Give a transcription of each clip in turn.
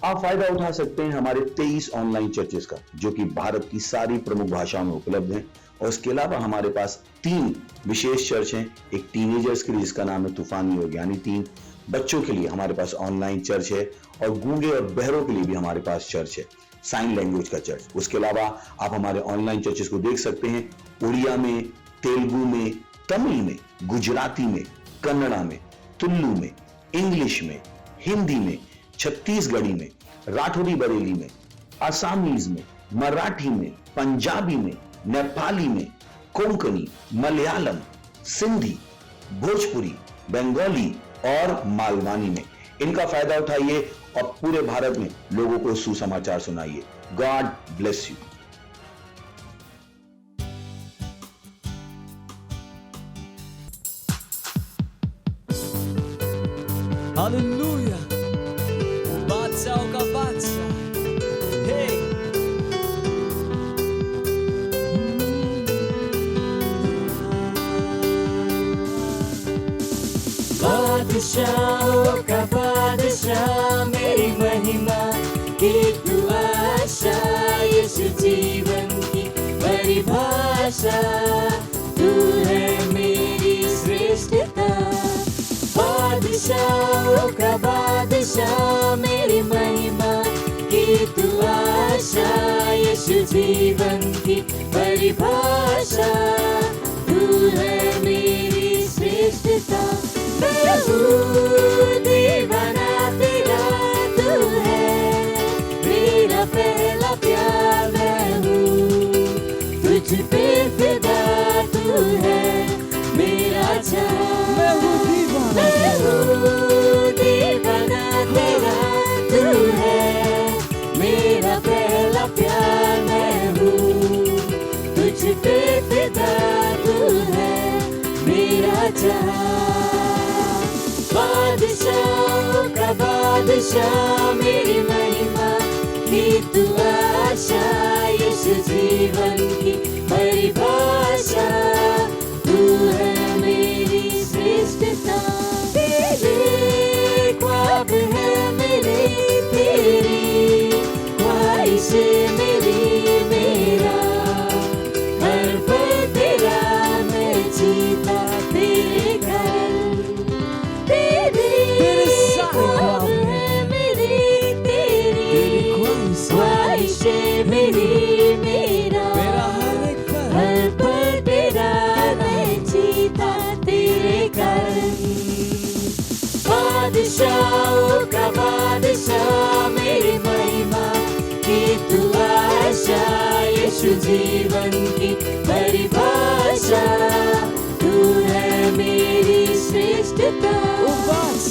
आप फायदा उठा सकते हैं हमारे 23 ऑनलाइन चर्चेस का, जो कि भारत की सारी प्रमुख भाषाओं में उपलब्ध हैं। और इसके अलावा हमारे पास 3 विशेष चर्च हैं। एक टीनेजर्स के लिए जिसका नाम है तूफानी योग यानी 3, बच्चों के लिए हमारे पास ऑनलाइन चर्च है, और गूंगे और बहरों के लिए भी हमारे पास चर्च है, साइन लैंग्वेज का चर्च। उसके अलावा आप हमारे ऑनलाइन चर्चेस को देख सकते हैं उड़िया में, तेलुगु में, तमिल में, गुजराती में, कन्नड़ा में, तुलु में, इंग्लिश में, हिंदी में, छत्तीसगढ़ी में, राठौरी बरेली में, आसामीज में, मराठी में, पंजाबी में, नेपाली में, कोंकणी, मलयालम, सिंधी, भोजपुरी, बंगाली और मालवानी में। इनका फायदा उठाइए और पूरे भारत में लोगों को सुसमाचार सुनाइए। God bless you. हालेलुया, बादशाहों का बादशाह, हे बादशाहों का बादशाह, मेरी महिमा की तू आशा, यीशु जीवन की परिभाषा, तू है मेरी श्रेष्ठता। बादशाहों का बादशाह, मेरी महिमा की तू आशा, यीशु जीवन की परिभाषा, तू है मेरी श्रेष्ठता। मैं हूँ दीवाना तेरा, तू है मेरा पहला प्यार। मैं हूँ तुझ पे फिदा, तू है मेरा चाह। मैं हूँ दीवाना दीवाना तेरा, तू है मेरा पहला प्यार। मैं हूँ तुझ पे फिदा, तू है मेरा चाह। बादशाहों का बादशाह, मेरी महिमा की तू आशा, यीशु जीवन की परिभाषा, तू है मेरी श्रेष्ठता। तेरे ख्वाब है मेरे, तेरी ख्वाहिशें मेरी, मेरा हर पल तेरा, मैं जीता तेरे घर। तेरे ख्वाब है मेरे, तेरी ख्वाहिशें मेरी, मेरा हर पल तेरा, मैं जीता तेरे घर। बादशाहों का बादशाह, मेरी महिमा की तू आशा, यीशु जीवन की परिभाषा, तू है मेरी श्रेष्ठता।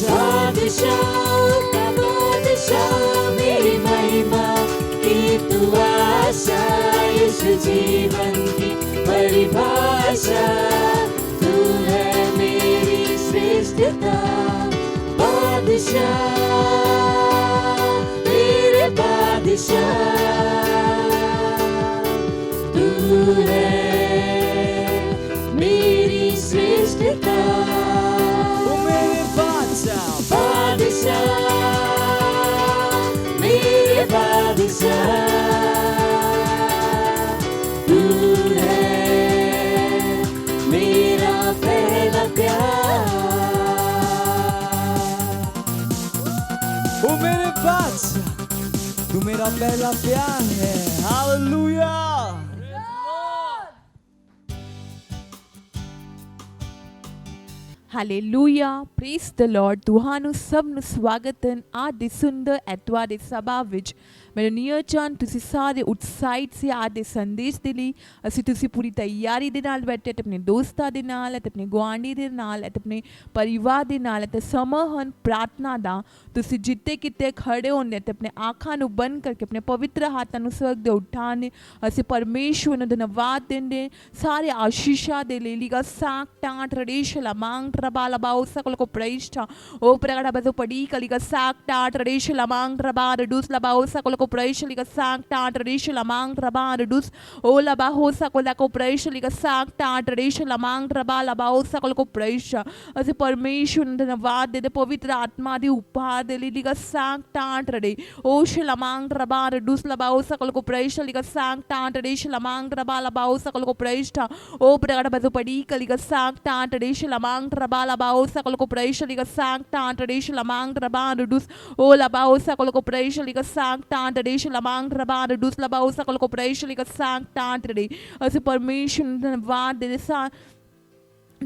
बादशाहों का बादशाह, मेरी महिमा की तू आशा, यीशु जीवन की परिभाषा, तू है मेरी श्रेष्ठता। बादशाह मेरे बादशाह, तू है मेरी श्रेष्ठता। मेरे बादशाह, बादशाह मेरे बादशाह, तू है मेरा पहला प्यार। ओ मेरे बादशाह, तू मेरा पहला प्यार है। Hallelujah. Hallelujah, praise the Lord. ਤੁਹਾਨੂੰ ਸਭ ਨੂੰ ਸਵਾਗਤ ਹੈ ਅੱਜ ਦੇ ਸੁੰਦਰ ਐਤਵਾਰ ਦੇ ਸਭਾ ਵਿੱਚ। ਮੇਰੇ ਨੀਅਰ ਚੰਦ ਤੁਸੀਂ ਸਾਰੇ ਉਤਸ਼ਾਹਿਤ ਸੀ ਅੱਜ ਦੇ ਸੰਦੇਸ਼ ਦੇ ਲਈ। ਤੁਸੀਂ ਪੂਰੀ ਤਿਆਰੀ ਦੇ ਨਾਲ ਬੈਠੇ ਅਤੇ ਆਪਣੇ ਦੋਸਤਾਂ ਦੇ ਨਾਲ ਅਤੇ ਆਪਣੇ ਗੁਆਂਢੀ ਦੇ ਨਾਲ ਅਤੇ ਆਪਣੇ ਪਰਿਵਾਰ ਦੇ ਨਾਲ ਅਤੇ ਸਮਾਂ ਹਨ ਪ੍ਰਾਰਥਨਾ ਦਾ। ਤੁਸੀਂ ਜਿੱਥੇ ਕਿਤੇ ਖੜੇ ਹੋਣੇ ਅਤੇ ਆਪਣੇ ਅੱਖਾਂ ਨੂੰ ਬੰਦ ਕਰਕੇ ਆਪਣੇ ਪਵਿੱਤਰ ਹੱਥਾਂ ਨੂੰ ਸਵਰਗ ਦੇ ਉਠਾਣੇ। ਅਸੀਂ ਪਰਮੇਸ਼ਵਰ ਨੂੰ ਧੰਨਵਾਦ ਦਿੰਦੇ ਸਾਰੇ ਆਸ਼ੀਸ਼ਾਂ ਦੇ ਲਈ। ਲਿਗਾ ਸਾਕ taunt ਰੜੇਸ਼ ਲਮਾਂਗ trabala bausa ko praisha o pragada bazo padi kaliga sak ta tradition lamang trabada dus la bausa ko praise liga sancta tradition among rabadus ola bahosa kola ko praise liga sancta tradition among rabala bahosa kola ko praise ਅਸੀਂ ਪਰਮੇਸ਼ਵਰ ਨੂੰ ਧੰਨਵਾਦ ਦੇ ਪਵਿੱਤਰ ਆਤਮਾ ਦੀ ਉਪਹਾਰ ਦੇ ਲਈ ਲਿਗਾ sancta trade o shlamang rabar dus labao sakal ko praise liga sancta trade shlamang rabala bao sakal ko praise o pragada bazu padi liga sancta trade shlamang rabala bao sakal ko praise liga sancta trade shlamang rabar dus o labao sakal ko praise liga sancta trade shlamang rabar dus labao sakal ko praise liga sancta trade ਅਸੀਂ ਪਰਮੇਸ਼ਵਰ ਨੂੰ ਧੰਨਵਾਦ ਦੇ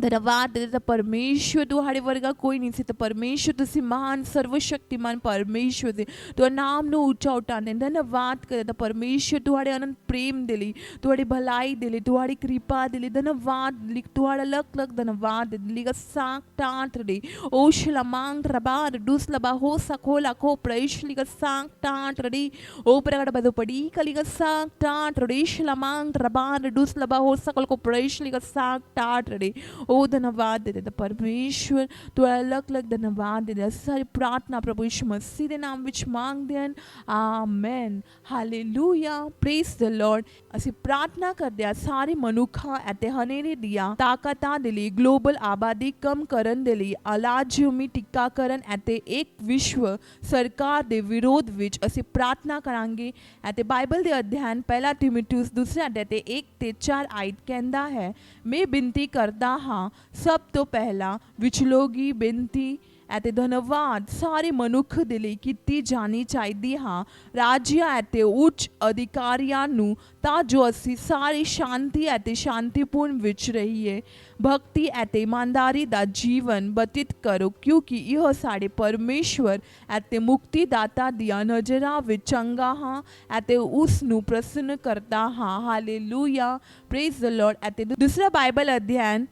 ਧੰਨਵਾਦ ਦੇ ਪਰਮੇਸ਼ਵਰ ਤੁਹਾਡੇ ਵਰਗਾ ਕੋਈ ਨਹੀਂ ਸੀ ਤੇ ਪਰਮੇਸ਼ਵਰ ਤੁਸੀਂ ਮਹਾਨ ਸਰਵ ਸ਼ਕਤੀਮਾਨ ਪਰਮੇਸ਼ਵਰ ਦੇ ਤੁਹਾਡੇ ਨਾਮ ਨੂੰ ਉੱਚਾ ਉਠਾਉਂਦੇ ਧੰਨਵਾਦ ਕਰਦੇ ਤਾਂ ਪਰਮੇਸ਼ਵਰ ਤੁਹਾਡੇ ਅਨੰਤ ਪ੍ਰੇਮ ਦੇ ਲਈ ਤੁਹਾਡੀ ਭਲਾਈ ਦੇ ਲਈ ਤੁਹਾਡੀ ਕਿਰਪਾ ਦੇ ਲਈ ਧੰਨਵਾਦ ਲਈ ਤੁਹਾਡਾ ਲੱਖ ਲੱਖ ਧੰਨਵਾਦ ਦੇ ਲਈ sancta trade o shlamang rabar dus laba ho sakola ko praise liga sancta trade o pragada badu padi kaliga sancta trade shlamang rabar dus laba ho sakol ko praise liga sancta trade ओ धन्यवाद देते परमेश्वर ਤੁਹਾਡਾ ਲੱਖ ਲੱਖ ਧੰਨਵਾਦ ਦੇ ਸਾਰੀ ਪ੍ਰਾਰਥਨਾ ਪ੍ਰਭੂ ਯਿਸੂ ਮਸੀਹ ਦੇ ਨਾਮ ਵਿੱਚ ਮੰਗਦੇ ਹਾਂ amen hallelujah praise the Lord ਅਸੀਂ ਪ੍ਰਾਰਥਨਾ ਕਰਦੇ ਹਾਂ ਸਾਰੇ ਮਨੁੱਖਾਂ ਅਤੇ ਹਨੇਰੇ ਦੀਆਂ ਤਾਕਤਾਂ ਦੇ ਲਈ ਗਲੋਬਲ ਆਬਾਦੀ ਕਮ ਕਰਨ ਦੇ ਲਈ ਲਾਜ਼ਮੀ ਟੀਕਾਕਰਨ ਅਤੇ ਇੱਕ ਵਿਸ਼ਵ ਸਰਕਾਰ ਦੇ ਵਿਰੋਧ ਵਿੱਚ ਅਸੀਂ ਪ੍ਰਾਰਥਨਾ ਕਰਾਂਗੇ ਅਤੇ ਬਾਈਬਲ ਦੇ ਅਧਿਐਨ ਪਹਿਲਾ ਤਿਮੋਥਿਉਸ ਦੂਸਰੇ ਅਧਿਆਇ ਤੇ 1 ਤੇ 4 ਆਇਤ ਕਹਿੰਦਾ ਹੈ ਮੈਂ ਬੇਨਤੀ ਕਰਦਾ ਹਾਂ ਸਭ ਤੋਂ ਪਹਿਲਾਂ ਵਿਚਲੋਗੀ ਬੇਨਤੀ ਅਤੇ ਧੰਨਵਾਦ ਸਾਰੇ ਮਨੁੱਖ ਦੇ ਲਈ ਕੀਤੀ ਜਾਣੀ ਚਾਹੀਦੀ ਹਾਂ ਰਾਜਿਆਂ ਅਤੇ ਉੱਚ ਅਧਿਕਾਰੀਆਂ ਨੂੰ ਤਾਂ ਜੋ ਅਸੀਂ ਸਾਰੀ ਸ਼ਾਂਤੀ ਅਤੇ ਸ਼ਾਂਤੀਪੂਰਨ ਵਿੱਚ ਰਹੀਏ ਭਗਤੀ ਅਤੇ ਇਮਾਨਦਾਰੀ ਦਾ ਜੀਵਨ ਬਤੀਤ ਕਰੋ ਕਿਉਂਕਿ ਇਹ ਸਾਡੇ ਪਰਮੇਸ਼ਵਰ ਅਤੇ ਮੁਕਤੀਦਾਤਾ ਦੀਆਂ ਨਜ਼ਰਾਂ ਵਿੱਚ ਚੰਗਾ ਹਾਂ ਅਤੇ ਉਸ ਨੂੰ ਪ੍ਰਸੰਨ ਕਰਦਾ ਹਾਂ ਹਾਲੇਲੂਇਆ ਪ੍ਰੇਜ਼ ਦ ਲਾਰਡ ਅਤੇ ਦੂਸਰਾ ਬਾਈਬਲ ਅਧਿਐਨ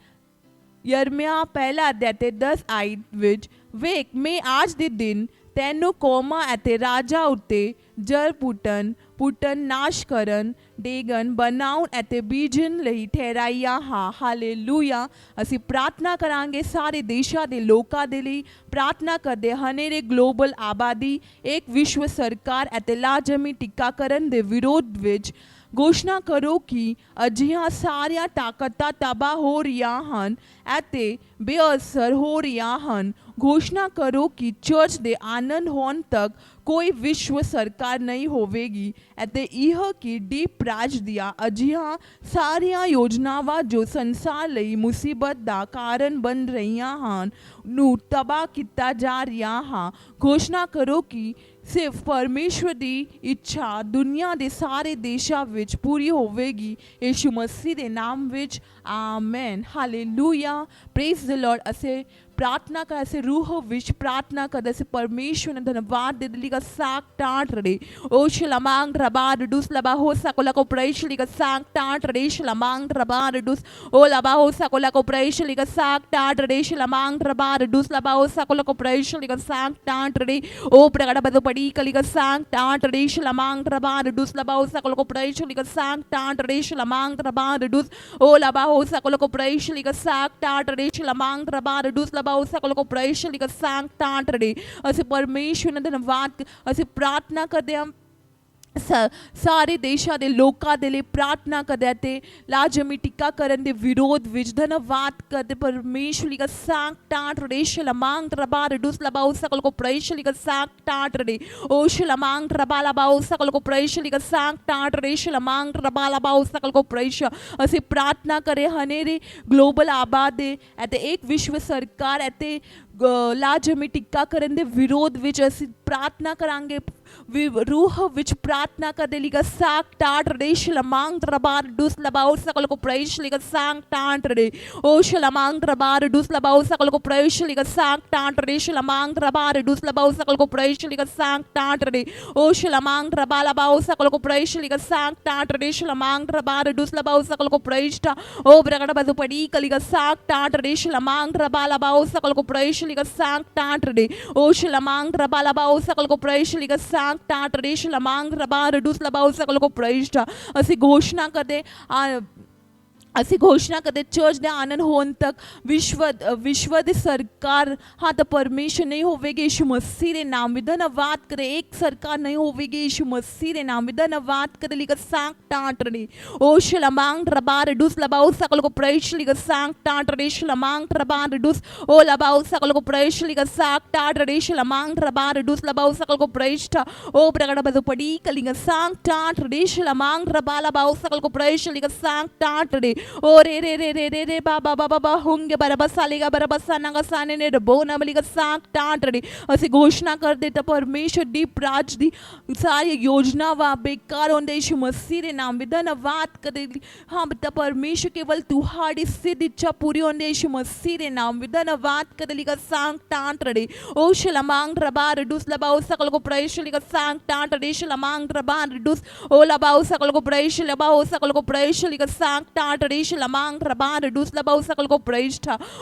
ਯਰਮਿਆ ਪਹਿਲਾ ਅਧਿਆਇ ਤੇ 10 ਆਇਤ ਵਿੱਚ ਵੇਖ ਮੈਂ ਅੱਜ ਦੇ ਦਿਨ ਤੈਨੂੰ ਕੌਮਾਂ ਅਤੇ ਰਾਜਾਂ ਉੱਤੇ ਜੜ ਪੁੱਟਣ ਨਾਸ਼ ਕਰਨ ਡੇਗਨ ਬਣਾਉਣ ਅਤੇ ਬੀਜਣ ਲਈ ਠਹਿਰਾਇਆ ਹਾਂ ਹਾਲੇਲੂਇਆ ਅਸੀਂ ਪ੍ਰਾਰਥਨਾ ਕਰਾਂਗੇ ਸਾਰੇ ਦੇਸ਼ਾਂ ਦੇ ਲੋਕਾਂ ਦੇ ਲਈ ਪ੍ਰਾਰਥਨਾ ਕਰਦੇ ਹਨੇਰੇ ਗਲੋਬਲ ਆਬਾਦੀ ਇੱਕ ਵਿਸ਼ਵ ਸਰਕਾਰ ਅਤੇ ਲਾਜ਼ਮੀ ਟੀਕਾਕਰਨ ਦੇ ਵਿਰੋਧ ਵਿੱਚ ਘੋਸ਼ਣਾ ਕਰੋ ਕਿ ਅਜਿਹੀਆਂ ਸਾਰੀਆਂ ਤਾਕਤਾਂ ਤਬਾਹ ਹੋ ਰਹੀਆਂ ਹਨ ਅਤੇ ਬੇਅਸਰ ਹੋ ਰਹੀਆਂ ਹਨ ਘੋਸ਼ਣਾ ਕਰੋ ਕਿ ਚਰਚ ਦੇ ਆਨੰਦ ਹੋਣ ਤੱਕ ਕੋਈ ਵਿਸ਼ਵ ਸਰਕਾਰ ਨਹੀਂ ਹੋਵੇਗੀ ਅਤੇ ਇਹ ਕਿ ਡੀਪ ਰਾਜ ਦੀਆਂ ਅਜਿਹੀਆਂ ਸਾਰੀਆਂ ਯੋਜਨਾਵਾਂ ਜੋ ਸੰਸਾਰ ਲਈ ਮੁਸੀਬਤ ਦਾ ਕਾਰਨ ਬਣ ਰਹੀਆਂ ਹਨ ਨੂੰ ਤਬਾਹ ਕੀਤਾ ਜਾ ਰਿਹਾ ਹੈ ਘੋਸ਼ਣਾ ਕਰੋ ਕਿ ਸਿਰਫ ਪਰਮੇਸ਼ਵਰ ਦੀ ਇੱਛਾ ਦੁਨੀਆ ਦੇ ਸਾਰੇ ਦੇਸ਼ਾਂ ਵਿੱਚ ਪੂਰੀ ਹੋਵੇਗੀ ਯਿਸੂ ਮਸੀਹ ਦੇ ਨਾਮ ਵਿੱਚ amen hallelujah praise the Lord ਅਸੀਂ ਪ੍ਰਾਰਥਨਾ ਕਰ ਅਸੀਂ ਰੂਹ ਵਿੱਚ ਪ੍ਰਾਰਥਨਾ ਕਰਦੇ ਅਸੀਂ ਪਰਮੇਸ਼ਵਰ ਨੂੰ ਧੰਨਵਾਦ ਦੇ ਲਿਗਾ sancta trade o shlamang rabar dus laba ho sakola ko praise liga sancta trade shlamang rabar dus o laba ho sakola ko praise liga sancta trade shlamang rabar dus laba ho sakola ko praise liga sancta trade o pragada badu padi liga sancta trade shlamang rabar dus laba ho sakola ko praise liga sancta trade shlamang rabar dus o laba ho sakola ko praise liga sancta trade shlamang rabar dus laba ho sakola ko praise liga sancta trade ਅਸੀਂ ਪਰਮੇਸ਼ਵਰ ਨੂੰ ਧੰਨਵਾਦ ਅਸੀਂ ਪ੍ਰਾਰਥਨਾ ਕਰਦੇ ਹਾਂ ਸਾਰੇ ਦੇਸ਼ਾਂ ਦੇ ਲੋਕਾਂ ਦੇ ਲਈ ਪ੍ਰਾਰਥਨਾ ਕਰਦੇ ਅਤੇ ਲਾਜ਼ਮੀ ਟੀਕਾਕਰਨ ਦੇ ਵਿਰੋਧ ਵਿੱਚ ਧੰਨਵਾਦ ਕਰਦੇ ਪਰਮੇਸ਼ਵਰ ਲਿਗਾ sancta trade shlamang rabar dus labao sakal ko praise liga sancta trade o shlamang rabalabao sakal ko praise liga sancta trade shlamang rabalabao sakal ko praise ਅਸੀਂ ਪ੍ਰਾਰਥਨਾ ਕਰੇ ਹਨੇਰੇ ਗਲੋਬਲ ਆਬਾਦੀ ਅਤੇ ਇੱਕ ਵਿਸ਼ਵ ਸਰਕਾਰ ਅਤੇ ਲਾਜ਼ਮੀ ਟੀਕਾਕਰਨ ਦੇ ਵਿਰੋਧ ਵਿੱਚ ਅਸੀਂ ਪ੍ਰਾਰਥਨਾ ਕਰਾਂਗੇ ਰੂਹ ਵਿੱਚ ਪ੍ਰਾਰਥਨਾ ਕਰਦੇ ਲਿਗਾ sancta trade shlamang rabar dus labao sakal ko praise liga sancta trade o shlamang rabar dus labao sakal ko praise liga sancta trade shlamang rabar dus labao sakal ko praise liga sancta trade o shlamang rabalabao sakal ko praise liga sancta trade shlamang rabar dus labao sakal ko praise o bragada bazu padi liga sancta trade shlamang rabalabao sakal ko praise liga sancta trade o shlamang rabalabao sakal ko praise liga sancta trade shlamang rabar dus labao sakal ko praise ਅਸੀਂ ਘੋਸ਼ਣਾ ਕਰਦੇ ਅਸੀਂ ਘੋਸ਼ਣਾ ਕਰਦੇ church ਦੇ ਆਨੰਦ ਹੋਣ ਤੱਕ ਵਿਸ਼ਵ ਦੀ ਸਰਕਾਰ ਹਾਂ ਤਾਂ ਪਰਮੇਸ਼ਰ ਨਹੀਂ ਹੋਵੇਗੀ ਯਿਸੂ ਮਸੀਹ ਦੇ ਨਾਮ ਵਿੱਚ ਧੰਨਵਾਦ ਕਰੇ ਇੱਕ ਸਰਕਾਰ ਨਹੀਂ ਹੋਵੇਗੀ ਯਿਸੂ ਮਸੀਹ ਦੇ ਨਾਮ ਵਿੱਚ ਧੰਨਵਾਦ ਕਰੇ ਲਿਗਾ ਸੰਗ ਟਾਂਟੜੀ ਓ ਸ਼ਲਮਾਂਗ ਰਬਾਰ ਡੂਸ ਲਬਾਉ ਸਕਲ ਕੋ ਪ੍ਰੇਸ਼ ਲਿਗਾ ਸੰਗ ਟਾਂਟੜੀ ਸ਼ਲਮਾਂਗ ਰਬਾਰ ਡੂਸ ਓ ਲਬਾਉ ਸਕਲ ਕੋ ਪ੍ਰੇਸ਼ ਲਿਗਾ ਸੰਗ ਟਾਂਟੜੀ ਸ਼ਲਮਾਂਗ ਰਬਾਰ ਡੂਸ ਲਬਾਉ ਸਕਲ ਕੋ ਪ੍ਰੇਸ਼ ਓ ਪ੍ਰਗਟ ਬਦੁ ਪੜੀ ਕਲਿਗਾ ਸੰਗ ਟਾਂਟੜੀ ਸ਼ਲਮਾਂਗ ਰਬਾ ਲਬਾਉ ਸਕਲ ਕੋ ਪ੍ਰੇਸ਼ ਲਿਗਾ ਸੰਗ ਟਾਂਟੜੀ ओ रे रे रे रे रे रे बा बा बा बा बा होंगे बरबसा लेगा बरबसा नंगा साने ने रबो ना बलिगा सांग टांट रे ਅਸੀਂ ਘੋਸ਼ਣਾ ਕਰਦੇ ਤਾਂ ਪਰਮੇਸ਼ਰ ਦੀ ਰਾਜ ਦੀ ਸਾਰੀ ਯੋਜਨਾਵਾਂ ਬੇਕਾਰ ਹੁੰਦੇ ਯਿਸੂ ਮਸੀਹ ਦੇ ਨਾਮ ਵਿੱਚ ਧੰਨਵਾਦ ਕਰਦੇ ਹਾਂ ਤਾਂ ਪਰਮੇਸ਼ਰ ਕੇਵਲ ਤੁਹਾਡੀ ਸਿੱਧ ਇੱਛਾ ਪੂਰੀ ਹੁੰਦੀ ਯਿਸੂ ਮਸੀਹ ਦੇ ਨਾਮ ਵਿੱਚ ਧੰਨਵਾਦ ਕਰਦੇ ਲਿਗਾ सांग टांट रे ओ शलमांग रबा रडूस लबाओ सकल को प्रवेश लिगा सांग टांट रे शलमांग रबा रडूस ओ लबाओ सकल को प्रवेश लबाओ सकल को प्रवेश लिगा सांग टांट रे शलमांग रबा रडूस लबाओ सकल को प्रवेश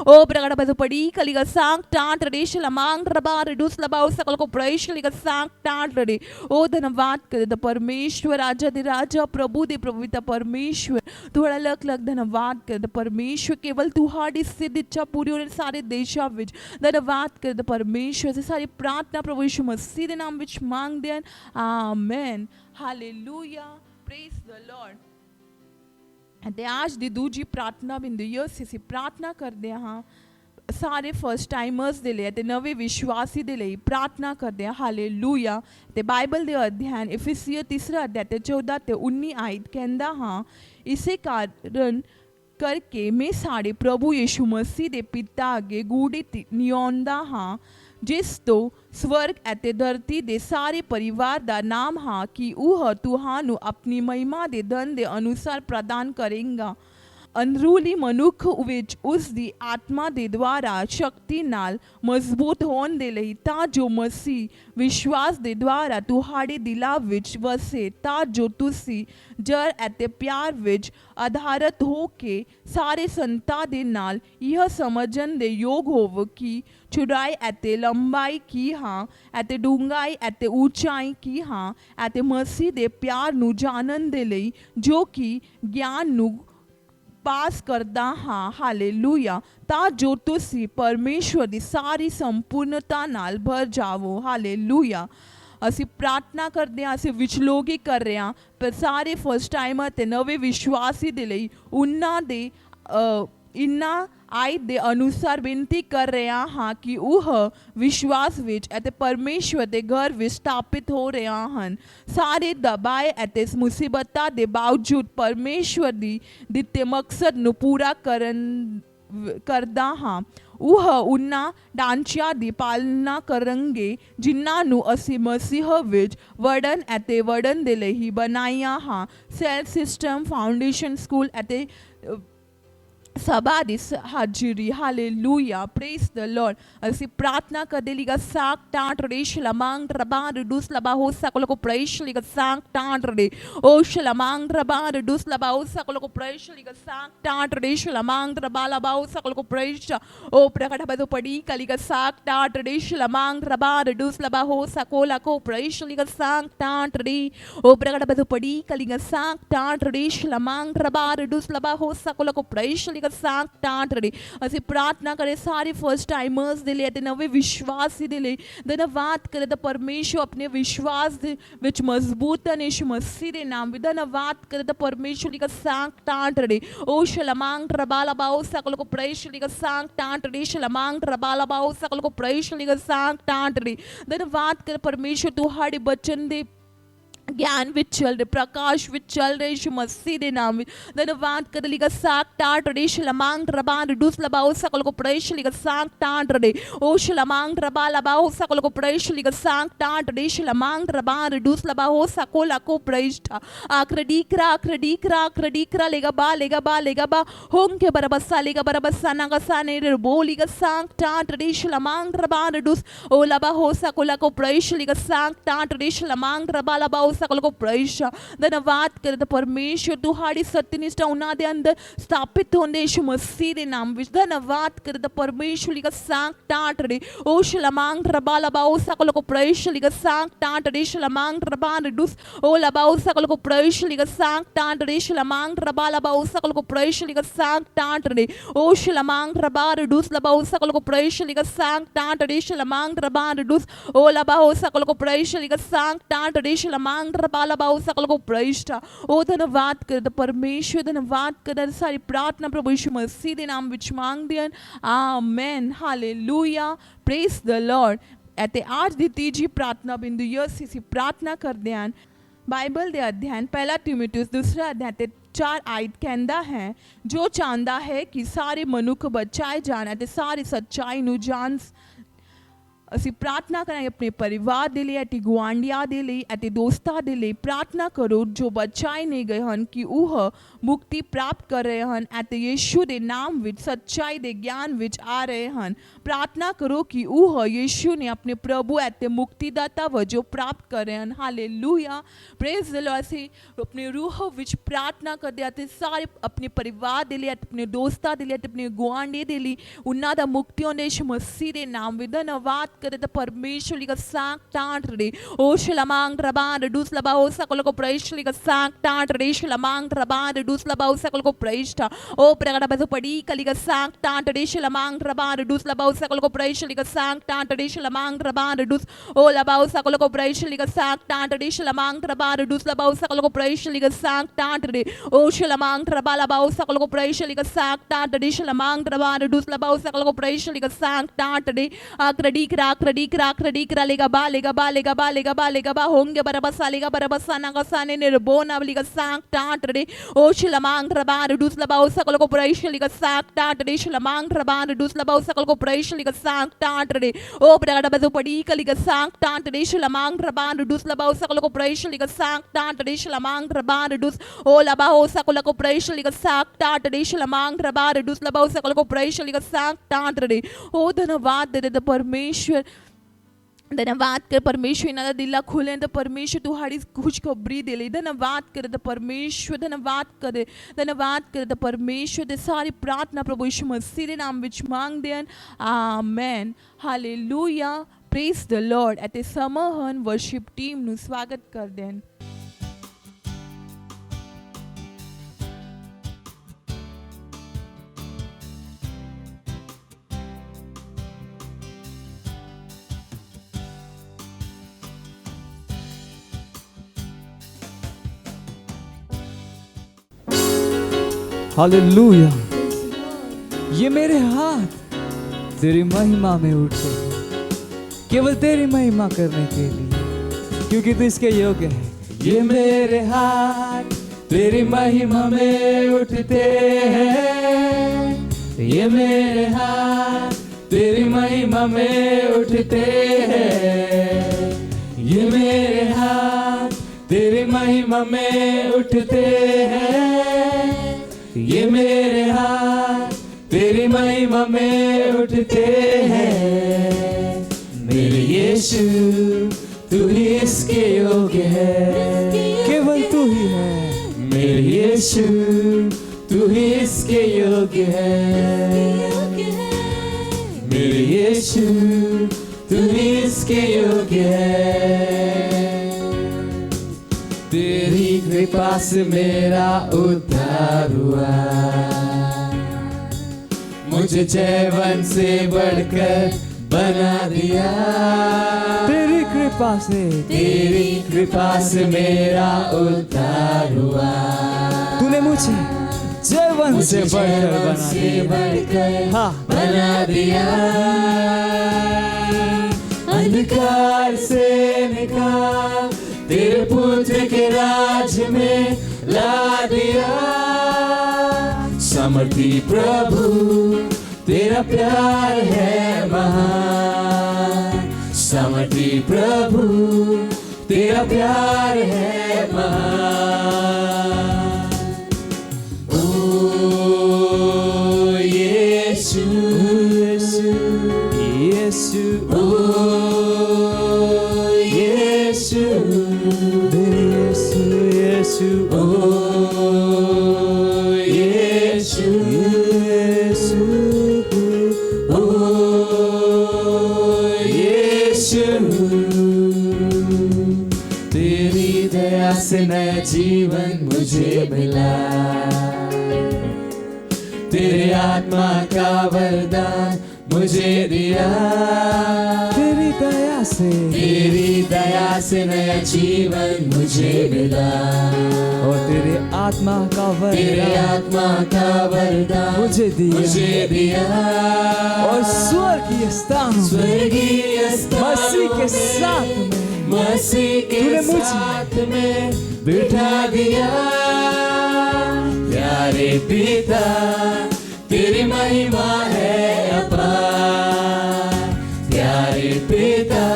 ओ प्रगट बदु पड़ी कलिगा सांग टांट रे शलमांग रबा रडूस लबाओ सकल को प्रवेश लिगा सांग टांट रे ओ धन्यवाद करे द परमेश्वर राजा दे राजा प्रभु दे प्रभु पिता परमेश्वर थोड़ा लख लख धन्यवाद करे द परमेश्वर केवल ਤੁਹਾਡੀ ਸਿੱਧ ਇੱਛਾ ਪੂਰੀ ਹੋਣੀ ਸਾਰੇ ਦੇਸ਼ਾਂ ਵਿੱਚ ਧੰਨਵਾਦ ਕਰਦੇ ਦ ਪਰਮੇਸ਼ਵਰ ਅਸੀਂ ਸਾਰੀ ਪ੍ਰਾਰਥਨਾ ਪ੍ਰਭੂ ਯਿਸੂ ਮਸੀਹ ਦੇ ਨਾਮ ਵਿੱਚ ਮੰਗਦੇ ਹਾਂ amen hallelujah praise the Lord ਅਤੇ ਅੱਜ ਦੀ ਦੂਜੀ ਪ੍ਰਾਰਥਨਾ ਬਿੰਦੂ ਇਹ ਅਸੀਂ ਪ੍ਰਾਰਥਨਾ ਕਰਦੇ ਹਾਂ ਸਾਰੇ ਫਸਟ ਟਾਈਮਰਸ ਦੇ ਲਈ ਅਤੇ ਨਵੇਂ ਵਿਸ਼ਵਾਸੀ ਦੇ ਲਈ ਪ੍ਰਾਰਥਨਾ ਕਰਦੇ ਹਾਂ ਹਾਲੇਲੂਇਆ ਅਤੇ ਬਾਈਬਲ ਦੇ ਅਧਿਐਨ ਇਫਿਸੀਅਰ 3 ਅਧਿਆਇ ਤੇ 14 ਤੇ 19 ਆਇਤ ਕਹਿੰਦਾ ਹਾਂ ਇਸੇ ਕਾਰਨ ਕਰਕੇ ਮੈਂ ਸਾਡੇ ਪ੍ਰਭੂ ਯਿਸੂ ਮਸੀਹ ਦੇ ਪਿਤਾ ਅੱਗੇ ਗੂੜੀ ਨਿਉਂਦਾ ਹਾਂ ਜਿਸ ਤੋਂ ਸਵਰਗ ਅਤੇ ਧਰਤੀ ਦੇ ਸਾਰੇ ਪਰਿਵਾਰ ਦਾ ਨਾਮ ਹਾਂ ਕਿ ਉਹ ਤੁਹਾਨੂੰ ਆਪਣੀ ਮਹਿਮਾ ਦੇ ਧਨ ਦੇ ਅਨੁਸਾਰ ਪ੍ਰਦਾਨ ਕਰੇਗਾ ਅੰਦਰੂਨੀ ਮਨੁੱਖ ਵਿੱਚ ਉਸ ਦੀ ਆਤਮਾ ਦੇ ਦੁਆਰਾ ਸ਼ਕਤੀ ਨਾਲ ਮਜ਼ਬੂਤ ਹੋਣ ਦੇ ਲਈ ਤਾਂ ਜੋ ਮਸੀਹ ਵਿਸ਼ਵਾਸ ਦੇ ਦੁਆਰਾ ਤੁਹਾਡੇ ਦਿਲਾਂ ਵਿੱਚ ਵਸੇ ਤਾਂ ਜੋ ਤੁਸੀਂ ਜੜ ਅਤੇ ਪਿਆਰ ਵਿੱਚ ਆਧਾਰਿਤ ਹੋ ਕੇ ਸਾਰੇ ਸੰਤਾਂ ਦੇ ਨਾਲ ਇਹ ਸਮਝਣ ਦੇ ਯੋਗ ਹੋਵੋ ਕਿ ਚੌੜਾਈ ਅਤੇ ਲੰਬਾਈ ਕੀ ਹਾਂ ਅਤੇ ਡੂੰਘਾਈ ਅਤੇ ਉੱਚਾਈ ਕੀ ਹਾਂ ਅਤੇ ਮਸੀਹ ਦੇ ਪਿਆਰ ਨੂੰ ਜਾਣਨ ਦੇ ਲਈ ਜੋ ਕਿ ਗਿਆਨ ਨੂੰ ਪਾਸ ਕਰਦਾ ਹਾਂ ਹਾਲੇਲੂਇਆ ਤਾਂ ਜੋ ਤੁਸੀਂ ਪਰਮੇਸ਼ਵਰ ਦੀ ਸਾਰੀ ਸੰਪੂਰਨਤਾ ਨਾਲ ਭਰ ਜਾਵੋ ਹਾਲੇਲੂਇਆ ਅਸੀਂ ਪ੍ਰਾਰਥਨਾ ਕਰਦੇ ਹਾਂ ਅਸੀਂ ਵਿਚਲੋਗੀ ਕਰ ਰਹੇ ਹਾਂ ਪਰ ਸਾਰੇ ਫਸਟ ਟਾਈਮਰ ਅਤੇ ਨਵੇਂ ਵਿਸ਼ਵਾਸੀ ਦੇ ਲਈ ਉਹਨਾਂ ਦੇ ਇਹਨਾਂ ਆਇਤ ਦੇ ਅਨੁਸਾਰ ਬੇਨਤੀ ਕਰ ਰਿਹਾ ਹਾਂ ਕਿ ਉਹ ਵਿਸ਼ਵਾਸ ਵਿੱਚ ਅਤੇ ਪਰਮੇਸ਼ਵਰ ਦੇ ਘਰ ਵਿੱਚ ਸਥਾਪਿਤ ਹੋ ਰਹੇ ਹਨ ਸਾਰੇ ਦਬਾਏ ਅਤੇ ਮੁਸੀਬਤਾਂ ਦੇ ਬਾਵਜੂਦ ਪਰਮੇਸ਼ਵਰ ਦੀ ਦਿੱਤੇ ਮਕਸਦ ਨੂੰ ਪੂਰਾ ਕਰਦਾ ਹਾਂ ਉਹ ਉਹਨਾਂ ਢਾਂਚਿਆਂ ਦੀ ਪਾਲਣਾ ਕਰਨਗੇ ਜਿਨ੍ਹਾਂ ਨੂੰ ਅਸੀਂ ਮਸੀਹ ਵਿੱਚ ਵੜਨ ਅਤੇ ਵੜਨ ਦੇ ਲਈ ਹੀ ਬਣਾਇਆ ਹਾਂ ਸੈਲ ਸਿਸਟਮ ਫਾਊਂਡੇਸ਼ਨ ਸਕੂਲ ਅਤੇ ਸਭਾ ਦੀ ਹਾਜ਼ਰੀ ਹਾਲੇਲੂਇਆ ਪ੍ਰੇਜ਼ ਦ ਲਾਰਡ ਅਸੀਂ ਪ੍ਰਾਰਥਨਾ ਕਰਦੇ ਲਿਗਾ ਸਾਕ ਟਾਂਟ ਰੇ ਸ਼ਲਮਾਂਗ ਰਬਾ ਰਡੂਸ ਲਬਾ ਹੋ ਸਕਲ ਕੋ ਪ੍ਰੇਸ਼ ਲਿਗਾ ਸਾਕ ਟਾਂਟ ਰੇ ਓ ਸ਼ਲਮਾਂਗ ਰਬਾ ਰਡੂਸ ਲਬਾ ਹੋ ਸਕਲ ਕੋ ਪ੍ਰੇਸ਼ ਲਿਗਾ ਸਾਕ ਟਾਂਟ ਰੇ ਸ਼ਲਮਾਂਗ ਰਬਾ ਲਬਾ ਹੋ ਸਕਲ ਕੋ ਪ੍ਰੇਸ਼ ਓ ਪ੍ਰਗਟ ਬਦੋ ਪੜੀ ਕਲਿਗਾ ਸਾਕ ਟਾਂਟ ਰੇ ਸ਼ਲਮਾਂਗ ਰਬਾ ਰਡੂਸ ਲਬਾ ਹੋ ਸਕੋਲਾ ਕੋ ਪ੍ਰੇਸ਼ ਲਿਗਾ ਸਾਕ ਟਾਂਟ ਰੇ ਓ ਪ੍ਰਗਟ ਬਦੋ ਪੜੀ ਕਲਿਗਾ ਸਾਕ ਟਾਂਟ ਰੇ ਸ਼ਲਮਾਂਗ ਰਬਾ ਰਡੂਸ ਲਬਾ ਹੋ ਸਕੋਲਾ ਕੋ ਪ੍ਰੇਸ਼ ਲਿਗਾ सांग टांट रे ਅਸੀਂ ਪ੍ਰਾਰਥਨਾ ਕਰੇ ਸਾਰੇ ਫਸਟ ਟਾਈਮਰਸ ਦੇ ਲਈ ਅਤੇ ਨਵੇਂ ਵਿਸ਼ਵਾਸੀ ਦੇ ਲਈ ਧੰਨਵਾਦ ਕਰੇ ਤਾਂ ਪਰਮੇਸ਼ਵਰ ਆਪਣੇ ਵਿਸ਼ਵਾਸ ਦੇ ਵਿੱਚ ਮਜ਼ਬੂਤ ਹਨ ਯਿਸੂ ਮਸੀਹ ਦੇ ਨਾਮ ਵਿੱਚ ਧੰਨਵਾਦ ਕਰੇ ਤਾਂ ਪਰਮੇਸ਼ਵਰ ਲਿਖਾ सांग टांट रे ओ शलमांग रबाला बाओ सकल को प्रवेश लिखा सांग टांट रे शलमांग रबाला बाओ सकल को प्रवेश लिखा सांग टांट रे धन्यवाद करे परमेश्वर ਤੁਹਾਡੇ ਬਚਨ ਦੇ ज्ञान विच चल रहे प्रकाश विच चल रहे यीशु मसीह दे नाम विच धन्यवाद कर लिगा साक टाट रे शलमांग रबा रडूस लबाओ सकल को प्रवेश लिगा साक टाट रे ओ शलमांग रबा लबाओ सकल को प्रवेश लिगा साक टाट रे शलमांग रबा रडूस लबाओ सकोला को प्रवेश आक्रडीकरा लेगा बा होंग के बरबसा नगसा ने रे बोलिगा साक टाट रे शलमांग रबा रडूस ओ लबा हो सकोला को प्रवेश लिगा साक टाट रे शलमांग रबा लबाओ सकल को प्रैश धन्यवाद करदा परमेश्वर तुहाड़ी सत्यनिष्ठा उन्हां दे अंदर स्थापित होंदे यीशु मसीह दे नाम विच धन्यवाद करदा परमेश्वर लिगा सांग टाट रे ओ शलमांग रबा लबा ओ सकल को प्रैश लिगा सांग टाट रे शलमांग रबा रिडुस ओ लबा ओ सकल को प्रैश लिगा सांग टाट रे शलमांग रबा लबा ओ सकल को प्रैश लिगा सांग टाट रे ओ शलमांग रबा रिडुस लबा ओ सकल को प्रैश लिगा सांग टाट रे शलमांग रबा रिडुस ओ लबा ओ सकल को प्रैश लिगा सांग टाट रे शलमांग रबा लबा ओ सकल को प्रैश ओ धन्यवाद करदा परमेश्वर धन्यवाद करदा सारी प्रार्थना प्रभु यीशु मसीह दे नाम विच मांगदे हन आमेन हालेलुया प्रेज द लॉर्ड ਅਤੇ ਅੱਜ ਦੀ ਤੀਜੀ ਪ੍ਰਾਰਥਨਾ ਬਿੰਦੂ ਯਸ ਅਸੀਂ ਪ੍ਰਾਰਥਨਾ ਕਰਦੇ ਹਾਂ ਬਾਈਬਲ ਦੇ ਅਧਿਐਨ ਪਹਿਲਾ ਤਿਮੋਥਿਉਸ ਦੂਸਰਾ ਅਧਿਆਇ ਤੇ 4 ਆਇਤ ਕਹਿੰਦਾ ਹੈ ਜੋ ਚਾਹੁੰਦਾ ਹੈ ਕਿ ਸਾਰੇ ਮਨੁੱਖ ਬਚਾਏ ਜਾਣ ਅਤੇ ਸਾਰੀ ਸੱਚਾਈ ਨੂੰ ਜਾਣ ਅਸੀਂ ਪ੍ਰਾਰਥਨਾ ਕਰਾਂਗੇ ਆਪਣੇ ਪਰਿਵਾਰ ਦੇ ਲਈ ਅਤੇ ਗੁਆਂਢੀਆਂ ਦੇ ਲਈ ਅਤੇ ਦੋਸਤਾਂ ਦੇ ਲਈ ਪ੍ਰਾਰਥਨਾ ਕਰੋ ਜੋ ਬਚਾਏ ਨਹੀਂ ਗਏ ਹਨ ਕਿ ਉਹ ਮੁਕਤੀ ਪ੍ਰਾਪਤ ਕਰ ਰਹੇ ਹਨ ਅਤੇ ਯੀਸ਼ੂ ਦੇ ਨਾਮ ਵਿੱਚ ਸੱਚਾਈ ਦੇ ਗਿਆਨ ਵਿੱਚ ਆ ਰਹੇ ਹਨ ਪ੍ਰਾਰਥਨਾ ਕਰੋ ਕਿ ਉਹ ਯੀਸ਼ੂ ਨੇ ਆਪਣੇ ਪ੍ਰਭੂ ਅਤੇ ਮੁਕਤੀਦਾਤਾ ਵਜੋਂ ਪ੍ਰਾਪਤ ਕਰ ਰਹੇ ਹਨ ਹਾਲੇਲੂਇਆ ਪ੍ਰੇਜ਼ ਦ ਲਾਰਡ ਅਸੀਂ ਆਪਣੇ ਰੂਹ ਵਿੱਚ ਪ੍ਰਾਰਥਨਾ ਕਰਦੇ ਅਤੇ ਸਾਰੇ ਆਪਣੇ ਪਰਿਵਾਰ ਦੇ ਲਈ ਅਤੇ ਆਪਣੇ ਦੋਸਤਾਂ ਦੇ ਲਈ ਅਤੇ ਆਪਣੇ ਗੁਆਂਢੀ ਦੇ ਲਈ ਉਹਨਾਂ ਦਾ ਮੁਕਤੀ ਹੋਣ ਯੀਸ਼ੂ ਮਸੀਹ ਦੇ ਨਾਮ ਵਿੱਚ ਧੰਨਵਾਦ करे तो परमेश्वर लिखा सांग टांट रे ओ शलमांग रबान डूस लबा ओ सकल को प्रैश लिखा सांग टांट रे शलमांग रबान डूस लबा ओ सकल को प्रैश ओ प्रगट बस पड़ी कलिका सांग टांट रे शलमांग रबान डूस लबा ओ सकल को प्रैश लिखा सांग टांट रे शलमांग रबान डूस ओ लबा ओ सकल को प्रैश लिखा सांग टांट रे शलमांग रबान डूस लबा ओ सकल को प्रैश लिखा सांग टांट रे ओ शलमांग रबा लबा ओ सकल को प्रैश लिखा सांग टांट रे शलमांग रबान डूस लबा ओ सकल को प्रैश लिखा सांग टांट रे आक्रडी क्राक्रडी क्रा लेगा बा लेगा बा लेगा बा लेगा बा लेगा बा होंगे बरबसा लेगा बरबसा नगा साने निर्बोना लेगा सांग टाट रे ओ शलमांग रबान डूस लबा ओ सकल को प्रैश लेगा सांग टाट रे शलमांग रबान डूस लबा ओ सकल को प्रैश लेगा सांग टाट रे ओ प्रगट बजो पड़ी कलिगा सांग टाट रे शलमांग रबान डूस लबा ओ सकल को प्रैश लेगा सांग टाट रे शलमांग रबान डूस ओ लबा ओ सकल को प्रैश लेगा सांग टाट रे शलमांग रबान डूस लबा ओ सकल को प्रैश लेगा सांग टाट रे ओ धन्यवाद दे परमेश्वर धन्यवाद कर परमेश्वर इन्होंने दिला खुले तो परमेश्वर तुहाड़ी खुशखबरी दे ली धन्यवाद करे तो परमेश्वर धन्यवाद करे तो परमेश्वर दे सारी प्रार्थना प्रभु यीशु मसीह दे नाम विच मांग देन amen hallelujah praise the lord एते समहन वर्शिप टीम नु स्वागत कर देन हालेलुया ये मेरे हाथ तेरी महिमा में उठते हैं केवल तेरी महिमा करने के लिए क्योंकि तू इसके योग्य है ये मेरे हाथ तेरी महिमा में उठते हैं ये मेरे हाथ तेरी महिमा में उठते हैं ये मेरे हाथ तेरी महिमा में उठते हैं ये मेरे हाथ तेरी महिमा में उठते हैं मेरे यीशु तू ही इसके योग्य है केवल तू ही है मेरे यीशु तू ही इसके योग्य है मेरे यीशु तू ही इसके योग्य है तेरी कृपा से मेरा उद्धार हुआ मुझे जयवन से बढ़कर बना दिया तेरी कृपा से मेरा उद्धार हुआ तूने मुझे जयवन से बढ़कर बना दिया अंधकार से निकाल तेरे पुत्र के राज में ला दिया समर्थी प्रभु तेरा प्यार है महान समर्थी प्रभु तेरा प्यार है महान ओ यीशु यीशु यीशु ओ यीशु यीशु ओ यीशु यीशु ओ यीशु तेरी दया से नया जीवन मुझे मिला, तेरे आत्मा का वरदान मुझे दिया। तेरी दया से नया जीवन मुझे मिला, और तेरे आत्मा का वरदान मुझे दिया। और स्वर्गीय स्थान मसीह के साथ में बिठा दिया। प्यारे पिता तेरी महिमा है अपार, प्यारे पिता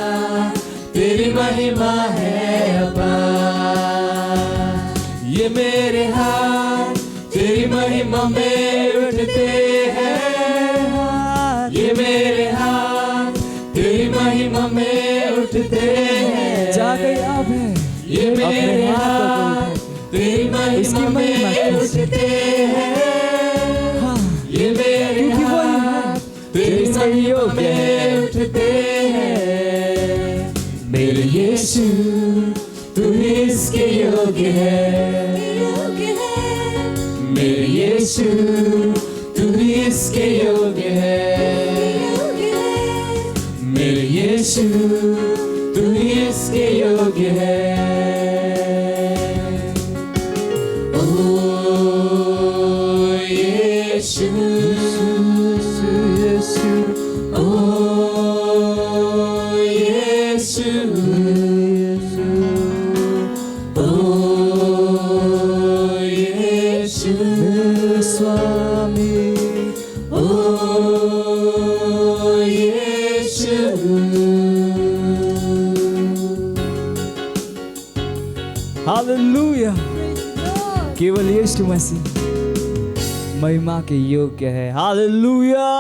तेरी महिमा है अपार। ये मेरे हाथ तेरी महिमा में उठते हैं, ये मेरे हाथ तेरी महिमा में उठते हैं। जाके आप है ये मेरे हाथ तेरी महिमा में उठते हैं, ये मेरे हाथ तेरी महिमा में उठते हैं। मेरे यीशु तू ही इसके योग्य है, मेरे यीशु तू ही इसके योग्य है। मेरे यीशु तू ही इसके योग्य है। ओ यीशु यीशु ओ यीशु ओ यीशु स्वामी ओ यीशु। हालेलुया। केवल यीशु मसीह महिमा के योग्य है। Hallelujah.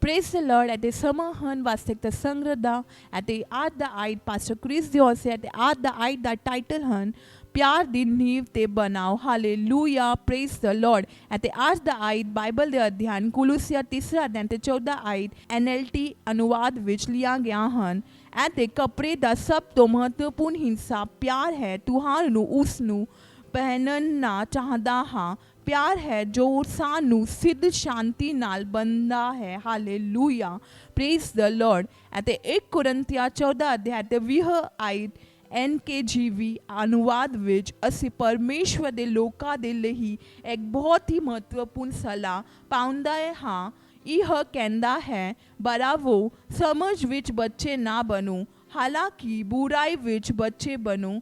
Praise the Lord. At the summer hun vastek the sangrada at the id Pastor Chris Diose at the id the title hun प्यार दी नींव ते बनाओ। हालेलुया। Praise the lord. एते आज द आयत बाइबल ਦੇ ਅਧਿਐਨ ਕੁਲੂਸੀਆ 3 ਅਧਿਆਇ ਤੇ 14 ਆਇਤ NLT ਅਨੁਵਾਦ ਵਿੱਚ ਲਿਆ ਗਿਆ ਹਨ। ਅਤੇ ਕੱਪੜੇ ਦਾ ਸਭ ਤੋਂ ਮਹੱਤਵਪੂਰਨ ਹਿੱਸਾ ਪਿਆਰ ਹੈ। ਤੁਹਾਨੂੰ ਉਸ ਨੂੰ ਪਹਿਨਣਾ ਚਾਹਦਾ ਹਾਂ। ਪਿਆਰ ਹੈ ਜੋ ਸਾਨੂੰ ਸਿੱਧ ਸ਼ਾਂਤੀ ਨਾਲ ਬੰਨ੍ਹਦਾ ਹੈ। ਹਾਲੇਲੂਇਆ। Praise the Lord. ਅਤੇ 1 ਕੁਰਿੰਥੀਆਂ 14 ਅਧਿਆਇ ਤੇ 20 ਆਇਤ NKJV ਅਨੁਵਾਦ ਵਿੱਚ ਅਸੀਂ ਪਰਮੇਸ਼ਵਰ ਦੇ ਲੋਕਾਂ ਦੇ ਲਈ ਇੱਕ ਬਹੁਤ ਹੀ ਮਹੱਤਵਪੂਰਨ ਸਲਾਹ ਪਾਉਂਦੇ ਹਾਂ। ਇਹ ਕਹਿੰਦਾ ਹੈ ਬਰਾਵੋ ਸਮਝ ਵਿੱਚ ਬੱਚੇ ਨਾ ਬਣੋ, ਹਾਲਾਂਕਿ ਬੁਰਾਈ ਵਿੱਚ ਬੱਚੇ ਬਣੋ,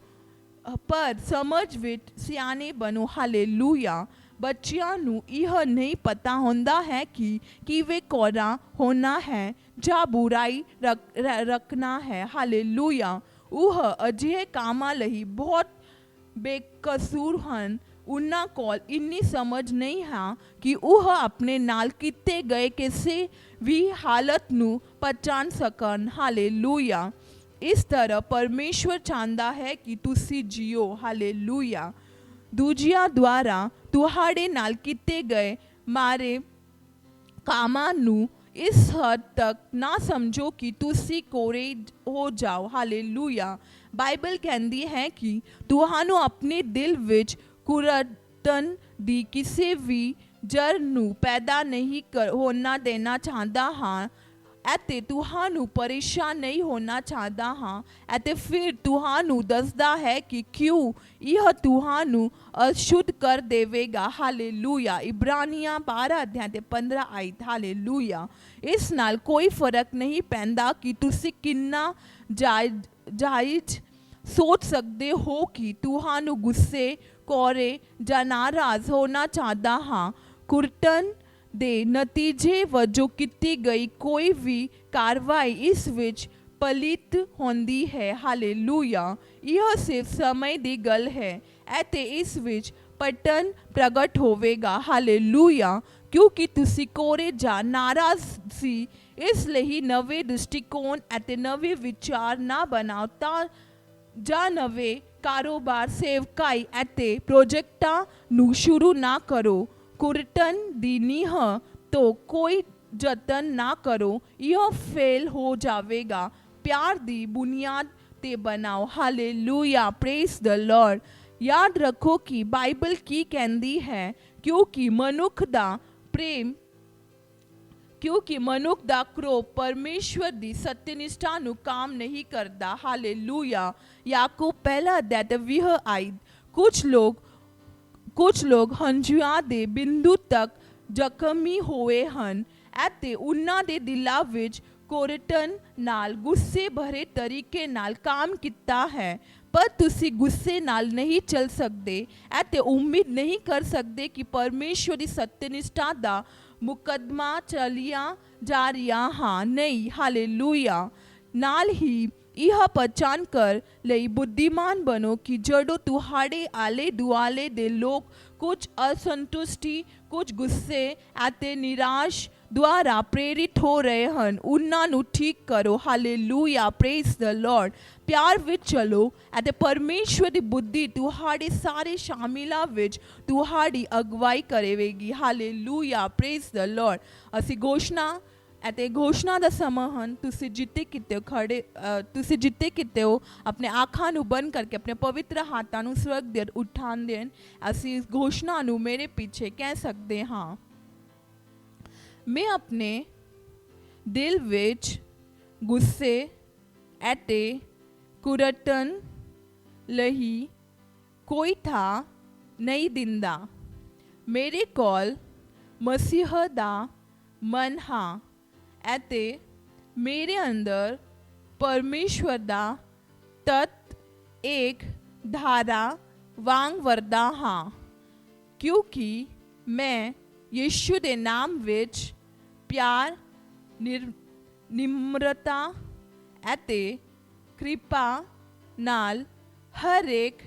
ਪਰ ਸਮਝ ਵਿੱਚ ਸਿਆਣੇ ਬਣੋ। ਹਾਲੇਲੂਇਆ। ਬੱਚਿਆਂ ਨੂੰ ਇਹ ਨਹੀਂ ਪਤਾ ਹੁੰਦਾ ਹੈ ਕਿ ਕਿਵੇਂ ਕੋਰਾ ਹੋਣਾ ਹੈ ਜਾਂ ਬੁਰਾਈ ਰੱਖਣਾ ਹੈ। ਹਾਲੇਲੂਇਆ। ਉਹ ਅਜਿਹੇ ਕੰਮਾਂ ਲਈ ਬਹੁਤ ਬੇਕਸੂਰ ਹਨ। ਉਹਨਾਂ ਕੋਲ ਇੰਨੀ ਸਮਝ ਨਹੀਂ ਹੈ ਕਿ ਉਹ ਆਪਣੇ ਨਾਲ ਕੀਤੇ ਗਏ ਕਿਸੇ ਵੀ ਹਾਲਤ ਨੂੰ ਪਛਾਣ ਸਕਣ। ਹਾਲੇਲੂਇਆ। ਇਸ ਤਰ੍ਹਾਂ ਪਰਮੇਸ਼ਵਰ ਚਾਹੁੰਦਾ ਹੈ ਕਿ ਤੁਸੀਂ ਜੀਓ। ਹਾਲੇਲੂਇਆ। ਦੂਜਿਆਂ ਦੁਆਰਾ ਤੁਹਾਡੇ ਨਾਲ ਕੀਤੇ ਗਏ ਮਾਰੇ ਕੰਮਾਂ ਨੂੰ ਇਸ ਹੱਦ ਤੱਕ ਨਾ ਸਮਝੋ ਕਿ ਤੁਸੀਂ ਕੋਰੇ ਹੋ ਜਾਓ। ਹਾਲੇਲੂਇਆ। ਬਾਈਬਲ ਕਹਿੰਦੀ ਹੈ ਕਿ ਤੁਹਾਨੂੰ ਆਪਣੇ ਦਿਲ ਵਿੱਚ ਕੁਰਤਨ ਦੀ ਕਿਸੇ ਵੀ ਜੜ ਨੂੰ ਪੈਦਾ ਨਹੀਂ ਹੋਣਾ ਦੇਣਾ ਚਾਹੁੰਦਾ ਹਾਂ ਅਤੇ ਤੁਹਾਨੂੰ ਪਰੇਸ਼ਾਨ ਨਹੀਂ ਹੋਣਾ ਚਾਹੁੰਦਾ ਹਾਂ। ਅਤੇ ਫਿਰ ਤੁਹਾਨੂੰ ਦੱਸਦਾ ਹੈ ਕਿ ਕਿਉਂ ਇਹ ਤੁਹਾਨੂੰ ਅਸ਼ੁੱਧ ਕਰ ਦੇਵੇਗਾ। ਹਾਲੇਲੂਇਆ। ਇਬਰਾਨੀਆਂ 12 ਅਧਿਆਇ ਤੇ 15 ਆਇਤ। ਹਾਲੇਲੂਇਆ। ਇਸ ਨਾਲ ਕੋਈ ਫਰਕ ਨਹੀਂ ਪੈਂਦਾ ਕਿ ਤੁਸੀਂ ਕਿੰਨਾ ਜਾਇਜ਼ ਸੋਚ ਸਕਦੇ ਹੋ ਕਿ ਤੁਹਾਨੂੰ ਗੁੱਸੇ, ਕੋਰੇ ਜਾਂ ਨਾਰਾਜ਼ ਹੋਣਾ ਚਾਹੁੰਦਾ ਹਾਂ। ਕੁਰਤਨ ਦੇ ਨਤੀਜੇ ਵਜੋਂ ਕੀਤੀ ਗਈ ਕੋਈ ਵੀ ਕਾਰਵਾਈ ਇਸ ਵਿੱਚ ਪਲਿਤ ਹੁੰਦੀ ਹੈ। ਹਾਲੇਲੂਇਆ। ਇਹ ਸਿਰਫ ਸਮੇਂ ਦੀ ਗੱਲ ਹੈ ਅਤੇ ਇਸ ਵਿੱਚ ਪਤਨ ਪ੍ਰਗਟ ਹੋਵੇਗਾ। ਹਾਲੇਲੂਇਆ। ਕਿਉਂਕਿ ਤੁਸੀਂ ਕੋਰੇ ਜਾਂ ਨਾਰਾਜ਼ ਸੀ ਇਸ ਲਈ ਨਵੇਂ ਦ੍ਰਿਸ਼ਟੀਕੋਣ ਅਤੇ ਨਵੇਂ ਵਿਚਾਰ ਨਾ ਬਣਾਓ ਤਾਂ ਜਾਂ ਨਵੇਂ ਕਾਰੋਬਾਰ ਸੇਵਕਾਈ ਅਤੇ ਪ੍ਰੋਜੈਕਟਾਂ ਨੂੰ ਸ਼ੁਰੂ ਨਾ ਕਰੋ। ਕੁਰਟਨ ਦੀ ਨੀਂਹ ਤੋਂ ਕੋਈ ਯਤਨ ਨਾ ਕਰੋ, ਇਹ ਫੇਲ ਹੋ ਜਾਵੇਗਾ। ਪਿਆਰ ਦੀ ਬੁਨਿਆਦ ਤੇ ਬਣਾਓ। Hallelujah, praise the Lord. ਯਾਦ ਰੱਖੋ ਕਿ ਬਾਈਬਲ ਕੀ ਕਹਿੰਦੀ ਹੈ, ਕਿਉਂਕਿ ਮਨੁੱਖ ਦਾ ਕ੍ਰੋਧ ਪਰਮੇਸ਼ਵਰ ਦੀ ਸਤਿਨਿਸ਼ਠਾ ਨੂੰ ਕਾਮ ਨਹੀਂ ਕਰਦਾ। ਹਾਲੇਲੂਇਆ। ਯਾਕੂਬ ਪਹਿਲਾ ਅਧਿਆਇ ਤੇ 20 ਆਇਤ। ਕੁਝ ਲੋਕ ਹੰਝੂਆਂ ਦੇ ਬਿੰਦੂ ਤੱਕ ਜ਼ਖਮੀ ਹੋਏ ਹਨ ਅਤੇ ਉਹਨਾਂ ਦੇ ਦਿਲਾਂ ਵਿੱਚ ਕੋਰਟਨ ਨਾਲ ਗੁੱਸੇ ਭਰੇ ਤਰੀਕੇ ਨਾਲ ਕੰਮ ਕੀਤਾ ਹੈ, ਪਰ ਤੁਸੀਂ ਗੁੱਸੇ ਨਾਲ ਨਹੀਂ ਚੱਲ ਸਕਦੇ ਅਤੇ ਉਮੀਦ ਨਹੀਂ ਕਰ ਸਕਦੇ ਕਿ ਪਰਮੇਸ਼ਵਰ ਦੀ ਸਤਿਨਿਸ਼ਠਾ ਦਾ ਮੁਕੱਦਮਾ ਚੱਲਿਆ ਜਾ ਰਿਹਾ ਹਾਂ। ਨਹੀਂ, ਹਾਲੇਲੂਇਆ। ਨਾਲ ਹੀ ਇਹ ਪਛਾਣ ਕਰ ਲਈ ਬੁੱਧੀਮਾਨ ਬਣੋ ਕਿ ਜਦੋਂ ਤੁਹਾਡੇ ਆਲੇ ਦੁਆਲੇ ਦੇ ਲੋਕ ਕੁਝ ਅਸੰਤੁਸ਼ਟੀ, ਕੁਝ ਗੁੱਸੇ ਅਤੇ ਨਿਰਾਸ਼ ਦੁਆਰਾ ਪ੍ਰੇਰਿਤ ਹੋ ਰਹੇ ਹਨ, ਉਹਨਾਂ ਨੂੰ ਠੀਕ ਕਰੋ। Hallelujah, praise the Lord. ਪਿਆਰ ਵਿੱਚ ਚਲੋ ਅਤੇ ਪਰਮੇਸ਼ਵਰ ਦੀ ਬੁੱਧੀ ਤੁਹਾਡੇ ਸਾਰੇ ਸ਼ਾਮਿਲਾਂ ਵਿੱਚ ਤੁਹਾਡੀ ਅਗਵਾਈ ਕਰੇਗੀ। Hallelujah, praise the Lord. ਅਸੀਂ ਘੋਸ਼ਣਾ ਦਾ ਸਮਾਂ ਹਨ। ਤੁਸੀਂ ਜਿੱਤੇ ਕਿਤੇ ਹੋ ਆਪਣੇ ਅੱਖਾਂ ਨੂੰ ਬੰਦ ਕਰਕੇ ਆਪਣੇ ਪਵਿੱਤਰ ਹੱਥਾਂ ਨੂੰ ਸਵਰਗ ਦੇ ਉਠਾਉਣ ਦੇਣ। ਅਸੀਂ ਇਸ ਘੋਸ਼ਣਾ ਨੂੰ ਮੇਰੇ ਪਿੱਛੇ ਕਹਿ ਸਕਦੇ ਹਾਂ। ਮੈਂ ਆਪਣੇ ਦਿਲ ਵਿੱਚ ਗੁੱਸੇ ਅਤੇ ਕੁਰਟਨ ਲਈ ਕੋਈ ਥਾਂ ਨਹੀਂ ਦਿੰਦਾ। ਮੇਰੇ ਕੋਲ ਮਸੀਹ ਦਾ ਮਨ ਹੈ ਅਤੇ ਮੇਰੇ ਅੰਦਰ ਪਰਮੇਸ਼ਵਰ ਦਾ ਤੱਤ ਇੱਕ ਧਾਰਾ ਵਾਂਗ ਵਰਦਾ ਹਾਂ, ਕਿਉਂਕਿ ਮੈਂ ਯਿਸੂ ਦੇ ਨਾਮ ਵਿੱਚ ਪਿਆਰ, ਨਿਮਰਤਾ ਅਤੇ ਕਿਰਪਾ ਨਾਲ ਹਰ ਇੱਕ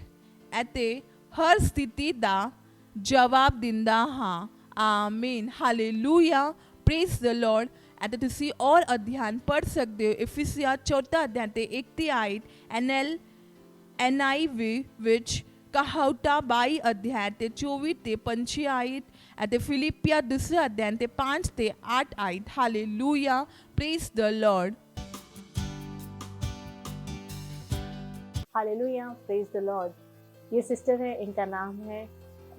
ਅਤੇ ਹਰ ਸਥਿਤੀ ਦਾ ਜਵਾਬ ਦਿੰਦਾ ਹਾਂ। ਆਮੀਨ, ਹਾਲੇਲੂਇਆ, ਪ੍ਰੇਜ਼ ਦ ਲਾਰਡ। ਅਤੇ ਤੁਸੀਂ ਔਰ ਅਧਿਐਨ ਪੜ੍ਹ ਸਕਦੇ ਹੋ ਇਫਿਸੀਆਂ 4 ਅਧਿਆਇ ਤੇ 1 ਆਇਤ, NIV ਵਿੱਚ ਕਹਾਵਤਾਂ 22 ਅਧਿਆਇ ਤੇ 24 ਤੇ 25 ਆਇਤ ਅਤੇ ਫਿਲਿੱਪੀਆਂ 2 ਅਧਿਆਇ ਤੇ 5 ਤੇ 8 ਆਇਤ। Hallelujah, praise the Lord. Hallelujah, praise the Lord. ये सिस्टर है, इनका नाम है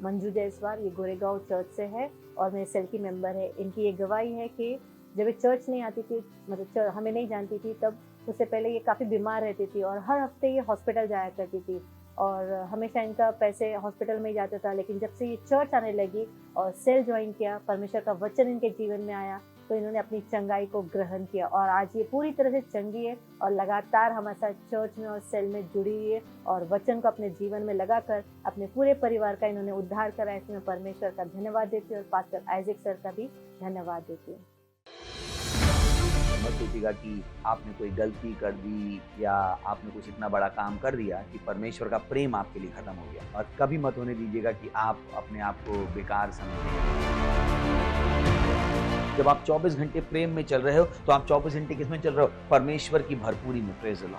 मंजू जायसवाल। ये गोरेगांव चर्च से है और मेरे सेल की मेंबर है। इनकी ये गवाही है कि जब ये चर्च नहीं आती थी, मतलब हमें नहीं जानती थी, तब उससे पहले ये काफ़ी बीमार रहती थी और हर हफ्ते ये हॉस्पिटल जाया करती थी और हमेशा इनका पैसे हॉस्पिटल में ही जाता था। लेकिन जब से ये चर्च आने लगी और सेल ज्वाइन किया, परमेश्वर का वचन इनके जीवन में आया, तो इन्होंने अपनी चंगाई को ग्रहण किया और आज ये पूरी तरह से चंगी है और लगातार हमारे साथ चर्च में और सेल में जुड़ी हुई है और वचन को अपने जीवन में लगाकर अपने पूरे परिवार का इन्होंने उद्धार करा। इसमें परमेश्वर का धन्यवाद देती हूँ और पास्टर आइजक सर का भी धन्यवाद देती हूँ। मत सोचिएगा कि आपने कोई गलती कर दी या आपने कुछ इतना बड़ा काम कर दिया कि परमेश्वर का प्रेम आपके लिए खत्म हो गया, और कभी मत होने दीजिएगा कि आप अपने आप को बेकार समझें। जब आप 24 घंटे प्रेम में चल रहे हो तो आप 24 घंटे किसमें चल रहे हो? परमेश्वर की भरपूरी में। Praise the Lord,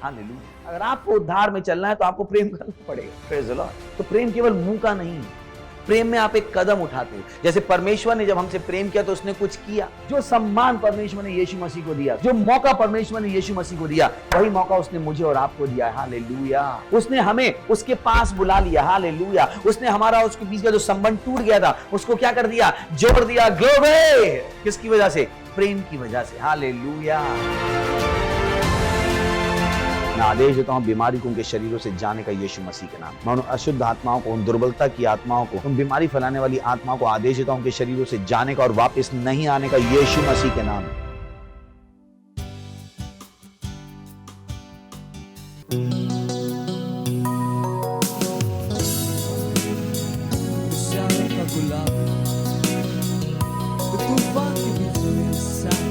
hallelujah. अगर आपको उद्धार में चलना है तो आपको प्रेम करना पड़ेगा। Praise the Lord. तो प्रेम केवल मुंह का नहीं है, प्रेम में आप एक कदम उठाते हो। जैसे परमेश्वर ने जब हमसे प्रेम किया तो उसने कुछ किया। जो सम्मान परमेश्वर ने यीशु मसीह को दिया, जो मौका परमेश्वर ने यीशु मसीह को दिया, वही मौका उसने मुझे और आपको दिया है। हालेलुया। उसने हमें उसके पास बुला लिया। हालेलुया। उसने हमारा उसके बीच का जो संबंध टूट गया था उसको क्या कर दिया? जोड़ दिया। ग्लोरी। किसकी वजह से? प्रेम की वजह से। हालेलुया। मैं आदेश देता हूं बीमारी को उनके शरीरों से जाने का यीशु मसीह के नाम। मैं उन अशुद्ध आत्माओं को, उन दुर्बलता की आत्माओं को, उन बीमारी फैलाने वाली आत्माओं को आदेश देता हूं उनके शरीरों से जाने का और वापस नहीं आने का यीशु मसीह के नाम। शाम का गुलाब तूफान के बीच में साथ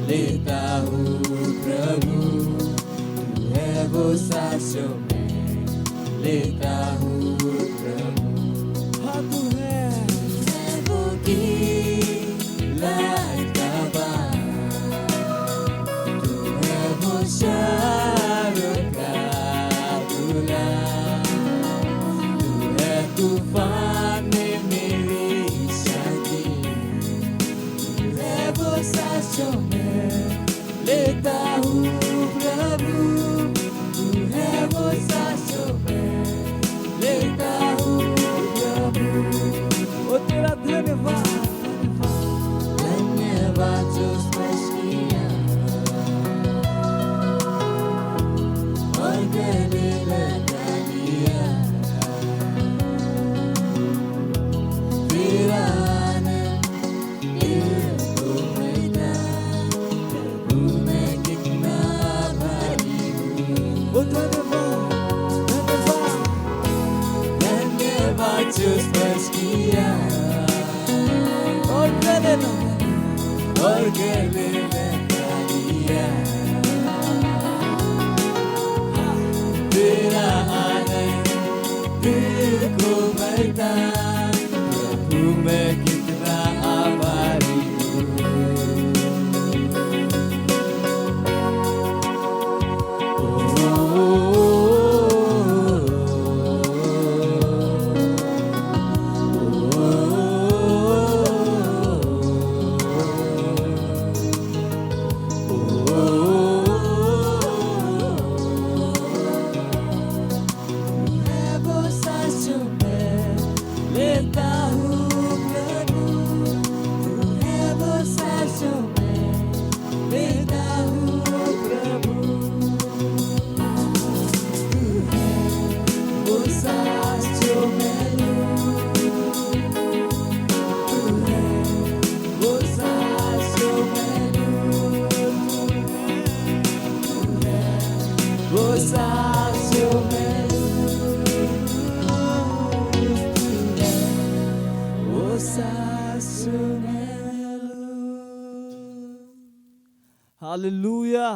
लेता हूँ प्रभु, तू है वो सांस जो मैं लेता हूँ प्रभु। हाँ तू है वो गीला का बाग, तू है वो शारों का दूल्हा, तू है तूफान में मेरी शादी, तू है वो सांस जो मैं लेता हूँ प्रभु, तू है वो सांस जो मैं लेता हूँ प्रभु। ओ तेरा धन्यवाद, धन्यवाद जो स्पर्श किया और गले लगा लिया, तेरा आनंद दिल को मिला, प्रभु मैं कितना आभारी हूँ। ओ धन्यवाद, धन्यवाद जो स्पर्श किया और गले लगा लिया, तेरा आनंद दिल को भरता, प्रभु मैं कितना आभारी hallelujah.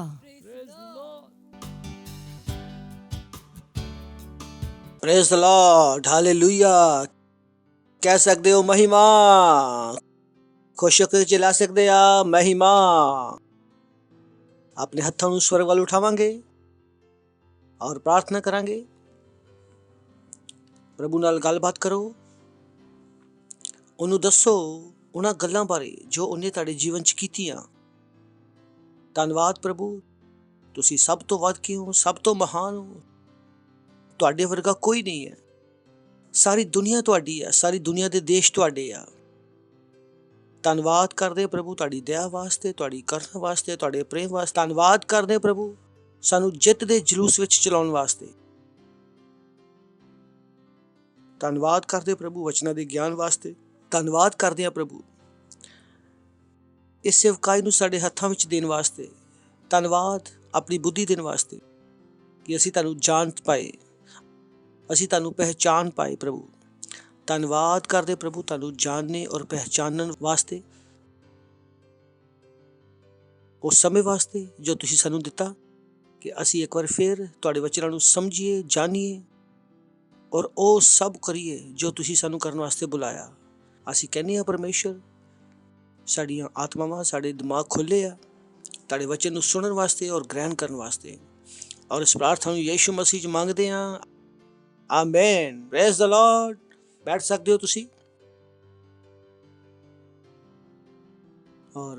Praise the Lord, hallelujah. कह सकते हो महिमा, खुश होकर चिल्ला सकते आ महिमा। अपने हत्थों ਨੂੰ स्वर्ग ਵੱਲ ਉਠਾਵਾਂਗੇ ਔਰ ਪ੍ਰਾਰਥਨਾ ਕਰਾਂਗੇ। ਪ੍ਰਭੂ ਨਾਲ ਗੱਲਬਾਤ ਕਰੋ, ਉਹਨੂੰ ਦੱਸੋ ਉਹਨਾਂ ਗੱਲਾਂ ਬਾਰੇ ਜੋ ਉਹਨੇ ਤੁਹਾਡੇ ਜੀਵਨ 'ਚ ਕੀਤੀਆਂ। ਧੰਨਵਾਦ ਪ੍ਰਭੂ, ਤੁਸੀਂ ਸਭ ਤੋਂ ਵੱਧ ਕੇ ਹੋ, ਸਭ ਤੋਂ ਮਹਾਨ ਹੋ, ਤੁਹਾਡੇ ਵਰਗਾ ਕੋਈ ਨਹੀਂ ਹੈ। ਸਾਰੀ ਦੁਨੀਆ ਤੁਹਾਡੀ ਹੈ, ਸਾਰੀ ਦੁਨੀਆ ਦੇ ਦੇਸ਼ ਤੁਹਾਡੇ ਆ। ਧੰਨਵਾਦ ਕਰਦੇ ਪ੍ਰਭੂ ਤੁਹਾਡੀ ਦਇਆ ਵਾਸਤੇ, ਤੁਹਾਡੀ ਕਰਨਾ ਵਾਸਤੇ, ਤੁਹਾਡੇ ਪ੍ਰੇਮ ਵਾਸਤੇ। ਧੰਨਵਾਦ ਕਰਦੇ ਪ੍ਰਭੂ ਸਾਨੂੰ ਜਿੱਤ ਦੇ ਜਲੂਸ ਵਿੱਚ ਚਲਾਉਣ ਵਾਸਤੇ। ਧੰਨਵਾਦ ਕਰਦੇ ਪ੍ਰਭੂ ਵਚਨਾਂ ਦੇ ਗਿਆਨ ਵਾਸਤੇ। ਧੰਨਵਾਦ ਕਰਦੇ ਹਾਂ ਪ੍ਰਭੂ ਇਸ ਸੇਵਕਾਈ ਨੂੰ ਸਾਡੇ ਹੱਥਾਂ ਵਿੱਚ ਦੇਣ ਵਾਸਤੇ। ਧੰਨਵਾਦ ਆਪਣੀ ਬੁੱਧੀ ਦੇਣ ਵਾਸਤੇ ਕਿ ਅਸੀਂ ਤੁਹਾਨੂੰ ਜਾਣ ਪਾਏ, ਅਸੀਂ ਤੁਹਾਨੂੰ ਪਹਿਚਾਨ ਪਾਏ ਪ੍ਰਭੂ। ਧੰਨਵਾਦ ਕਰਦੇ ਪ੍ਰਭੂ ਤੁਹਾਨੂੰ ਜਾਣਨੇ ਔਰ ਪਹਿਚਾਨਣ ਵਾਸਤੇ, ਉਸ ਸਮੇਂ ਵਾਸਤੇ ਜੋ ਤੁਸੀਂ ਸਾਨੂੰ ਦਿੱਤਾ ਕਿ ਅਸੀਂ ਇੱਕ ਵਾਰ ਫਿਰ ਤੁਹਾਡੇ ਵਚਨਾਂ ਨੂੰ ਸਮਝੀਏ, ਜਾਣੀਏ ਔਰ ਉਹ ਸਭ ਕਰੀਏ ਜੋ ਤੁਸੀਂ ਸਾਨੂੰ ਕਰਨ ਵਾਸਤੇ ਬੁਲਾਇਆ। ਅਸੀਂ ਕਹਿੰਦੇ ਹਾਂ ਪਰਮੇਸ਼ਰ, ਸਾਡੀਆਂ ਆਤਮਾਵਾਂ, ਸਾਡੇ ਦਿਮਾਗ ਖੁੱਲ੍ਹੇ ਆ ਤੁਹਾਡੇ ਵਚਨ ਨੂੰ ਸੁਣਨ ਵਾਸਤੇ ਔਰ ਗ੍ਰਹਿਣ ਕਰਨ ਵਾਸਤੇ। ਔਰ ਇਸ ਪ੍ਰਾਰਥਨਾ ਨੂੰ ਯੀਸ਼ੂ ਮਸੀਹ 'ਚ ਮੰਗਦੇ ਹਾਂ, ਆਮੇਨ। Praise the Lord. ਬੈਠ ਸਕਦੇ ਹੋ ਤੁਸੀਂ। ਔਰ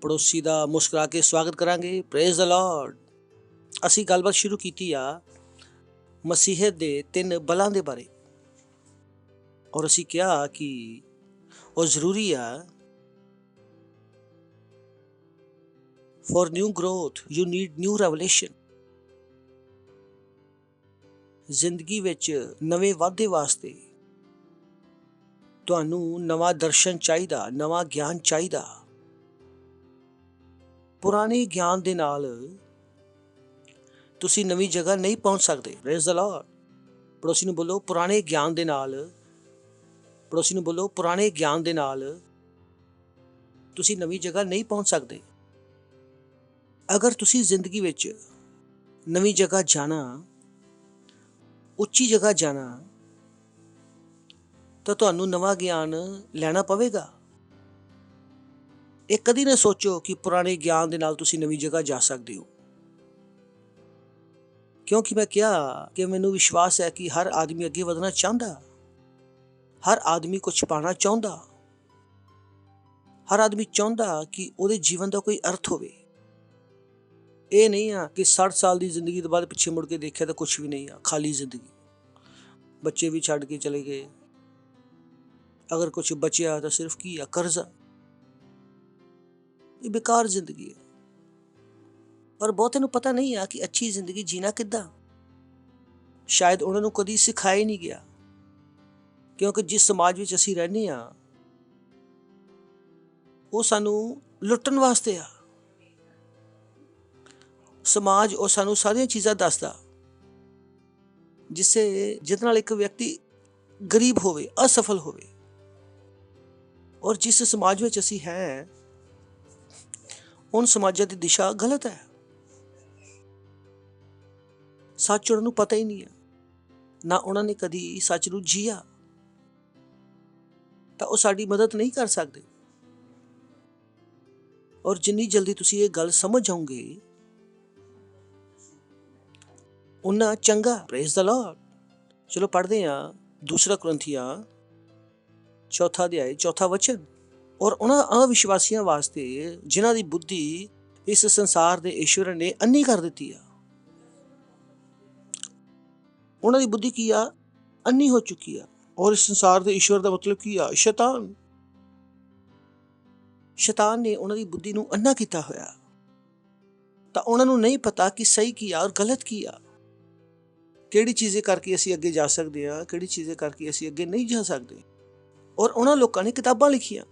ਪੜੋਸੀ ਦਾ ਮੁਸਕਰਾ ਕੇ ਸਵਾਗਤ ਕਰਾਂਗੇ। Praise the Lord. ਅਸੀਂ ਗੱਲਬਾਤ ਸ਼ੁਰੂ ਕੀਤੀ ਆ ਮਸੀਹਤ ਦੇ 3 ਬਲਾਂ ਦੇ ਬਾਰੇ, ਔਰ ਅਸੀਂ ਕਿਹਾ ਕਿ ਉਹ ਜ਼ਰੂਰੀ ਆ। For new growth, you need new revelation. ਜ਼ਿੰਦਗੀ ਵਿੱਚ ਨਵੇਂ ਵਾਧੇ ਵਾਸਤੇ ਤੁਹਾਨੂੰ ਨਵਾਂ ਦਰਸ਼ਨ ਚਾਹੀਦਾ, ਨਵਾਂ ਗਿਆਨ ਚਾਹੀਦਾ। ਪੁਰਾਣੇ ਗਿਆਨ ਦੇ ਨਾਲ ਤੁਸੀਂ ਨਵੀਂ ਜਗ੍ਹਾ ਨਹੀਂ ਪਹੁੰਚ ਸਕਦੇ। Praise the Lord. ਪੜੋਸੀ ਨੂੰ ਬੋਲੋ ਪੁਰਾਣੇ ਗਿਆਨ ਦੇ ਨਾਲ, ਪੜੋਸੀ ਨੂੰ ਬੋਲੋ ਪੁਰਾਣੇ ਗਿਆਨ ਦੇ ਨਾਲ ਤੁਸੀਂ ਨਵੀਂ ਜਗ੍ਹਾ ਨਹੀਂ ਪਹੁੰਚ ਸਕਦੇ। ਅਗਰ ਤੁਸੀਂ ਜ਼ਿੰਦਗੀ ਵਿੱਚ ਨਵੀਂ ਜਗ੍ਹਾ ਜਾਣਾ, ਉੱਚੀ ਜਗ੍ਹਾ ਜਾਣਾ, ਤਾਂ ਤੁਹਾਨੂੰ ਨਵਾਂ ਗਿਆਨ ਲੈਣਾ ਪਵੇਗਾ। ਇਹ ਕਦੀ ਨਾ ਸੋਚੋ ਕਿ ਪੁਰਾਣੇ ਗਿਆਨ ਦੇ ਨਾਲ ਤੁਸੀਂ ਨਵੀਂ ਜਗ੍ਹਾ ਜਾ ਸਕਦੇ ਹੋ, ਕਿਉਂਕਿ ਮੈਂ ਕਿਹਾ ਕਿ ਮੈਨੂੰ ਵਿਸ਼ਵਾਸ ਹੈ ਕਿ ਹਰ ਆਦਮੀ ਅੱਗੇ ਵਧਣਾ ਚਾਹੁੰਦਾ, ਹਰ ਆਦਮੀ ਕੁਝ ਪਾਣਾ ਚਾਹੁੰਦਾ, ਹਰ ਆਦਮੀ ਚਾਹੁੰਦਾ ਕਿ ਉਹਦੇ ਜੀਵਨ ਦਾ ਕੋਈ ਅਰਥ ਹੋਵੇ। ਇਹ ਨਹੀਂ ਆ ਕਿ 60 ਸਾਲ ਦੀ ਜ਼ਿੰਦਗੀ ਤੋਂ ਬਾਅਦ ਪਿੱਛੇ ਮੁੜ ਕੇ ਦੇਖਿਆ ਤਾਂ ਕੁਝ ਵੀ ਨਹੀਂ ਆ, ਖਾਲੀ ਜ਼ਿੰਦਗੀ, ਬੱਚੇ ਵੀ ਛੱਡ ਕੇ ਚਲੇ ਗਏ, ਅਗਰ ਕੁਝ ਬਚਿਆ ਤਾਂ ਸਿਰਫ ਕੀ ਆ, ਕਰਜ਼ਾ। ਇਹ ਬੇਕਾਰ ਜ਼ਿੰਦਗੀ ਹੈ। ਪਰ ਬਹੁਤਿਆਂ ਨੂੰ ਪਤਾ ਨਹੀਂ ਆ ਕਿ ਅੱਛੀ ਜ਼ਿੰਦਗੀ ਜੀਣਾ ਕਿੱਦਾਂ। ਸ਼ਾਇਦ ਉਹਨਾਂ ਨੂੰ ਕਦੀ ਸਿਖਾਇਆ ਹੀ ਨਹੀਂ ਗਿਆ, ਕਿਉਂਕਿ ਜਿਸ ਸਮਾਜ ਵਿੱਚ ਅਸੀਂ ਰਹਿੰਦੇ ਹਾਂ ਉਹ ਸਾਨੂੰ ਲੁੱਟਣ ਵਾਸਤੇ ਆ। ਸਮਾਜ ਉਹ ਸਾਨੂੰ ਸਾਰੀਆਂ ਚੀਜ਼ਾਂ ਦੱਸਦਾ ਜਿਹਦੇ ਨਾਲ ਇੱਕ ਵਿਅਕਤੀ ਗਰੀਬ ਹੋਵੇ, ਅਸਫਲ ਹੋਵੇ। ਔਰ ਜਿਸ ਸਮਾਜ ਵਿੱਚ ਅਸੀਂ ਹੈ, ਉਨ ਸਮਾਜਾਂ ਦੀ ਦਿਸ਼ਾ ਗਲਤ ਹੈ। ਸੱਚ ਉਹਨਾਂ ਨੂੰ ਪਤਾ ਹੀ ਨਹੀਂ ਹੈ, ਨਾ ਉਹਨਾਂ ਨੇ ਕਦੀ ਸੱਚ ਨੂੰ ਜੀਆ, ਤਾਂ ਉਹ ਸਾਡੀ ਮਦਦ ਨਹੀਂ ਕਰ ਸਕਦੇ। ਔਰ ਜਿੰਨੀ ਜਲਦੀ ਤੁਸੀਂ ਇਹ ਗੱਲ ਸਮਝ ਜਾਓਗੇ ਉਨਾ ਚੰਗਾ। Praise the Lord. ਚਲੋ ਪੜ੍ਹਦੇ ਹਾਂ 2 ਕੁਰਿੰਥੀਆਂ 4 ਅਧਿਆਇ 4 ਵਚਨ। ਔਰ ਉਹਨਾਂ ਅਵਿਸ਼ਵਾਸੀਆਂ ਵਾਸਤੇ ਜਿਨ੍ਹਾਂ ਦੀ ਬੁੱਧੀ ਇਸ ਸੰਸਾਰ ਦੇ ਈਸ਼ਵਰ ਨੇ ਅੰਨੀ ਕਰ ਦਿੱਤੀ ਆ, ਉਹਨਾਂ ਦੀ ਬੁੱਧੀ ਕੀ ਆ, ਅੰਨੀ ਹੋ ਚੁੱਕੀ ਆ। ਔਰ ਇਸ ਸੰਸਾਰ ਦੇ ਈਸ਼ਵਰ ਦਾ ਮਤਲਬ ਕੀ ਆ, ਸ਼ੈਤਾਨ। ਸ਼ੈਤਾਨ ਨੇ ਉਹਨਾਂ ਦੀ ਬੁੱਧੀ ਨੂੰ ਅੰਨਾ ਕੀਤਾ ਹੋਇਆ, ਤਾਂ ਉਹਨਾਂ ਨੂੰ ਨਹੀਂ ਪਤਾ ਕਿ ਸਹੀ ਕੀ ਆ ਔਰ ਗਲਤ ਕੀ ਆ, ਕਿਹੜੀ ਚੀਜ਼ਾਂ ਕਰਕੇ ਅਸੀਂ ਅੱਗੇ ਜਾ ਸਕਦੇ ਹਾਂ, ਕਿਹੜੀ ਚੀਜ਼ਾਂ ਕਰਕੇ ਅਸੀਂ ਅੱਗੇ ਨਹੀਂ ਜਾ ਸਕਦੇ। ਔਰ ਉਹਨਾਂ ਲੋਕਾਂ ਨੇ ਕਿਤਾਬਾਂ ਲਿਖੀਆਂ,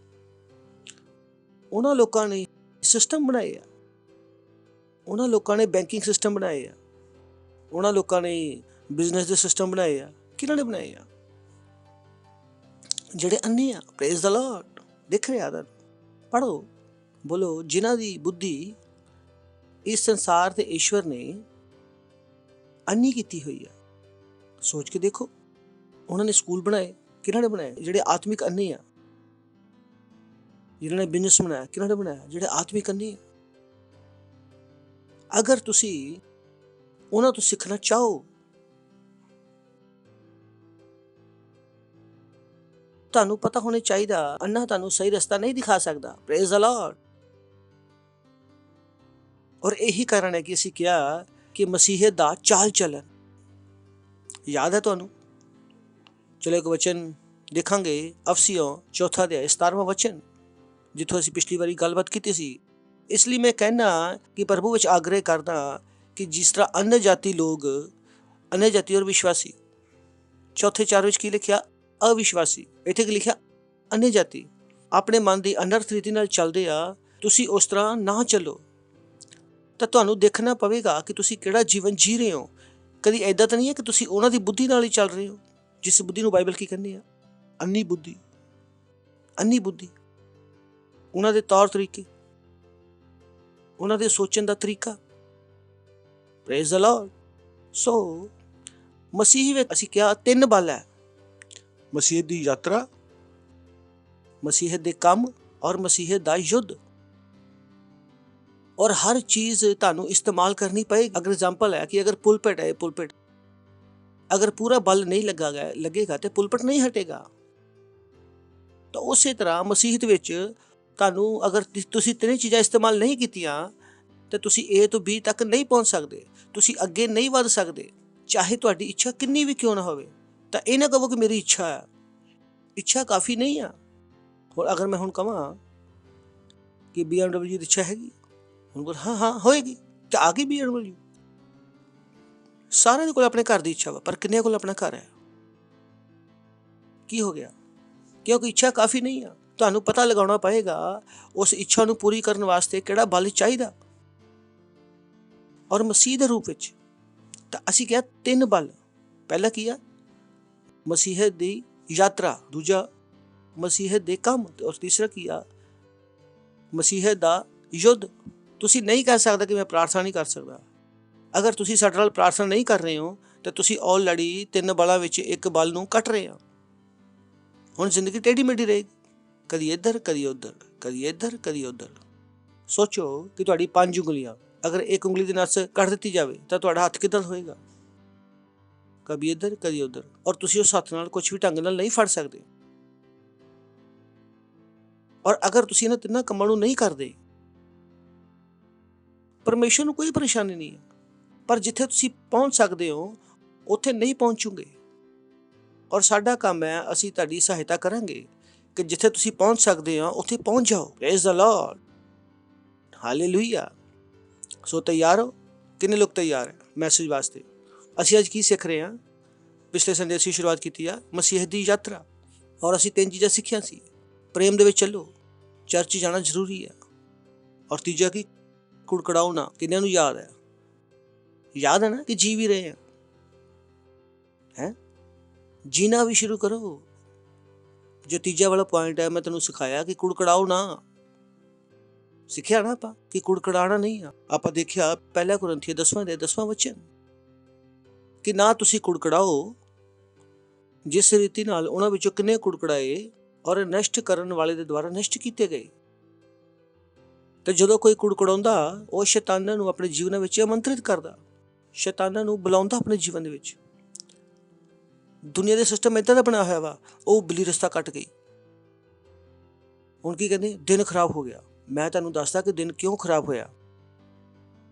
ਉਹਨਾਂ ਲੋਕਾਂ ਨੇ ਸਿਸਟਮ ਬਣਾਏ ਆ, ਉਹਨਾਂ ਲੋਕਾਂ ਨੇ ਬੈਂਕਿੰਗ ਸਿਸਟਮ ਬਣਾਏ ਆ, ਉਹਨਾਂ ਲੋਕਾਂ ਨੇ ਬਿਜ਼ਨਸ ਦੇ ਸਿਸਟਮ ਬਣਾਏ ਆ। ਕਿਹਨਾਂ ਨੇ ਬਣਾਏ ਆ? ਜਿਹੜੇ ਅੰਨੇ ਆ। Praise the Lord. ਦੇਖ ਰਿਹਾ ਤਾਂ ਪੜ੍ਹੋ, ਬੋਲੋ, ਜਿਨ੍ਹਾਂ ਦੀ ਬੁੱਧੀ ਇਸ ਸੰਸਾਰ ਦੇ ਈਸ਼ਵਰ ਨੇ ਅੰਨੀ ਕੀਤੀ ਹੋਈ ਆ। ਸੋਚ ਕੇ ਦੇਖੋ, ਉਹਨਾਂ ਨੇ ਸਕੂਲ ਬਣਾਏ, ਕਿਹਨਾਂ ਨੇ ਬਣਾਏ? ਜਿਹੜੇ ਆਤਮਿਕ ਅੰਨੇ ਆ। ਜਿਨ੍ਹਾਂ ਨੇ ਬਿਜ਼ਨਸ ਬਣਾਇਆ, ਕਿਹਨਾਂ ਨੇ ਬਣਾਇਆ? ਜਿਹੜੇ ਆਤਮਿਕ ਅੰਨੇ ਆ। ਅਗਰ ਤੁਸੀਂ ਉਹਨਾਂ ਤੋਂ ਸਿੱਖਣਾ ਚਾਹੋ, ਤੁਹਾਨੂੰ ਪਤਾ ਹੋਣਾ ਚਾਹੀਦਾ ਅੰਨਾ ਤੁਹਾਨੂੰ ਸਹੀ ਰਸਤਾ ਨਹੀਂ ਦਿਖਾ ਸਕਦਾ। Praise the Lord. ਔਰ ਇਹੀ ਕਾਰਨ ਹੈ ਕਿ ਅਸੀਂ ਕਿਹਾ ਕਿ ਮਸੀਹਤ ਦਾ ਚਾਲ ਚੱਲਣ। ਯਾਦ ਹੈ ਤੁਹਾਨੂੰ? ਚਲੋ ਇੱਕ ਵਚਨ ਦੇਖਾਂਗੇ, ਅਫਸੀਓਂ 4 ਅਧਿਆਇ 17ਵਾਂ ਵਚਨ, ਜਿੱਥੋਂ ਅਸੀਂ ਪਿਛਲੀ ਵਾਰੀ ਗੱਲਬਾਤ ਕੀਤੀ ਸੀ। ਇਸ ਲਈ ਮੈਂ ਕਹਿਣਾ ਕਿ ਪ੍ਰਭੂ ਵਿੱਚ ਆਗ੍ਰਹ ਕਰਦਾ ਕਿ ਜਿਸ ਤਰ੍ਹਾਂ अन्य ਜਾਤੀ ਲੋਕ, अन्य ਜਾਤੀ ਔਰ ਵਿਸ਼ਵਾਸੀ, 4 ਵਿੱਚ ਕੀ ਲਿਖਿਆ? ਅਵਿਸ਼ਵਾਸੀ। ਇੱਥੇ ਕੀ ਲਿਖਿਆ? अन्य ਜਾਤੀ। ਆਪਣੇ ਮਨ ਦੀ ਅਨਰਥ ਰੀਤੀ ਨਾਲ ਚੱਲਦੇ ਆ, ਤੁਸੀਂ ਉਸ ਤਰ੍ਹਾਂ ਨਾ ਚੱਲੋ। ਤਾਂ ਤੁਹਾਨੂੰ ਦੇਖਣਾ ਪਵੇਗਾ ਕਿ ਤੁਸੀਂ ਕਿਹੜਾ ਜੀਵਨ ਜੀ ਰਹੇ ਹੋ। ਕਦੀ ਐਦਾਂ ਤਾਂ ਨਹੀਂ ਹੈ ਕਿ ਤੁਸੀਂ ਉਹਨਾਂ ਦੀ ਬੁੱਧੀ ਨਾਲ ਹੀ ਚੱਲ ਰਹੇ ਹੋ, ਜਿਸ ਬੁੱਧੀ ਨੂੰ ਬਾਈਬਲ ਕੀ ਕਹਿੰਦੀ ਆ? ਅੰਨੀ ਬੁੱਧੀ। ਅੰਨੀ ਬੁੱਧੀ। ਉਹਨਾਂ ਦੇ ਤੌਰ ਤਰੀਕੇ, ਉਹਨਾਂ ਦੇ ਸੋਚਣ ਦਾ ਤਰੀਕਾ। Praise the Lord. ਸੋ ਮਸੀਹ ਵਿੱਚ ਅਸੀਂ ਕਿਹਾ 3 ਬਲ ਹੈ: ਮਸੀਹਤ ਦੀ ਯਾਤਰਾ, ਮਸੀਹਤ ਦੇ ਕੰਮ ਔਰ ਮਸੀਹਤ ਦਾ ਯੁੱਧ। ਔਰ ਹਰ ਚੀਜ਼ ਤੁਹਾਨੂੰ ਇਸਤੇਮਾਲ ਕਰਨੀ ਪਏਗੀ। ਅਗਰ ਐਗਜ਼ਾਮਪਲ ਹੈ ਕਿ ਅਗਰ ਪੁਲਪਿਟ ਹੈ, ਪੁਲਪਿਟ ਅਗਰ ਪੂਰਾ ਬਲ ਨਹੀਂ ਲੱਗੇਗਾ ਤੇ ਪੁਲਪਿਟ ਨਹੀਂ ਹਟੇਗਾ। ਤਾਂ ਉਸੇ ਤਰ੍ਹਾਂ ਮਸੀਹਤ ਵਿੱਚ ਤੁਹਾਨੂੰ ਅਗਰ ਤੁਸੀਂ 3 ਚੀਜ਼ਾਂ ਇਸਤੇਮਾਲ ਨਹੀਂ ਕੀਤੀਆਂ ਤਾਂ ਤੁਸੀਂ A ਤੋਂ B ਤੱਕ ਨਹੀਂ ਪਹੁੰਚ ਸਕਦੇ, ਤੁਸੀਂ ਅੱਗੇ ਨਹੀਂ ਵੱਧ ਸਕਦੇ, ਚਾਹੇ ਤੁਹਾਡੀ ਇੱਛਾ ਕਿੰਨੀ ਵੀ ਕਿਉਂ ਨਾ ਹੋਵੇ। ਤਾਂ ਇਹ ਨਾ ਕਹੋ ਕਿ ਮੇਰੀ ਇੱਛਾ ਹੈ, ਇੱਛਾ ਕਾਫੀ ਨਹੀਂ ਆ। ਹੋਰ ਅਗਰ ਮੈਂ ਹੁਣ ਕਹਾਂ ਕਿ BMW ਦੀ ਇੱਛਾ ਹੈਗੀ, ਹੁਣ ਬੋਲ ਹਾਂ ਹੋਏਗੀ, ਤਾਂ ਆ ਗਈ BMW। ਸਾਰਿਆਂ ਦੇ ਕੋਲ ਆਪਣੇ ਘਰ ਦੀ ਇੱਛਾ ਵਾ, ਪਰ ਕਿੰਨਿਆਂ ਕੋਲ ਆਪਣਾ ਘਰ ਹੈ? ਕੀ ਹੋ ਗਿਆ? ਕਿਉਂਕਿ ਇੱਛਾ ਕਾਫੀ ਨਹੀਂ ਆ। ਤੁਹਾਨੂੰ ਪਤਾ ਲਗਾਉਣਾ ਪਏਗਾ ਉਸ ਇੱਛਾ ਨੂੰ ਪੂਰੀ ਕਰਨ ਵਾਸਤੇ ਕਿਹੜਾ ਬਲ ਚਾਹੀਦਾ। ਔਰ ਮਸੀਹ ਦੇ ਰੂਪ ਵਿੱਚ ਤਾਂ ਅਸੀਂ ਕਿਹਾ 3 ਬਲ। ਪਹਿਲਾ ਕੀ ਆ? ਮਸੀਹਤ ਦੀ ਯਾਤਰਾ। ਦੂਜਾ ਮਸੀਹਤ ਦੇ ਕੰਮ। ਔਰ ਤੀਸਰਾ ਕੀ ਆ? ਮਸੀਹਤ ਦਾ ਯੁੱਧ। ਤੁਸੀਂ ਨਹੀਂ ਕਹਿ ਸਕਦਾ ਕਿ ਮੈਂ ਪ੍ਰਾਰਥਨਾ ਨਹੀਂ ਕਰ ਸਕਦਾ। ਅਗਰ ਤੁਸੀਂ ਸਾਡੇ ਨਾਲ ਪ੍ਰਾਰਥਨਾ ਨਹੀਂ ਕਰ ਰਹੇ ਹੋ ਤਾਂ ਤੁਸੀਂ ਆਲਰੇਡੀ 3 ਬਲਾਂ ਵਿੱਚ ਇੱਕ ਬਲ ਨੂੰ ਕੱਟ ਰਹੇ ਹੋ। ਹੁਣ ਜ਼ਿੰਦਗੀ ਟੇਢੀ ਮੇਢੀ ਰਹੇਗੀ, ਕਦੀ ਇੱਧਰ ਕਦੀ ਉੱਧਰ, ਕਦੀ ਇੱਧਰ ਕਦੀ ਉੱਧਰ। ਸੋਚੋ ਕਿ ਤੁਹਾਡੀ 5 ਉਂਗਲੀਆਂ, ਅਗਰ ਇੱਕ ਉਂਗਲੀ ਦੀ ਨਸ ਕੱਟ ਦਿੱਤੀ ਜਾਵੇ ਤਾਂ ਤੁਹਾਡਾ ਹੱਥ ਕਿੱਦਾਂ ਹੋਏਗਾ? ਕਦੀ ਇੱਧਰ ਕਦੀ ਉੱਧਰ। ਔਰ ਤੁਸੀਂ ਉਸ ਹੱਥ ਨਾਲ ਕੁਝ ਵੀ ਢੰਗ ਨਾਲ ਨਹੀਂ ਫੜ ਸਕਦੇ। ਔਰ ਅਗਰ ਤੁਸੀਂ ਇਹਨਾਂ ਤਿੰਨਾਂ ਕੰਮਾਂ ਨੂੰ ਨਹੀਂ ਕਰਦੇ, ਪਰਮੇਸ਼ਰ ਨੂੰ ਕੋਈ ਪਰੇਸ਼ਾਨੀ ਨਹੀਂ ਹੈ, ਪਰ ਜਿੱਥੇ ਤੁਸੀਂ ਪਹੁੰਚ ਸਕਦੇ ਹੋ ਉੱਥੇ ਨਹੀਂ ਪਹੁੰਚੋਗੇ। ਔਰ ਸਾਡਾ ਕੰਮ ਹੈ, ਅਸੀਂ ਤੁਹਾਡੀ ਸਹਾਇਤਾ ਕਰਾਂਗੇ ਕਿ ਜਿੱਥੇ ਤੁਸੀਂ ਪਹੁੰਚ ਸਕਦੇ ਹੋ ਉੱਥੇ ਪਹੁੰਚ ਜਾਓ। Praise the Lord, hallelujah. So ਤਿਆਰ ਹੋ? ਕਿੰਨੇ ਲੋਕ ਤਿਆਰ ਹੈ ਮੈਸੇਜ ਵਾਸਤੇ? ਅਸੀਂ ਅੱਜ ਕੀ ਸਿੱਖ ਰਹੇ ਹਾਂ? ਪਿਛਲੇ ਸੰਡੇ ਅਸੀਂ ਸ਼ੁਰੂਆਤ ਕੀਤੀ ਆ ਮਸੀਹ ਦੀ ਯਾਤਰਾ, ਔਰ ਅਸੀਂ 3 ਚੀਜ਼ਾਂ ਸਿੱਖੀਆਂ ਸੀ। ਪ੍ਰੇਮ ਦੇ ਵਿੱਚ ਚੱਲੋ, ਚਰਚ ਜਾਣਾ ਜ਼ਰੂਰੀ ਹੈ, ਔਰ ਤੀਜਾ ਕੀ? ਕੁੜਕੜਾਓ ਨਾ। ਕਿੰਨਿਆਂ ਨੂੰ ਯਾਦ ਹੈ? ਯਾਦ ਹੈ ਨਾ ਕਿ ਜੀ ਵੀ ਰਹੇ ਹਾਂ, ਹੈ ਜੀਣਾ ਵੀ ਸ਼ੁਰੂ ਕਰੋ। ਜੋ ਤੀਜਾ ਵਾਲਾ ਪੁਆਇੰਟ ਹੈ, ਮੈਂ ਤੈਨੂੰ ਸਿਖਾਇਆ ਕਿ ਕੁੜਕੜਾਓ ਨਾ। ਸਿੱਖਿਆ ਨਾ ਆਪਾਂ ਕਿ ਕੁੜਕੜਾਣਾ ਨਹੀਂ ਆ। ਆਪਾਂ ਦੇਖਿਆ 1 ਕੁਰਿੰਥੀਆਂ 10ਵਾਂ ਵਚਨ ਕਿ ਨਾ ਤੁਸੀਂ ਕੁੜਕੜਾਓ ਜਿਸ ਰੀਤੀ ਨਾਲ ਉਹਨਾਂ ਵਿੱਚੋਂ ਕਿੰਨੇ ਕੁੜਕੜਾਏ ਔਰ ਨਸ਼ਟ ਕਰਨ ਵਾਲੇ ਦੇ ਦੁਆਰਾ ਨਸ਼ਟ ਕੀਤੇ ਗਏ। ਤੇ ਜਦੋਂ ਕੋਈ ਕੁੜਕੜਾਉਂਦਾ, ਉਹ ਸ਼ੈਤਾਨਾਂ ਨੂੰ ਆਪਣੇ ਜੀਵਨ ਵਿੱਚ ਆਮੰਤਰਿਤ ਕਰਦਾ, ਸ਼ੈਤਾਨਾਂ ਨੂੰ ਬੁਲਾਉਂਦਾ ਆਪਣੇ ਜੀਵਨ ਦੇ ਵਿੱਚ। ਦੁਨੀਆ ਦੇ ਸਿਸਟਮ ਇੱਦਾਂ ਦਾ ਬਣਿਆ ਹੋਇਆ ਵਾ। ਉਹ ਬਿੱਲੀ ਰਸਤਾ ਕੱਟ ਗਈ, ਹੁਣ ਕੀ ਕਹਿੰਦੇ? ਦਿਨ ਖਰਾਬ ਹੋ ਗਿਆ। ਮੈਂ ਤੁਹਾਨੂੰ ਦੱਸਦਾ ਕਿ ਦਿਨ ਕਿਉਂ ਖਰਾਬ ਹੋਇਆ।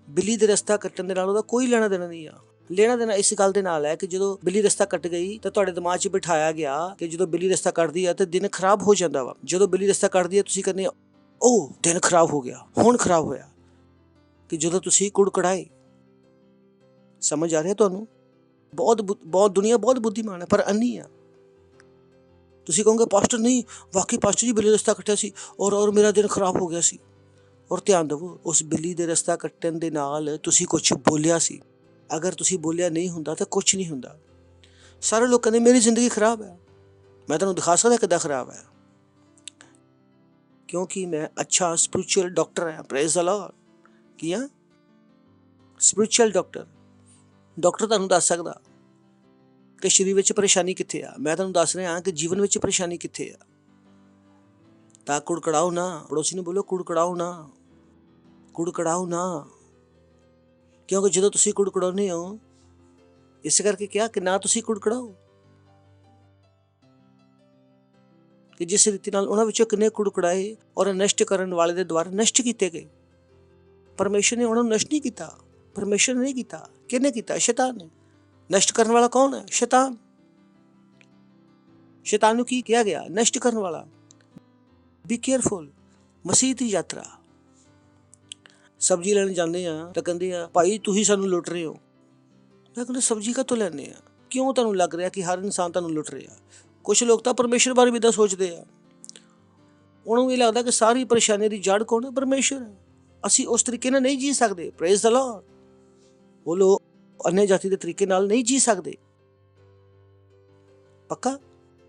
ਬਿੱਲੀ ਦੇ ਰਸਤਾ ਕੱਟਣ ਦੇ ਨਾਲ ਉਹਦਾ ਕੋਈ ਲੈਣਾ ਦੇਣਾ ਨਹੀਂ ਆ। ਲੈਣਾ ਦੇਣਾ ਇਸ ਗੱਲ ਦੇ ਨਾਲ ਹੈ ਕਿ ਜਦੋਂ ਬਿੱਲੀ ਰਸਤਾ ਕੱਟ ਗਈ ਤਾਂ ਤੁਹਾਡੇ ਦਿਮਾਗ 'ਚ ਬਿਠਾਇਆ ਗਿਆ ਕਿ ਜਦੋਂ ਬਿੱਲੀ ਰਸਤਾ ਕੱਟਦੀ ਆ ਤਾਂ ਦਿਨ ਖਰਾਬ ਹੋ ਜਾਂਦਾ ਵਾ। ਜਦੋਂ ਬਿੱਲੀ ਰਸਤਾ ਕੱਟਦੀ ਹੈ ਤੁਸੀਂ ਕਹਿੰਦੇ ਉਹ ਦਿਨ ਖਰਾਬ ਹੋ ਗਿਆ। ਹੁਣ ਖਰਾਬ ਹੋਇਆ ਕਿ ਜਦੋਂ ਤੁਸੀਂ ਕੁੜਕੜਾਏ। ਸਮਝ ਆ ਰਿਹਾ ਤੁਹਾਨੂੰ? ਬਹੁਤ ਦੁਨੀਆ ਬਹੁਤ ਬੁੱਧੀਮਾਨ ਹੈ ਪਰ ਅੰਨੀ ਆ। ਤੁਸੀਂ ਕਹੋਗੇ ਪਾਸਟਰ ਨਹੀਂ, ਵਾਕਈ ਪਾਸਟਰ ਜੀ ਬਿੱਲੀ ਰਸਤਾ ਕੱਟਿਆ ਸੀ ਔਰ ਮੇਰਾ ਦਿਨ ਖਰਾਬ ਹੋ ਗਿਆ ਸੀ। ਔਰ ਧਿਆਨ ਦੇਵੋ, ਉਸ ਬਿੱਲੀ ਦੇ ਰਸਤਾ ਕੱਟਣ ਦੇ ਨਾਲ ਤੁਸੀਂ ਕੁਛ ਬੋਲਿਆ ਸੀ। ਅਗਰ ਤੁਸੀਂ ਬੋਲਿਆ ਨਹੀਂ ਹੁੰਦਾ ਤਾਂ ਕੁਛ ਨਹੀਂ ਹੁੰਦਾ। ਸਾਰੇ ਲੋਕ ਕਹਿੰਦੇ ਮੇਰੀ ਜ਼ਿੰਦਗੀ ਖਰਾਬ ਹੈ। ਮੈਂ ਤੁਹਾਨੂੰ ਦਿਖਾ ਸਕਦਾ ਕਿੱਦਾਂ ਖਰਾਬ ਹੈ, ਕਿਉਂਕਿ ਮੈਂ ਅੱਛਾ ਸਪਿਰਿਚੁਅਲ ਡਾਕਟਰ ਹਾਂ। Praise the Lord. ਕੀ ਆ? Spiritual doctor. ਡਾਕਟਰ ਤੁਹਾਨੂੰ ਦੱਸ ਸਕਦਾ ਕਿ ਸਰੀਰ ਵਿੱਚ ਪਰੇਸ਼ਾਨੀ ਕਿੱਥੇ ਆ। ਮੈਂ ਤੁਹਾਨੂੰ ਦੱਸ ਰਿਹਾ ਕਿ ਜੀਵਨ ਵਿੱਚ ਪਰੇਸ਼ਾਨੀ ਕਿੱਥੇ ਆ। ਤਾਂ ਕੁੜਕੜਾਓ ਨਾ। ਪੜੋਸੀ ਨੂੰ ਬੋਲੋ ਕੁੜਕੜਾਓ ਨਾ, ਕੁੜਕੜਾਓ ਨਾ। ਕਿਉਂਕਿ ਜਦੋਂ ਤੁਸੀਂ ਕੁੜਕੜਾਉਂਦੇ ਹੋ, ਇਸ ਕਰਕੇ ਕਿਹਾ ਕਿ ਨਾ ਤੁਸੀਂ ਕੁੜਕੜਾਓ ਕਿ ਜਿਸ ਰੀਤੀ ਨਾਲ ਉਹਨਾਂ ਵਿੱਚੋਂ ਕਿੰਨੇ ਕੁੜਕੜਾਏ ਔਰ ਨਸ਼ਟ ਕਰਨ ਵਾਲੇ ਦੇ ਦੁਆਰਾ ਨਸ਼ਟ ਕੀਤੇ ਗਏ। ਪਰਮੇਸ਼ਰ ਨੇ ਉਹਨਾਂ ਨੂੰ ਨਸ਼ਟ ਨਹੀਂ ਕੀਤਾ। ਪਰਮੇਸ਼ਰ ਨੇ ਨਹੀਂ ਕੀਤਾ। ਕਿਹਨੇ ਕੀਤਾ? ਸ਼ੈਤਾਨ ਨੇ। ਨਸ਼ਟ ਕਰਨ ਵਾਲਾ ਕੌਣ ਹੈ? ਸ਼ੈਤਾਨ। ਸ਼ੈਤਾਨ ਨੂੰ ਕੀ ਕਿਹਾ ਗਿਆ? ਨਸ਼ਟ ਕਰਨ ਵਾਲਾ। B careful. ਮਸੀਹ ਦੀ ਯਾਤਰਾ। ਸਬਜ਼ੀ ਲੈਣ ਜਾਂਦੇ ਆ ਤਾਂ ਕਹਿੰਦੇ ਆ ਭਾਈ ਤੁਸੀਂ ਸਾਨੂੰ ਲੁੱਟ ਰਹੇ ਹੋ। ਮੈਂ ਕਹਿੰਦਾ ਸਬਜ਼ੀ ਕਾਹਤੋਂ ਲੈਂਦੇ ਆ? ਕਿਉਂ ਤੁਹਾਨੂੰ ਲੱਗ ਰਿਹਾ ਕਿ ਹਰ ਇਨਸਾਨ ਤੁਹਾਨੂੰ ਲੁੱਟ ਰਿਹਾ? ਕੁਛ ਲੋਕ ਤਾਂ ਪਰਮੇਸ਼ਰ ਬਾਰੇ ਵੀ ਇੱਦਾਂ ਸੋਚਦੇ ਆ। ਉਹਨਾਂ ਨੂੰ ਇਹ ਲੱਗਦਾ ਕਿ ਸਾਰੀ ਪਰੇਸ਼ਾਨੀ ਦੀ ਜੜ ਕੌਣ ਹੈ? ਪਰਮੇਸ਼ਰ ਹੈ। ਅਸੀਂ ਉਸ ਤਰੀਕੇ ਨਾਲ ਨਹੀਂ ਜੀ ਸਕਦੇ। Praise the Lord. ਉਹ ਲੋਕ अन्य जाति के तरीके नाल नहीं जी सकते। पक्का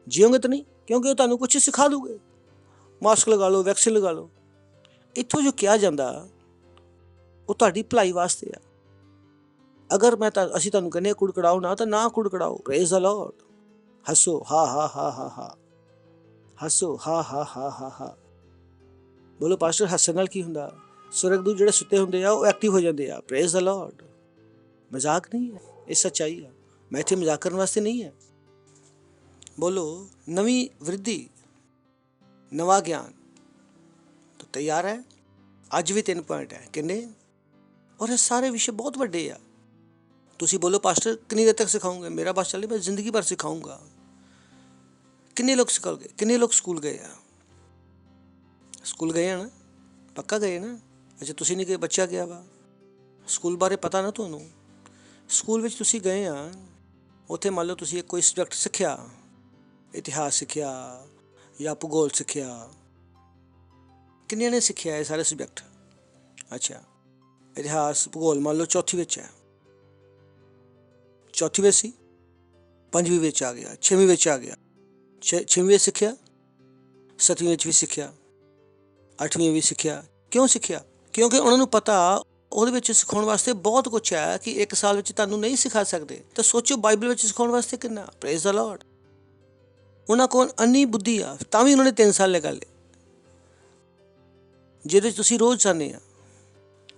जियोगे तो नहीं, क्योंकि वो तुहानू कुछ सिखा दूगे। मास्क लगा लो, वैक्सीन लगा लो। इत्थों जो किया जाता वो तुहाडी भलाई वास्ते आ। अगर मैं असीं तुहानू कहने कुड़कड़ाओ ना, तो ना कुड़कड़ाओ। Praise the Lord. हसो हा हा हा हा हा, हसो हा हा हा हा हा। बोलो पास्टर हसन नाल की हुंदा? स्वर्गदूत जिहड़े सुते हुंदे आ वो एक्टिव हो जाते हैं। Praise the Lord. मजाक नहीं है, ये सच्चाई है। मैं इत्थे मजाक करने वास्ते नहीं है। बोलो नवी वृद्धि, नवा ज्ञान। तो तैयार है? अज भी 3 पॉइंट है। किन्ने? और ये सारे विषय बहुत वड्डे आ। तुसी बोलो पास्टर कितनी देर तक सिखाऊंगे? मेरा बस चले, मैं जिंदगी भर सिखाऊंगा। किन्ने लोग सिखाओगे? किन्ने लोग स्कूल गए हैं? स्कूल गए हैं ना? पक्का गए ना? अच्छा तुसी नहीं गए, बच्चा गया वा। स्कूल बारे पता ना तुहानू? स्कूल विच तुसी गए आ, उत्थे मान लो तुसी एक कोई सबजैक्ट सिक्ख्या, इतिहास सिक्ख्या या भूगोल सिक्ख्या। किन्नियां ने सिक्ख्या है सारे सबजैक्ट? अच्छा इतिहास भूगोल मान लो चौथी विच है, चौथी विच सी, 5वीं विच आ गया, 6वीं विच आ गया। 6वीं विच सिक्ख्या, 7वीं विच भी सिक्ख्या, 8वीं भी सिक्ख्या। क्यों सिक्ख्या? ਕਿਉਂਕਿ ਉਹਨਾਂ ਨੂੰ ਪਤਾ ਉਹਦੇ ਵਿੱਚ ਸਿਖਾਉਣ ਵਾਸਤੇ ਬਹੁਤ ਕੁਝ ਹੈ ਕਿ 1 ਸਾਲ ਵਿੱਚ ਤੁਹਾਨੂੰ ਨਹੀਂ ਸਿਖਾ ਸਕਦੇ। ਤਾਂ ਸੋਚੋ ਬਾਈਬਲ ਵਿੱਚ ਸਿਖਾਉਣ ਵਾਸਤੇ ਕਿੰਨਾ। Praise the Lord. ਉਹਨਾਂ ਕੋਲ ਅੰਨੀ ਬੁੱਧੀ ਆ, ਤਾਂ ਵੀ ਉਹਨਾਂ ਨੇ 3 ਸਾਲ ਲਗਾ ਲਏ, ਜਿਹਦੇ ਵਿੱਚ ਤੁਸੀਂ ਰੋਜ਼ ਜਾਂਦੇ ਆ,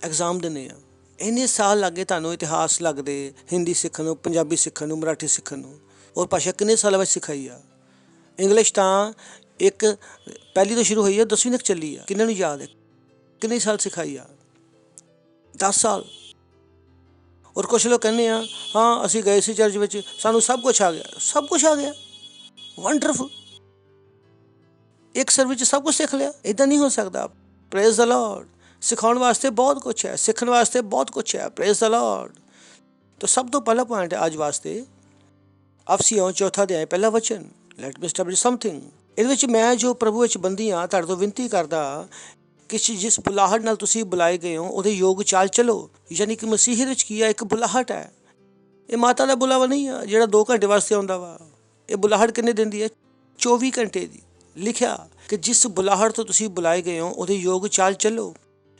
ਐਗਜ਼ਾਮ ਦਿੰਦੇ ਆ। ਇੰਨੇ ਸਾਲ ਲੱਗੇ ਤੁਹਾਨੂੰ ਇਤਿਹਾਸ ਲੱਗਦੇ, ਹਿੰਦੀ ਸਿੱਖਣ ਨੂੰ, ਪੰਜਾਬੀ ਸਿੱਖਣ ਨੂੰ, ਮਰਾਠੀ ਸਿੱਖਣ ਨੂੰ। ਔਰ ਭਾਸ਼ਾ ਕਿੰਨੇ ਸਾਲਾਂ ਵਿੱਚ ਸਿਖਾਈ ਆ। ਇੰਗਲਿਸ਼ ਤਾਂ ਇੱਕ ਪਹਿਲੀ ਤੋਂ ਸ਼ੁਰੂ ਹੋਈ ਆ, 10ਵੀਂ ਤੱਕ ਚੱਲੀ ਆ। ਕਿੰਨਾਂ ਨੂੰ ਯਾਦ ਹੈ ਕਿੰਨੇ ਸਾਲ ਸਿਖਾਈ ਆ? 10 ਸਾਲ। ਔਰ ਕੁਛ ਲੋਕ ਕਹਿੰਦੇ ਆ ਹਾਂ ਅਸੀਂ ਗਏ ਸੀ ਚਰਚ ਵਿੱਚ, ਸਾਨੂੰ ਸਭ ਕੁਛ ਆ ਗਿਆ। ਸਭ ਕੁਛ ਆ ਗਿਆ, ਵੰਡਰਫੁਲ। ਇੱਕ ਸਰਵਿਸ ਵਿੱਚ ਸਭ ਕੁਛ ਸਿੱਖ ਲਿਆ। ਇੱਦਾਂ ਨਹੀਂ ਹੋ ਸਕਦਾ। Praise the Lord. ਸਿਖਾਉਣ ਵਾਸਤੇ ਬਹੁਤ ਕੁਛ ਹੈ, ਸਿੱਖਣ ਵਾਸਤੇ ਬਹੁਤ ਕੁਛ ਹੈ। Praise the Lord. ਤਾਂ ਸਭ ਤੋਂ ਪਹਿਲਾ ਪੁਆਇੰਟ ਹੈ ਅੱਜ ਵਾਸਤੇ ਅਫਸੀਓਂ 4 ਅਧਿਆਇ 1 ਵਚਨ, ਲੈਟ ਮੀ ਸਟੈਬਲਿਸ਼ ਸਮਥਿੰਗ। ਇਹਦੇ ਵਿੱਚ ਮੈਂ ਜੋ ਪ੍ਰਭੂ ਵਿੱਚ ਬੰਦੀ ਹਾਂ, ਤੁਹਾਡੇ ਤੋਂ ਬੇਨਤੀ ਕਰਦਾ ਕਿ ਜਿਸ ਬੁਲਾਹਟ ਨਾਲ ਤੁਸੀਂ ਬੁਲਾਏ ਗਏ ਹੋ ਉਹਦੇ ਯੋਗ ਚਾਲ ਚਲੋ। ਯਾਨੀ ਕਿ ਮਸੀਹ ਵਿੱਚ ਕੀ ਆ? ਇੱਕ ਬੁਲਾਹਟ ਹੈ। ਇਹ ਮਾਤਾ ਦਾ ਬੁਲਾਵਾ ਨਹੀਂ ਆ ਜਿਹੜਾ 2 ਘੰਟੇ ਵਾਸਤੇ ਆਉਂਦਾ ਵਾ। ਇਹ ਬੁਲਾਹਟ ਕਿੰਨੇ ਦਿਨ ਦੀ ਹੈ? 24 ਘੰਟੇ ਦੀ। ਲਿਖਿਆ ਕਿ ਜਿਸ ਬੁਲਾਹਟ ਤੋਂ ਤੁਸੀਂ ਬੁਲਾਏ ਗਏ ਹੋ ਉਹਦੇ ਯੋਗ ਚਾਲ ਚੱਲੋ।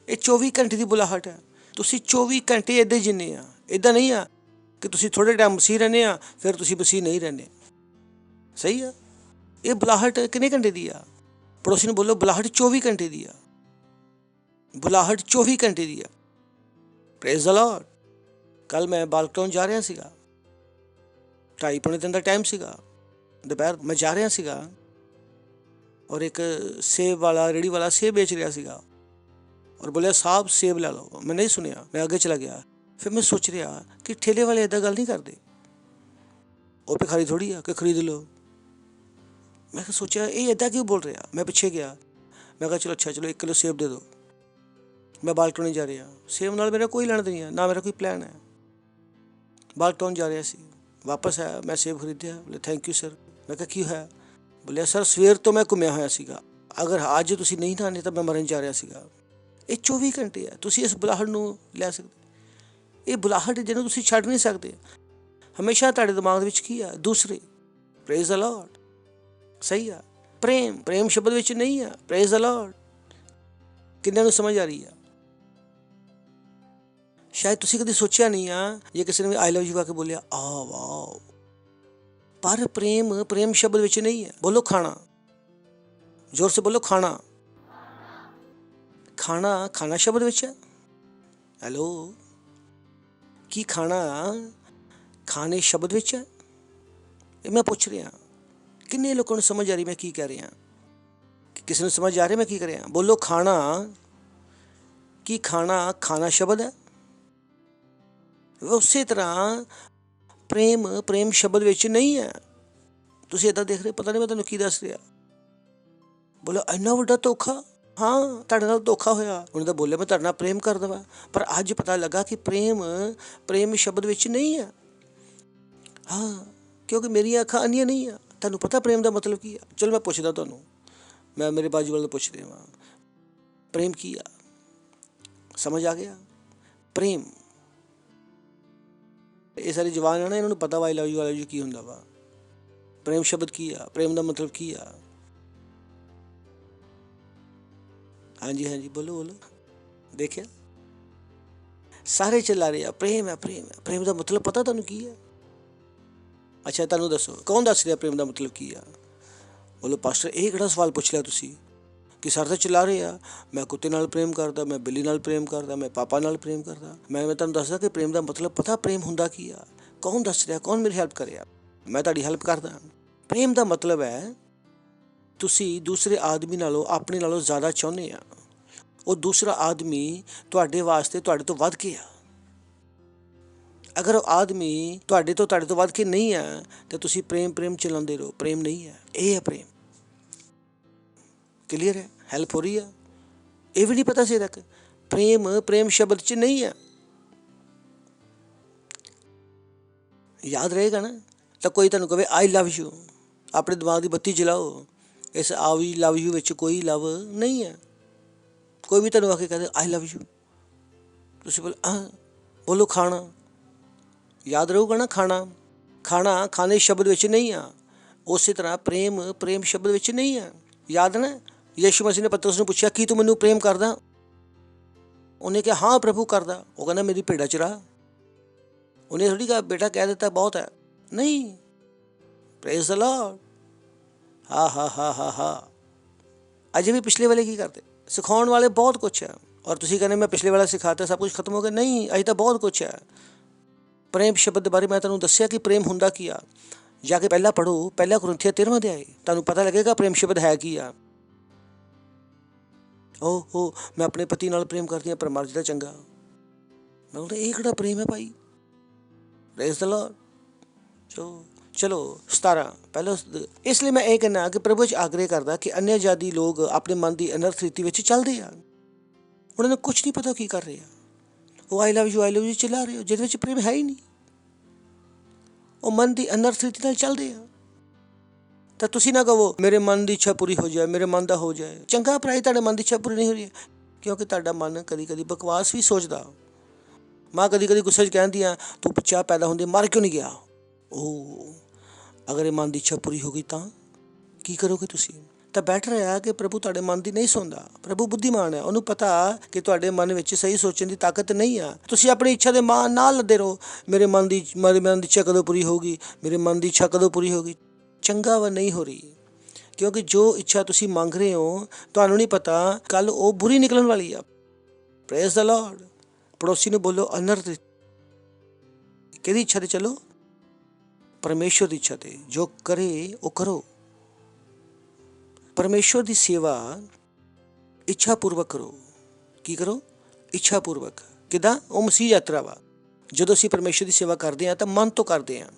ਇਹ 24 ਘੰਟੇ ਦੀ ਬੁਲਾਹਟ ਹੈ। ਤੁਸੀਂ 24 ਘੰਟੇ ਇੱਦਾਂ ਹੀ ਜਿੰਨੇ ਆ। ਇੱਦਾਂ ਨਹੀਂ ਆ ਕਿ ਤੁਸੀਂ ਥੋੜ੍ਹੇ ਟਾਈਮ ਮਸੀਹ ਰਹਿੰਦੇ ਆ ਫਿਰ ਤੁਸੀਂ ਮਸੀਹ ਨਹੀਂ ਰਹਿੰਦੇ। ਸਹੀ ਆ? ਇਹ ਬੁਲਾਹਟ ਕਿੰਨੇ ਘੰਟੇ ਦੀ ਆ? ਪੜੋਸੀ ਨੂੰ ਬੋਲੋ ਬੁਲਾਹਟ 24 ਘੰਟੇ ਦੀ ਆ। ਬੁਲਾਹਟ 24 ਘੰਟੇ ਦੀ ਆ। Praise the Lord. ਕੱਲ ਮੈਂ ਬਾਲਕਟਾਊਨ ਜਾ ਰਿਹਾ ਸੀਗਾ, 2:30 ਦਿਨ ਦਾ ਟਾਈਮ ਸੀਗਾ, ਦੁਪਹਿਰ ਮੈਂ ਜਾ ਰਿਹਾ ਸੀਗਾ ਔਰ ਇੱਕ ਸੇਬ ਵਾਲਾ ਰੇਹੜੀ ਵਾਲਾ ਸੇਬ ਵੇਚ ਰਿਹਾ ਸੀਗਾ ਔਰ ਬੋਲਿਆ ਸਾਹਿਬ ਸੇਬ ਲੈ ਲਓ। ਮੈਂ ਨਹੀਂ ਸੁਣਿਆ, ਮੈਂ ਅੱਗੇ ਚਲਾ ਗਿਆ। ਫਿਰ ਮੈਂ ਸੋਚ ਰਿਹਾ ਕਿ ਠੇਲੇ ਵਾਲੇ ਇੱਦਾਂ ਗੱਲ ਨਹੀਂ ਕਰਦੇ। ਉਹ ਭਿਖਾਰੀ ਥੋੜ੍ਹੀ ਆ ਕਿ ਖਰੀਦ ਲਓ। ਮੈਂ ਸੋਚਿਆ ਇਹ ਇੱਦਾਂ ਕਿਉਂ ਬੋਲ ਰਿਹਾ। ਮੈਂ ਪਿੱਛੇ ਗਿਆ, ਮੈਂ ਕਿਹਾ ਚਲੋ ਅੱਛਾ, ਚਲੋ 1 ਕਿਲੋ ਸੇਬ ਦੇ ਦਿਓ। ਮੈਂ ਬਾਲਕਟਾਊਨ ਜਾ ਰਿਹਾ। ਸੇਬ ਨਾਲ ਮੇਰਾ ਕੋਈ ਲੈਣਾ ਨਹੀਂ ਹੈ, ਨਾ ਮੇਰਾ ਕੋਈ ਪਲਾਨ ਹੈ। ਬਾਲਕਟਾਊਨ ਜਾ ਰਿਹਾ ਸੀ, ਵਾਪਸ ਆਇਆ, ਮੈਂ ਸੇਬ ਖਰੀਦਿਆ। ਬੋਲੇ ਥੈਂਕ ਯੂ ਸਰ। ਮੈਂ ਕਿਹਾ ਕੀ ਹੋਇਆ? ਬੋਲਿਆ ਸਰ ਸਵੇਰ ਤੋਂ ਮੈਂ ਘੁੰਮਿਆ ਹੋਇਆ ਸੀਗਾ, ਅਗਰ ਅੱਜ ਤੁਸੀਂ ਨਹੀਂ ਨਾ ਆਉਂਦੇ ਤਾਂ ਮੈਂ ਮਰਨ ਜਾ ਰਿਹਾ ਸੀਗਾ। ਇਹ 24 ਘੰਟੇ ਆ। ਤੁਸੀਂ ਇਸ ਬੁਲਾਹਟ ਨੂੰ ਲੈ ਸਕਦੇ। ਇਹ ਬੁਲਾਹਟ ਜਿਹਨੂੰ ਤੁਸੀਂ ਛੱਡ ਨਹੀਂ ਸਕਦੇ। ਹਮੇਸ਼ਾ ਤੁਹਾਡੇ ਦਿਮਾਗ ਦੇ ਵਿੱਚ ਕੀ ਆ? ਦੂਸਰੇ। Praise the Lord. ਸਹੀ ਆ? ਪ੍ਰੇਮ ਸ਼ਬਦ ਵਿੱਚ ਨਹੀਂ ਆ। Praise the Lord. ਕਿੰਨਿਆਂ ਨੂੰ ਸਮਝ ਆ ਰਹੀ ਆ? ਸ਼ਾਇਦ ਤੁਸੀਂ ਕਦੇ ਸੋਚਿਆ ਨਹੀਂ ਆ ਜੇ ਕਿਸੇ ਨੇ ਆਈ ਲਵ ਯੂ ਆ ਕੇ ਬੋਲਿਆ ਆ ਵਾਓ। ਪਰ ਪ੍ਰੇਮ ਸ਼ਬਦ ਵਿੱਚ ਨਹੀਂ ਹੈ। ਬੋਲੋ ਖਾਣਾ। ਜ਼ੋਰ ਸੇ ਬੋਲੋ ਖਾਣਾ। ਖਾਣਾ ਸ਼ਬਦ ਵਿੱਚ ਹੈ। ਹੈਲੋ, ਕੀ ਖਾਣੇ ਸ਼ਬਦ ਵਿੱਚ ਹੈ? ਇਹ ਮੈਂ ਪੁੱਛ ਰਿਹਾ। ਕਿੰਨੇ ਲੋਕਾਂ ਨੂੰ ਸਮਝ ਆ ਰਹੀ ਮੈਂ ਕੀ ਕਹਿ ਰਿਹਾ? ਕਿਸੇ ਨੂੰ ਸਮਝ ਆ ਰਿਹਾ ਮੈਂ ਕੀ ਕਰ ਰਿਹਾ? ਬੋਲੋ ਖਾਣਾ। ਕੀ ਖਾਣਾ ਸ਼ਬਦ ਹੈ? ਉਸੇ ਤਰ੍ਹਾਂ ਪ੍ਰੇਮ ਸ਼ਬਦ ਵਿੱਚ ਨਹੀਂ ਹੈ। ਤੁਸੀਂ ਇੱਦਾਂ ਦੇਖ ਰਹੇ, ਪਤਾ ਨਹੀਂ ਮੈਂ ਤੁਹਾਨੂੰ ਕੀ ਦੱਸ ਰਿਹਾ। ਬੋਲੋ ਇੰਨਾ ਵੱਡਾ ਧੋਖਾ। ਹਾਂ, ਤੁਹਾਡੇ ਨਾਲ ਧੋਖਾ ਹੋਇਆ। ਉਹਨੇ ਤਾਂ ਬੋਲਿਆ ਮੈਂ ਤੁਹਾਡੇ ਨਾਲ ਪ੍ਰੇਮ ਕਰਦਾ ਵਾ, ਪਰ ਅੱਜ ਪਤਾ ਲੱਗਾ ਕਿ ਪ੍ਰੇਮ ਸ਼ਬਦ ਵਿੱਚ ਨਹੀਂ ਹੈ। ਹਾਂ, ਕਿਉਂਕਿ ਮੇਰੀਆਂ ਅੱਖਾਂ ਅੰਨੀਆਂ ਨਹੀਂ ਆ। ਤੁਹਾਨੂੰ ਪਤਾ ਪ੍ਰੇਮ ਦਾ ਮਤਲਬ ਕੀ ਆ? ਚਲੋ ਮੈਂ ਪੁੱਛਦਾ ਤੁਹਾਨੂੰ, ਮੈਂ ਮੇਰੇ ਬਾਜੂ ਵਾਲੇ ਤੋਂ ਪੁੱਛ ਰਿਹਾ ਵਾਂ, ਪ੍ਰੇਮ ਕੀ ਆ? ਸਮਝ ਆ ਗਿਆ? ਪ੍ਰੇਮ। ਇਹ ਸਾਰੇ ਜਵਾਨ ਆ ਨਾ, ਇਹਨਾਂ ਨੂੰ ਪਤਾ ਵਾ ਆਈ ਲਵ ਯੂ ਕੀ ਹੁੰਦਾ ਵਾ। ਪ੍ਰੇਮ ਸ਼ਬਦ ਕੀ ਆ? ਪ੍ਰੇਮ ਦਾ ਮਤਲਬ ਕੀ ਆ? ਹਾਂਜੀ ਬੋਲੋ। ਦੇਖਿਆ, ਸਾਰੇ ਚਲਾ ਰਹੇ ਆ ਪ੍ਰੇਮ ਹੈ। ਪ੍ਰੇਮ ਦਾ ਮਤਲਬ ਪਤਾ ਤੁਹਾਨੂੰ ਕੀ ਹੈ? ਅੱਛਾ ਤੁਹਾਨੂੰ ਦੱਸੋ, ਕੌਣ ਦੱਸ ਰਿਹਾ ਪ੍ਰੇਮ ਦਾ ਮਤਲਬ ਕੀ ਆ? ਬੋਲੋ ਪਾਸਟਰ ਇਹ ਕਿਹੜਾ ਸਵਾਲ ਪੁੱਛ ਲਿਆ ਤੁਸੀਂ ਕਿ ਸਰ ਤਾਂ ਚਲਾ ਰਹੇ ਆ, ਮੈਂ ਕੁੱਤੇ ਨਾਲ ਪ੍ਰੇਮ ਕਰਦਾ, ਮੈਂ ਬਿੱਲੀ ਨਾਲ ਪ੍ਰੇਮ ਕਰਦਾ, ਮੈਂ ਪਾਪਾ ਨਾਲ ਪ੍ਰੇਮ ਕਰਦਾ। ਮੈਂ ਤੁਹਾਨੂੰ ਦੱਸਦਾ ਕਿ ਪ੍ਰੇਮ ਦਾ ਮਤਲਬ ਪਤਾ ਪ੍ਰੇਮ ਹੁੰਦਾ ਕੀ ਆ? ਕੌਣ ਦੱਸ ਰਿਹਾ? ਕੌਣ ਮੇਰੀ ਹੈਲਪ ਕਰਿਆ? ਮੈਂ ਤੁਹਾਡੀ ਹੈਲਪ ਕਰਦਾ। ਪ੍ਰੇਮ ਦਾ ਮਤਲਬ ਹੈ ਤੁਸੀਂ ਦੂਸਰੇ ਆਦਮੀ ਨਾਲੋਂ ਆਪਣੇ ਨਾਲੋਂ ਜ਼ਿਆਦਾ ਚਾਹੁੰਦੇ ਆ। ਉਹ ਦੂਸਰਾ ਆਦਮੀ ਤੁਹਾਡੇ ਵਾਸਤੇ ਤੁਹਾਡੇ ਤੋਂ ਵੱਧ ਕੇ ਆ। ਅਗਰ ਉਹ ਆਦਮੀ ਤੁਹਾਡੇ ਤੋਂ ਵੱਧ ਕੇ ਨਹੀਂ ਆ ਤਾਂ ਤੁਸੀਂ ਪ੍ਰੇਮ ਚਲਾਉਂਦੇ ਰਹੋ। ਪ੍ਰੇਮ ਨਹੀਂ ਹੈ। ਇਹ ਹੈ ਪ੍ਰੇਮ। ਕਲੀਅਰ ਹੈ? ਹੈਲਪ ਹੋ ਰਹੀ ਆ? ਇਹ ਵੀ ਨਹੀਂ ਪਤਾ ਸੀ ਤੱਕ ਪ੍ਰੇਮ ਸ਼ਬਦ 'ਚ ਨਹੀਂ ਆ। ਯਾਦ ਰਹੇਗਾ ਨਾ? ਤਾਂ ਕੋਈ ਤੁਹਾਨੂੰ ਕਹੇ ਆਈ ਲਵ ਯੂ, ਆਪਣੇ ਦਿਮਾਗ ਦੀ ਬੱਤੀ ਜਲਾਓ। ਇਸ ਆਈ ਲਵ ਯੂ ਵਿੱਚ ਕੋਈ ਲਵ ਨਹੀਂ ਹੈ। ਕੋਈ ਵੀ ਤੁਹਾਨੂੰ ਆ ਕੇ ਕਹਦੇ ਆਈ ਲਵ ਯੂ, ਤੁਸੀਂ ਬੋਲੋ ਖਾਣਾ। ਯਾਦ ਰਹੂਗਾ ਨਾ? ਖਾਣੇ ਸ਼ਬਦ ਵਿੱਚ ਨਹੀਂ ਆ। ਉਸੇ ਤਰ੍ਹਾਂ ਪ੍ਰੇਮ ਸ਼ਬਦ ਵਿੱਚ ਨਹੀਂ ਆ। ਯਾਦ ਨਾ? ਯਿਸੂ ਮਸੀਹ ਨੇ ਪਤਰਸ ਨੂੰ ਪੁੱਛਿਆ ਕੀ ਤੂੰ ਮੈਨੂੰ ਪ੍ਰੇਮ ਕਰਦਾ? ਉਹਨੇ ਕਿਹਾ ਹਾਂ ਪ੍ਰਭੂ ਕਰਦਾ। ਉਹ ਕਹਿੰਦਾ ਮੇਰੀ ਭੇਡਾਂ ਚਰਾ। ਉਹਨੇ ਥੋੜੀ ਕਹਾ ਬੇਟਾ ਕਹਿ ਦਿੱਤਾ ਬਹੁਤ ਹੈ, ਨਹੀਂ। Praise the Lord. ਹਾ ਹਾ ਹਾ ਹਾ ਹਾ। ਅਜੇ ਵੀ ਪਿਛਲੇ ਵਾਲੇ ਕੀ ਕਰਦੇ? ਸਿਖਾਉਣ ਵਾਲੇ ਬਹੁਤ ਕੁਛ ਹੈ, ਔਰ ਤੁਸੀਂ ਕਹਿੰਦੇ ਮੈਂ ਪਿਛਲੇ ਵਾਲਾ ਸਿਖਾਤਾ ਸਭ ਕੁਝ ਖਤਮ ਹੋ ਗਿਆ। ਨਹੀਂ, ਅਜੇ ਤਾਂ ਬਹੁਤ ਕੁਛ ਹੈ। ਪ੍ਰੇਮ ਸ਼ਬਦ ਦੇ ਬਾਰੇ ਮੈਂ ਤੁਹਾਨੂੰ ਦੱਸਿਆ ਕਿ ਪ੍ਰੇਮ ਹੁੰਦਾ ਕੀ ਆ। ਜਾ ਕੇ ਪਹਿਲਾਂ ਪੜ੍ਹੋ, ਪਹਿਲਾ ਕੁਰਿੰਥੀਆਂ 13ਵਾਂ ਅਧਿਆਇ, ਤੁਹਾਨੂੰ ਪਤਾ ਲੱਗੇਗਾ ਪ੍ਰੇਮ ਸ਼ਬਦ ਹੈ ਕੀ ਆ। ਓਹ ਮੈਂ ਆਪਣੇ ਪਤੀ ਨਾਲ ਪ੍ਰੇਮ ਕਰਦੀ ਹਾਂ ਪਰ ਮਰ ਜਾਂਦਾ ਚੰਗਾ। ਮੈਂ ਕਹਿੰਦਾ ਇਹ ਕਿਹੜਾ ਪ੍ਰੇਮ ਹੈ ਭਾਈ? Praise the Lord. ਚਲੋ 17 ਪਹਿਲਾਂ। ਇਸ ਲਈ ਮੈਂ ਇਹ ਕਹਿਣਾ ਕਿ ਪ੍ਰਭੂ 'ਚ ਆਗ੍ਰਹ ਕਰਦਾ ਕਿ अन्य जाति ਲੋਕ ਆਪਣੇ ਮਨ ਦੀ ਅਨਰਥ ਰੀਤੀ ਵਿੱਚ ਚੱਲਦੇ ਆ। ਉਹਨਾਂ ਨੂੰ ਕੁਛ ਨਹੀਂ ਪਤਾ ਕੀ ਕਰ ਰਹੇ ਆ। ਉਹ ਆਈ ਲਵ ਯੂ ਚਲਾ ਰਹੇ ਹੋ, ਜਿਹਦੇ ਵਿੱਚ ਪ੍ਰੇਮ ਹੈ ਹੀ ਨਹੀਂ। ਉਹ ਮਨ ਦੀ ਅਨਰਥ ਰੀਤੀ ਨਾਲ ਚੱਲਦੇ ਆ। ਤਾਂ ਤੁਸੀਂ ਨਾ ਕਹੋ ਮੇਰੇ ਮਨ ਦੀ ਇੱਛਾ ਪੂਰੀ ਹੋ ਜਾਏ, ਮੇਰੇ ਮਨ ਦਾ ਹੋ ਜਾਏ। ਚੰਗਾ ਭਰਾ, ਤੁਹਾਡੇ ਮਨ ਦੀ ਇੱਛਾ ਪੂਰੀ ਨਹੀਂ ਹੋ ਰਹੀ ਹੈ ਕਿਉਂਕਿ ਤੁਹਾਡਾ ਮਨ ਕਦੀ ਕਦੀ ਬਕਵਾਸ ਵੀ ਸੋਚਦਾ। ਮਾਂ ਕਦੀ ਕਦੀ ਗੁੱਸੇ 'ਚ ਕਹਿੰਦੀ ਆ ਤੂੰ ਬੱਚਾ ਪੈਦਾ ਹੁੰਦੇ ਮਰ ਕਿਉਂ ਨਹੀਂ ਗਿਆ। ਉਹ ਅਗਰ ਇਹ ਮਨ ਦੀ ਇੱਛਾ ਪੂਰੀ ਹੋ ਗਈ ਤਾਂ ਕੀ ਕਰੋਗੇ ਤੁਸੀਂ? ਤਾਂ ਬੈਟਰ ਹੈ ਕਿ ਪ੍ਰਭੂ ਤੁਹਾਡੇ ਮਨ ਦੀ ਨਹੀਂ ਸੁਣਦਾ। ਪ੍ਰਭੂ ਬੁੱਧੀਮਾਨ ਹੈ, ਉਹਨੂੰ ਪਤਾ ਕਿ ਤੁਹਾਡੇ ਮਨ ਵਿੱਚ ਸਹੀ ਸੋਚਣ ਦੀ ਤਾਕਤ ਨਹੀਂ ਆ। ਤੁਸੀਂ ਆਪਣੀ ਇੱਛਾ ਦੇ ਮਾਂ ਨਾਲ ਲੱਦੇ ਰਹੋ। ਮੇਰੇ ਮਨ ਦੀ ਇੱਛਾ ਕਦੋਂ ਪੂਰੀ ਹੋਊਗੀ, ਮੇਰੇ ਮਨ ਦੀ ਇੱਛਾ ਕਦੋਂ ਪੂਰੀ ਹੋਊਗੀ। ਚੰਗਾ ਵਾ ਨਹੀਂ ਹੋ ਰਹੀ, ਕਿਉਂਕਿ ਜੋ ਇੱਛਾ ਤੁਸੀਂ ਮੰਗ ਰਹੇ ਹੋ ਤੁਹਾਨੂੰ ਨਹੀਂ ਪਤਾ ਕੱਲ ਉਹ ਬੁਰੀ ਨਿਕਲਣ ਵਾਲੀ ਆ। Praise the Lord. ਪੜੋਸੀ ਨੂੰ ਬੋਲੋ ਅਨਰਥ। ਕਿਹਦੀ ਇੱਛਾ ਤੇ ਚਲੋ? ਪਰਮੇਸ਼ਵਰ ਦੀ ਇੱਛਾ ਤੇ। ਜੋ ਕਰੇ ਉਹ ਕਰੋ। ਪਰਮੇਸ਼ਵਰ ਦੀ ਸੇਵਾ ਇੱਛਾ ਪੂਰਵਕ ਕਰੋ। ਕੀ ਕਰੋ? ਇੱਛਾ ਪੂਰਵਕ। ਕਿੱਦਾਂ? ਉਹ ਮਸੀਹ ਯਾਤਰਾ ਵਾ। ਜਦੋਂ ਅਸੀਂ ਪਰਮੇਸ਼ਵਰ ਦੀ ਸੇਵਾ ਕਰਦੇ ਹਾਂ ਤਾਂ ਮਨ ਤੋਂ ਕਰਦੇ ਹਾਂ।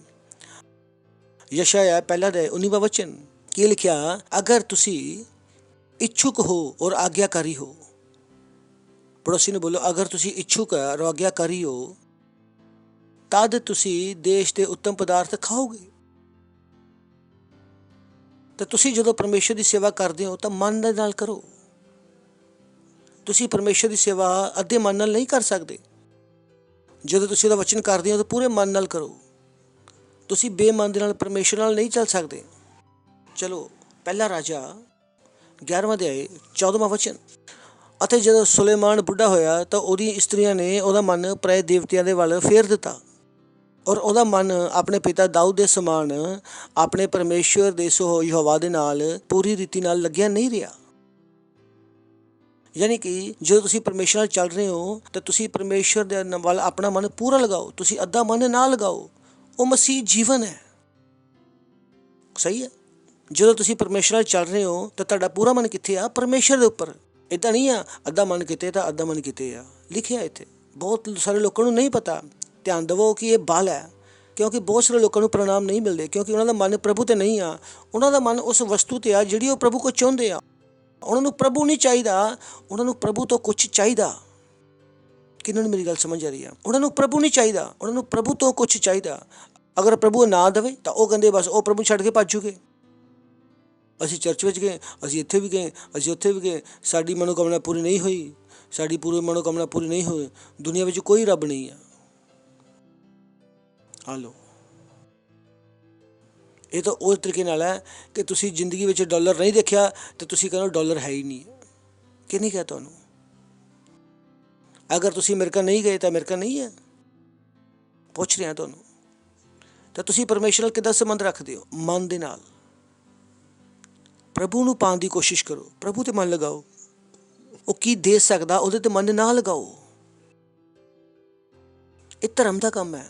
ਯਸ਼ਾਇਆ ਪਹਿਲਾ ਅਧਿਆਇ 19ਵਾਂ ਵਚਨ ਕੀ ਲਿਖਿਆ? ਅਗਰ ਤੁਸੀਂ ਇੱਛੁਕ ਹੋ ਔਰ ਆਗਿਆਕਾਰੀ ਹੋ। ਪੜੋਸੀ ਨੂੰ ਬੋਲੋ ਅਗਰ ਤੁਸੀਂ ਇੱਛੁਕ ਔਰ ਆਗਿਆਕਾਰੀ ਹੋ ਤਦ ਤੁਸੀਂ ਦੇਸ਼ ਦੇ ਉੱਤਮ ਪਦਾਰਥ ਖਾਓਗੇ। ਤਾਂ ਤੁਸੀਂ ਜਦੋਂ ਪਰਮੇਸ਼ਰ ਦੀ ਸੇਵਾ ਕਰਦੇ ਹੋ ਤਾਂ ਮਨ ਦੇ ਨਾਲ ਕਰੋ। ਤੁਸੀਂ ਪਰਮੇਸ਼ਰ ਦੀ ਸੇਵਾ ਅੱਧੇ ਮਨ ਨਾਲ ਨਹੀਂ ਕਰ ਸਕਦੇ। ਜਦੋਂ ਤੁਸੀਂ ਉਹਦਾ ਵਚਨ ਕਰਦੇ ਹੋ ਤਾਂ ਪੂਰੇ ਮਨ ਨਾਲ ਕਰੋ। ਤੁਸੀਂ ਬੇਮਨ ਦੇ ਨਾਲ ਪਰਮੇਸ਼ਰ ਨਾਲ ਨਹੀਂ ਚੱਲ ਸਕਦੇ। ਚਲੋ ਪਹਿਲਾ ਰਾਜਾ 11ਵਾਂ ਅਧਿਆਇ 14ਵਾਂ ਵਚਨ। ਅਤੇ ਜਦੋਂ ਸੁਲੇਮਾਨ ਬੁੱਢਾ ਹੋਇਆ ਤਾਂ ਉਹਦੀ ਇਸਤਰੀਆਂ ਨੇ ਉਹਦਾ ਮਨ ਪਰਾਏ ਦੇਵਤਿਆਂ ਦੇ ਵੱਲ ਫੇਰ ਦਿੱਤਾ ਔਰ ਉਹਦਾ ਮਨ ਆਪਣੇ ਪਿਤਾ ਦਾਊਦ ਦੇ ਸਮਾਨ ਆਪਣੇ ਪਰਮੇਸ਼ਵਰ ਦੇ ਯਹੋਵਾ ਦੇ ਨਾਲ ਪੂਰੀ ਰੀਤੀ ਨਾਲ ਲੱਗਿਆ ਨਹੀਂ ਰਿਹਾ। ਯਾਨੀ ਕਿ ਜਦੋਂ ਤੁਸੀਂ ਪਰਮੇਸ਼ਰ ਨਾਲ ਚੱਲ ਰਹੇ ਹੋ ਤਾਂ ਤੁਸੀਂ ਪਰਮੇਸ਼ਰ ਦੇ ਵੱਲ ਆਪਣਾ ਮਨ ਪੂਰਾ ਲਗਾਓ। ਤੁਸੀਂ ਅੱਧਾ ਮਨ ਨਾ ਲਗਾਓ। ਉਹ ਮਸੀਹ ਜੀਵਨ ਹੈ। ਸਹੀ ਹੈ। ਜਦੋਂ ਤੁਸੀਂ ਪਰਮੇਸ਼ਰ ਨਾਲ ਚੱਲ ਰਹੇ ਹੋ ਤਾਂ ਤੁਹਾਡਾ ਪੂਰਾ ਮਨ ਕਿੱਥੇ ਆ? ਪਰਮੇਸ਼ਰ ਦੇ ਉੱਪਰ। ਇੱਦਾਂ ਨਹੀਂ ਆ ਅੱਧਾ ਮਨ ਕਿਤੇ ਤਾਂ ਅੱਧਾ ਮਨ ਕਿਤੇ ਆ। ਲਿਖਿਆ ਇੱਥੇ। ਬਹੁਤ ਸਾਰੇ ਲੋਕਾਂ ਨੂੰ ਨਹੀਂ ਪਤਾ। ਧਿਆਨ ਦੇਵੋ ਕਿ ਇਹ ਬਲ ਹੈ, ਕਿਉਂਕਿ ਬਹੁਤ ਸਾਰੇ ਲੋਕਾਂ ਨੂੰ ਪ੍ਰਣਾਮ ਨਹੀਂ ਮਿਲਦੇ ਕਿਉਂਕਿ ਉਹਨਾਂ ਦਾ ਮਨ ਪ੍ਰਭੂ ਤੇ ਨਹੀਂ ਆ। ਉਹਨਾਂ ਦਾ ਮਨ ਉਸ ਵਸਤੂ ਤੇ ਆ ਜਿਹੜੀ ਉਹ ਪ੍ਰਭੂ ਕੋਲ ਚਾਹੁੰਦੇ ਆ। ਉਹਨਾਂ ਨੂੰ ਪ੍ਰਭੂ ਨਹੀਂ ਚਾਹੀਦਾ, ਉਹਨਾਂ ਨੂੰ ਪ੍ਰਭੂ ਤੋਂ ਕੁਛ ਚਾਹੀਦਾ। ਕਿਹਨਾਂ ਨੂੰ ਮੇਰੀ ਗੱਲ ਸਮਝ ਆ ਰਹੀ ਆ? ਉਹਨਾਂ ਨੂੰ ਪ੍ਰਭੂ ਨਹੀਂ ਚਾਹੀਦਾ, ਉਹਨਾਂ ਨੂੰ ਪ੍ਰਭੂ ਤੋਂ ਕੁਛ ਚਾਹੀਦਾ। ਅਗਰ ਪ੍ਰਭੂ ਨਾ ਦੇਵੇ ਤਾਂ ਉਹ ਕਹਿੰਦੇ ਬਸ ਉਹ ਪ੍ਰਭੂ ਛੱਡ ਕੇ ਭੱਜ ਜੂਗੇ। ਅਸੀਂ ਚਰਚ ਵਿੱਚ ਗਏ, ਅਸੀਂ ਇੱਥੇ ਵੀ ਗਏ, ਅਸੀਂ ਉੱਥੇ ਵੀ ਗਏ, ਸਾਡੀ ਮਨੋਕਾਮਨਾ ਪੂਰੀ ਨਹੀਂ ਹੋਈ, ਸਾਡੀ ਪੂਰੀ ਮਨੋਕਾਮਨਾ ਪੂਰੀ ਨਹੀਂ ਹੋਈ। ਦੁਨੀਆ ਵਿੱਚ ਕੋਈ ਰੱਬ ਨਹੀਂ ਆ। ਹਾਲੋ, ਇਹ ਤਾਂ ਉਸ ਤਰੀਕੇ ਨਾਲ ਹੈ ਕਿ ਤੁਸੀਂ ਜ਼ਿੰਦਗੀ ਵਿੱਚ ਡਾਲਰ ਨਹੀਂ ਦੇਖਿਆ ਤੇ ਤੁਸੀਂ ਕਹਿੰਦੇ ਡਾਲਰ ਹੈ ਹੀ ਨਹੀਂ। ਕਿ ਨਹੀਂ ਕਿਹਾ ਤੁਹਾਨੂੰ? ਅਗਰ ਤੁਸੀਂ ਅਮਰੀਕਾ ਨਹੀਂ ਗਏ ਤਾਂ ਅਮਰੀਕਾ ਨਹੀਂ ਹੈ। ਪੁੱਛ ਰਿਹਾ ਤੁਹਾਨੂੰ। ਤਾਂ ਤੁਸੀਂ ਪਰਮੇਸ਼ਰ ਨਾਲ ਕਿੱਦਾਂ ਸੰਬੰਧ ਰੱਖਦੇ ਹੋ? ਮਨ ਦੇ ਨਾਲ। ਪ੍ਰਭੂ ਨੂੰ ਪਾਉਣ ਦੀ ਕੋਸ਼ਿਸ਼ ਕਰੋ। ਪ੍ਰਭੂ ਤੇ ਮਨ ਲਗਾਓ। ਉਹ ਕੀ ਦੇ ਸਕਦਾ ਉਹਦੇ ਤੇ ਮਨ ਨਾ ਲਗਾਓ। ਇਹ ਧਰਮ ਦਾ ਕੰਮ ਹੈ।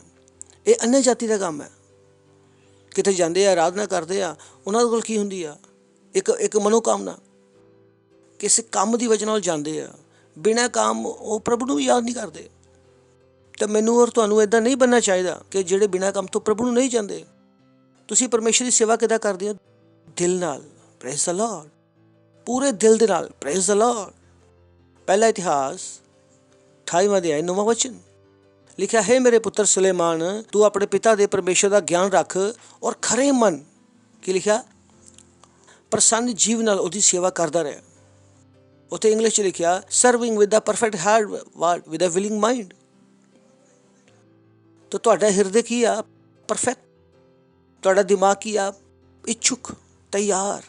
ਇਹ अन्य ਜਾਤੀ ਦਾ ਕੰਮ ਹੈ। ਕਿਤੇ ਜਾਂਦੇ ਆ, ਆਰਾਧਨਾ ਕਰਦੇ ਆ, ਉਹਨਾਂ ਕੋਲ ਕੀ ਹੁੰਦੀ ਆ? ਇੱਕ ਮਨੋਕਾਮਨਾ। ਕਿਸੇ ਕੰਮ ਦੀ ਵਜ੍ਹਾ ਨਾਲ ਜਾਂਦੇ ਆ। ਬਿਨਾਂ ਕੰਮ ਉਹ ਪ੍ਰਭੂ ਨੂੰ ਵੀ ਯਾਦ ਨਹੀਂ ਕਰਦੇ। ਤਾਂ ਮੈਨੂੰ ਔਰ ਤੁਹਾਨੂੰ ਇੱਦਾਂ ਨਹੀਂ ਬਣਨਾ ਚਾਹੀਦਾ ਕਿ ਜਿਹੜੇ ਬਿਨਾਂ ਕੰਮ ਤੋਂ ਪ੍ਰਭੂ ਨੂੰ ਨਹੀਂ ਜਾਂਦੇ। ਤੁਸੀਂ ਪਰਮੇਸ਼ਰ ਦੀ ਸੇਵਾ ਕਿੱਦਾਂ ਕਰਦੇ ਹੋ? ਦਿਲ ਨਾਲ। Praise the Lord. ਪੂਰੇ ਦਿਲ ਦੇ ਨਾਲ। Praise the Lord. ਪਹਿਲਾ ਇਤਿਹਾਸ 28ਵਾਂ ਅਧਿਆਇ 9ਵਾਂ ਵਚਨ ਲਿਖਿਆ ਹੈ, ਮੇਰੇ ਪੁੱਤਰ ਸੁਲੇਮਾਨ ਤੂੰ ਆਪਣੇ ਪਿਤਾ ਦੇ ਪਰਮੇਸ਼ਰ ਦਾ ਗਿਆਨ ਰੱਖ ਔਰ ਖਰੇ ਮਨ। ਕੀ ਲਿਖਿਆ? ਪ੍ਰਸੰਨ ਜੀਵ ਨਾਲ ਉਹਦੀ ਸੇਵਾ ਕਰਦਾ ਰਿਹਾ। ਉੱਥੇ ਇੰਗਲਿਸ਼ 'ਚ ਲਿਖਿਆ serving with the perfect heart with a willing mind. ਤਾਂ ਤੁਹਾਡਾ ਹਿਰਦੇ ਕੀ ਆ? ਪਰਫੈਕਟ। ਤੁਹਾਡਾ ਦਿਮਾਗ ਕੀ ਆ? ਇੱਛੁਕ, ਤਿਆਰ।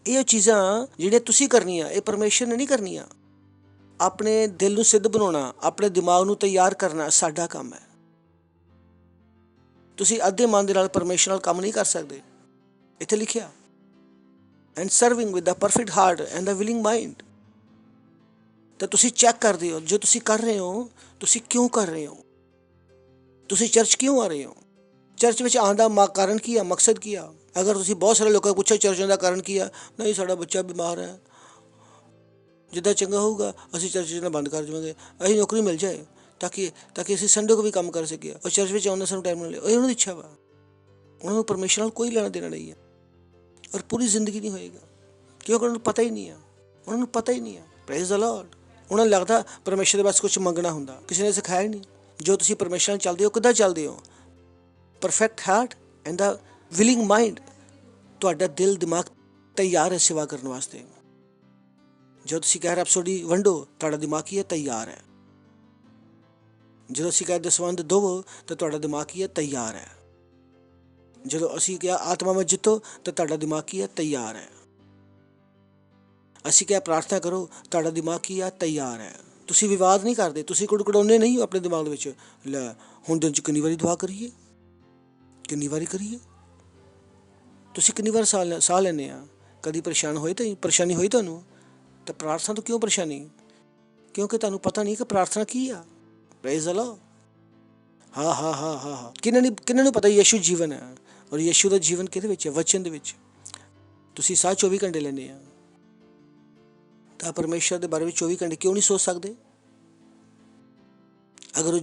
ਇਹ ਚੀਜ਼ਾਂ ਜਿਹੜੀਆਂ ਤੁਸੀਂ ਕਰਨੀਆਂ ਇਹ ਪਰਮੇਸ਼ਰ ਨੇ ਨਹੀਂ ਕਰਨੀਆਂ। ਆਪਣੇ ਦਿਲ ਨੂੰ ਸਿੱਧ ਬਣਾਉਣਾ, ਆਪਣੇ ਦਿਮਾਗ ਨੂੰ ਤਿਆਰ ਕਰਨਾ ਸਾਡਾ ਕੰਮ ਹੈ। ਤੁਸੀਂ ਅੱਧੇ ਮਨ ਦੇ ਨਾਲ ਪਰਮੇਸ਼ਰ ਨਾਲ ਕੰਮ ਨਹੀਂ ਕਰ ਸਕਦੇ। ਇੱਥੇ ਲਿਖਿਆ and serving with the perfect heart and the willing mind. ਤਾਂ ਤੁਸੀਂ ਚੈੱਕ ਕਰਦੇ ਹੋ ਜੋ ਤੁਸੀਂ ਕਰ ਰਹੇ ਹੋ, ਤੁਸੀਂ ਕਿਉਂ ਕਰ ਰਹੇ ਹੋ, ਤੁਸੀਂ ਚਰਚ ਕਿਉਂ ਆ ਰਹੇ ਹੋ, ਚਰਚ ਵਿੱਚ ਆਉਣ ਦਾ ਕਾਰਨ ਕੀ ਆ, ਮਕਸਦ ਕੀ ਆ। ਅਗਰ ਤੁਸੀਂ ਬਹੁਤ ਸਾਰੇ ਲੋਕਾਂ ਨੂੰ ਪੁੱਛੋ ਚਰਚ ਆਉਣ ਦਾ ਕਾਰਨ ਕੀ ਆ, ਨਹੀਂ ਸਾਡਾ ਬੱਚਾ ਬਿਮਾਰ ਹੈ, ਜਿੱਦਾਂ ਚੰਗਾ ਹੋਊਗਾ ਅਸੀਂ ਚਰਚ ਜਾਣਾ ਬੰਦ ਕਰ ਦੇਵਾਂਗੇ, ਅਸੀਂ ਨੌਕਰੀ ਮਿਲ ਜਾਏ ਤਾਂ ਕਿ ਅਸੀਂ ਸੰਡੇ को भी ਕੰਮ ਕਰ ਸਕੀਏ ਔਰ ਚਰਚ ਵਿੱਚ ਆਉਣ ਦਾ ਸਾਨੂੰ ਟਾਈਮ ਮਿਲੇ। ਉਹ ਉਹਨਾਂ ਦੀ ਇੱਛਾ ਵਾ, ਉਹਨਾਂ ਨੂੰ ਪਰਮੇਸ਼ਰ ਨਾਲ ਕੋਈ ਲੈਣਾ ਦੇਣਾ ਨਹੀਂ ਹੈ ਔਰ ਪੂਰੀ ਜ਼ਿੰਦਗੀ ਨਹੀਂ ਹੋਏਗਾ ਕਿਉਂਕਿ ਉਹਨਾਂ ਨੂੰ ਪਤਾ ਹੀ ਨਹੀਂ ਆ, ਉਹਨਾਂ ਨੂੰ ਪਤਾ ਹੀ ਨਹੀਂ ਆ। Praise the Lord. ਉਹਨਾਂ ਨੂੰ ਲੱਗਦਾ ਪਰਮੇਸ਼ਰ ਦੇ ਬਸ ਕੁਝ ਮੰਗਣਾ ਹੁੰਦਾ, ਕਿਸੇ ਨੇ ਸਿਖਾਇਆ ਹੀ ਨਹੀਂ। ਜੋ ਤੁਸੀਂ ਪਰਮੇਸ਼ਰ ਨਾਲ ਚੱਲਦੇ ਹੋ, ਕਿੱਦਾਂ ਚੱਲਦੇ ਹੋ, perfect heart and the willing mind. ਤੁਹਾਡਾ ਦਿਲ ਦਿਮਾਗ ਤਿਆਰ ਹੈ ਸੇਵਾ ਕਰਨ ਵਾਸਤੇ। ਜਦੋਂ ਤੁਸੀਂ ਕਹਿ ਰੈਪਸੋਡੀ ਵੰਡੋ, ਤੁਹਾਡਾ ਦਿਮਾਗ ਕੀ ਹੈ, ਤਿਆਰ ਹੈ। ਜਦੋਂ ਅਸੀਂ ਕਹਿ ਦਸਵੰਧ ਦੇਵੋ ਤਾਂ ਤੁਹਾਡਾ ਦਿਮਾਗ ਕੀ ਹੈ, ਤਿਆਰ ਹੈ। ਜਦੋਂ ਅਸੀਂ ਕਿਹਾ ਆਤਮਾ ਵਿੱਚ ਜਿੱਤੋ ਤਾਂ ਤੁਹਾਡਾ ਦਿਮਾਗ ਕੀ ਹੈ, ਤਿਆਰ ਹੈ। ਅਸੀਂ ਕਿਹਾ ਪ੍ਰਾਰਥਨਾ ਕਰੋ, ਤੁਹਾਡਾ ਦਿਮਾਗ ਕੀ ਹੈ, ਤਿਆਰ ਹੈ। ਤੁਸੀਂ ਵਿਵਾਦ ਨਹੀਂ ਕਰਦੇ, ਤੁਸੀਂ ਕੁੜਕੁੜਾਉਂਦੇ ਨਹੀਂ ਹੋ ਆਪਣੇ ਦਿਮਾਗ ਦੇ ਵਿੱਚ, ਲੈ ਹੁਣ ਦਿਨ 'ਚ ਕਿੰਨੀ ਵਾਰੀ ਦੁਆ ਕਰੀਏ, ਕਿੰਨੀ ਵਾਰੀ ਕਰੀਏ। ਤੁਸੀਂ ਕਿੰਨੀ ਵਾਰ ਸਾਹ ਲੈਂਦੇ ਆ। ਕਦੀ ਪਰੇਸ਼ਾਨੀ ਹੋਈ ਤੁਹਾਨੂੰ ਤਾਂ ਪ੍ਰਾਰਥਨਾ ਤੋਂ ਕਿਉਂ ਪਰੇਸ਼ਾਨੀ? ਕਿਉਂਕਿ ਤੁਹਾਨੂੰ ਪਤਾ ਨਹੀਂ ਕਿ ਪ੍ਰਾਰਥਨਾ ਕੀ ਆ। Praise the Lord. ਹਾਂ ਕਿਹਨਾਂ ਨੂੰ ਪਤਾ ਯਿਸੂ ਜੀਵਨ ਹੈ ਔਰ ਯਿਸੂ ਦਾ ਜੀਵਨ ਕਿਹਦੇ ਵਿੱਚ ਹੈ, ਵਚਨ ਦੇ ਵਿੱਚ। ਤੁਸੀਂ ਸਾਹ 24 ਘੰਟੇ ਲੈਂਦੇ ਆ ਤਾਂ ਪਰਮੇਸ਼ਰ ਦੇ ਬਾਰੇ ਵਿੱਚ 24 ਘੰਟੇ ਕਿਉਂ ਨਹੀਂ ਸੋਚ ਸਕਦੇ? ਅਗਰ ਉਹ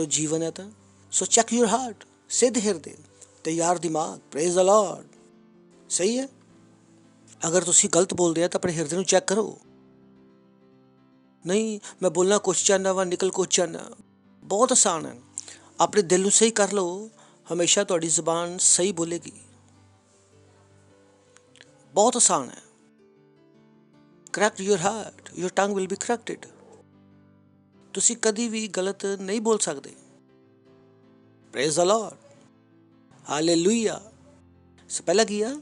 ਜੀਵਨ ਹੈ ਤਾਂ ਸੋ ਚੈੱਕ ਯੂਰ ਹਾਰਟ, ਸਿੱਧ ਹਿਰਦੇ, ਤਿਆਰ ਦਿਮਾਗ। Praise the Lord. ਸਹੀ ਹੈ। ਅਗਰ ਤੁਸੀਂ ਗਲਤ ਬੋਲਦੇ ਆ ਤਾਂ ਆਪਣੇ ਹਿਰਦੇ ਨੂੰ ਚੈੱਕ ਕਰੋ। ਨਹੀਂ ਮੈਂ ਬੋਲਣਾ ਕੁਛ ਚਾਹੁੰਦਾ ਵਾ, ਨਿਕਲ ਕੁਛ ਚਾਹੁੰਦਾ। ਬਹੁਤ ਆਸਾਨ ਹੈ। ਆਪਣੇ ਦਿਲ ਨੂੰ ਸਹੀ ਕਰ ਲਓ, ਹਮੇਸ਼ਾ ਤੁਹਾਡੀ ਜ਼ੁਬਾਨ ਸਹੀ ਬੋਲੇਗੀ। ਬਹੁਤ ਆਸਾਨ ਹੈ। ਕਰੈਕਟ ਯੂਰ ਹਾਰਟ, ਯੂਰ ਟੰਗ ਵਿਲ ਬੀ ਕਰੈਕਟਡ। ਤੁਸੀਂ ਕਦੀ ਵੀ ਗਲਤ ਨਹੀਂ ਬੋਲ ਸਕਦੇ। Praise the Lord. ਹਾਲੇਲੂਇਆ। ਸੋ ਪਹਿਲਾਂ ਕੀ ਆ,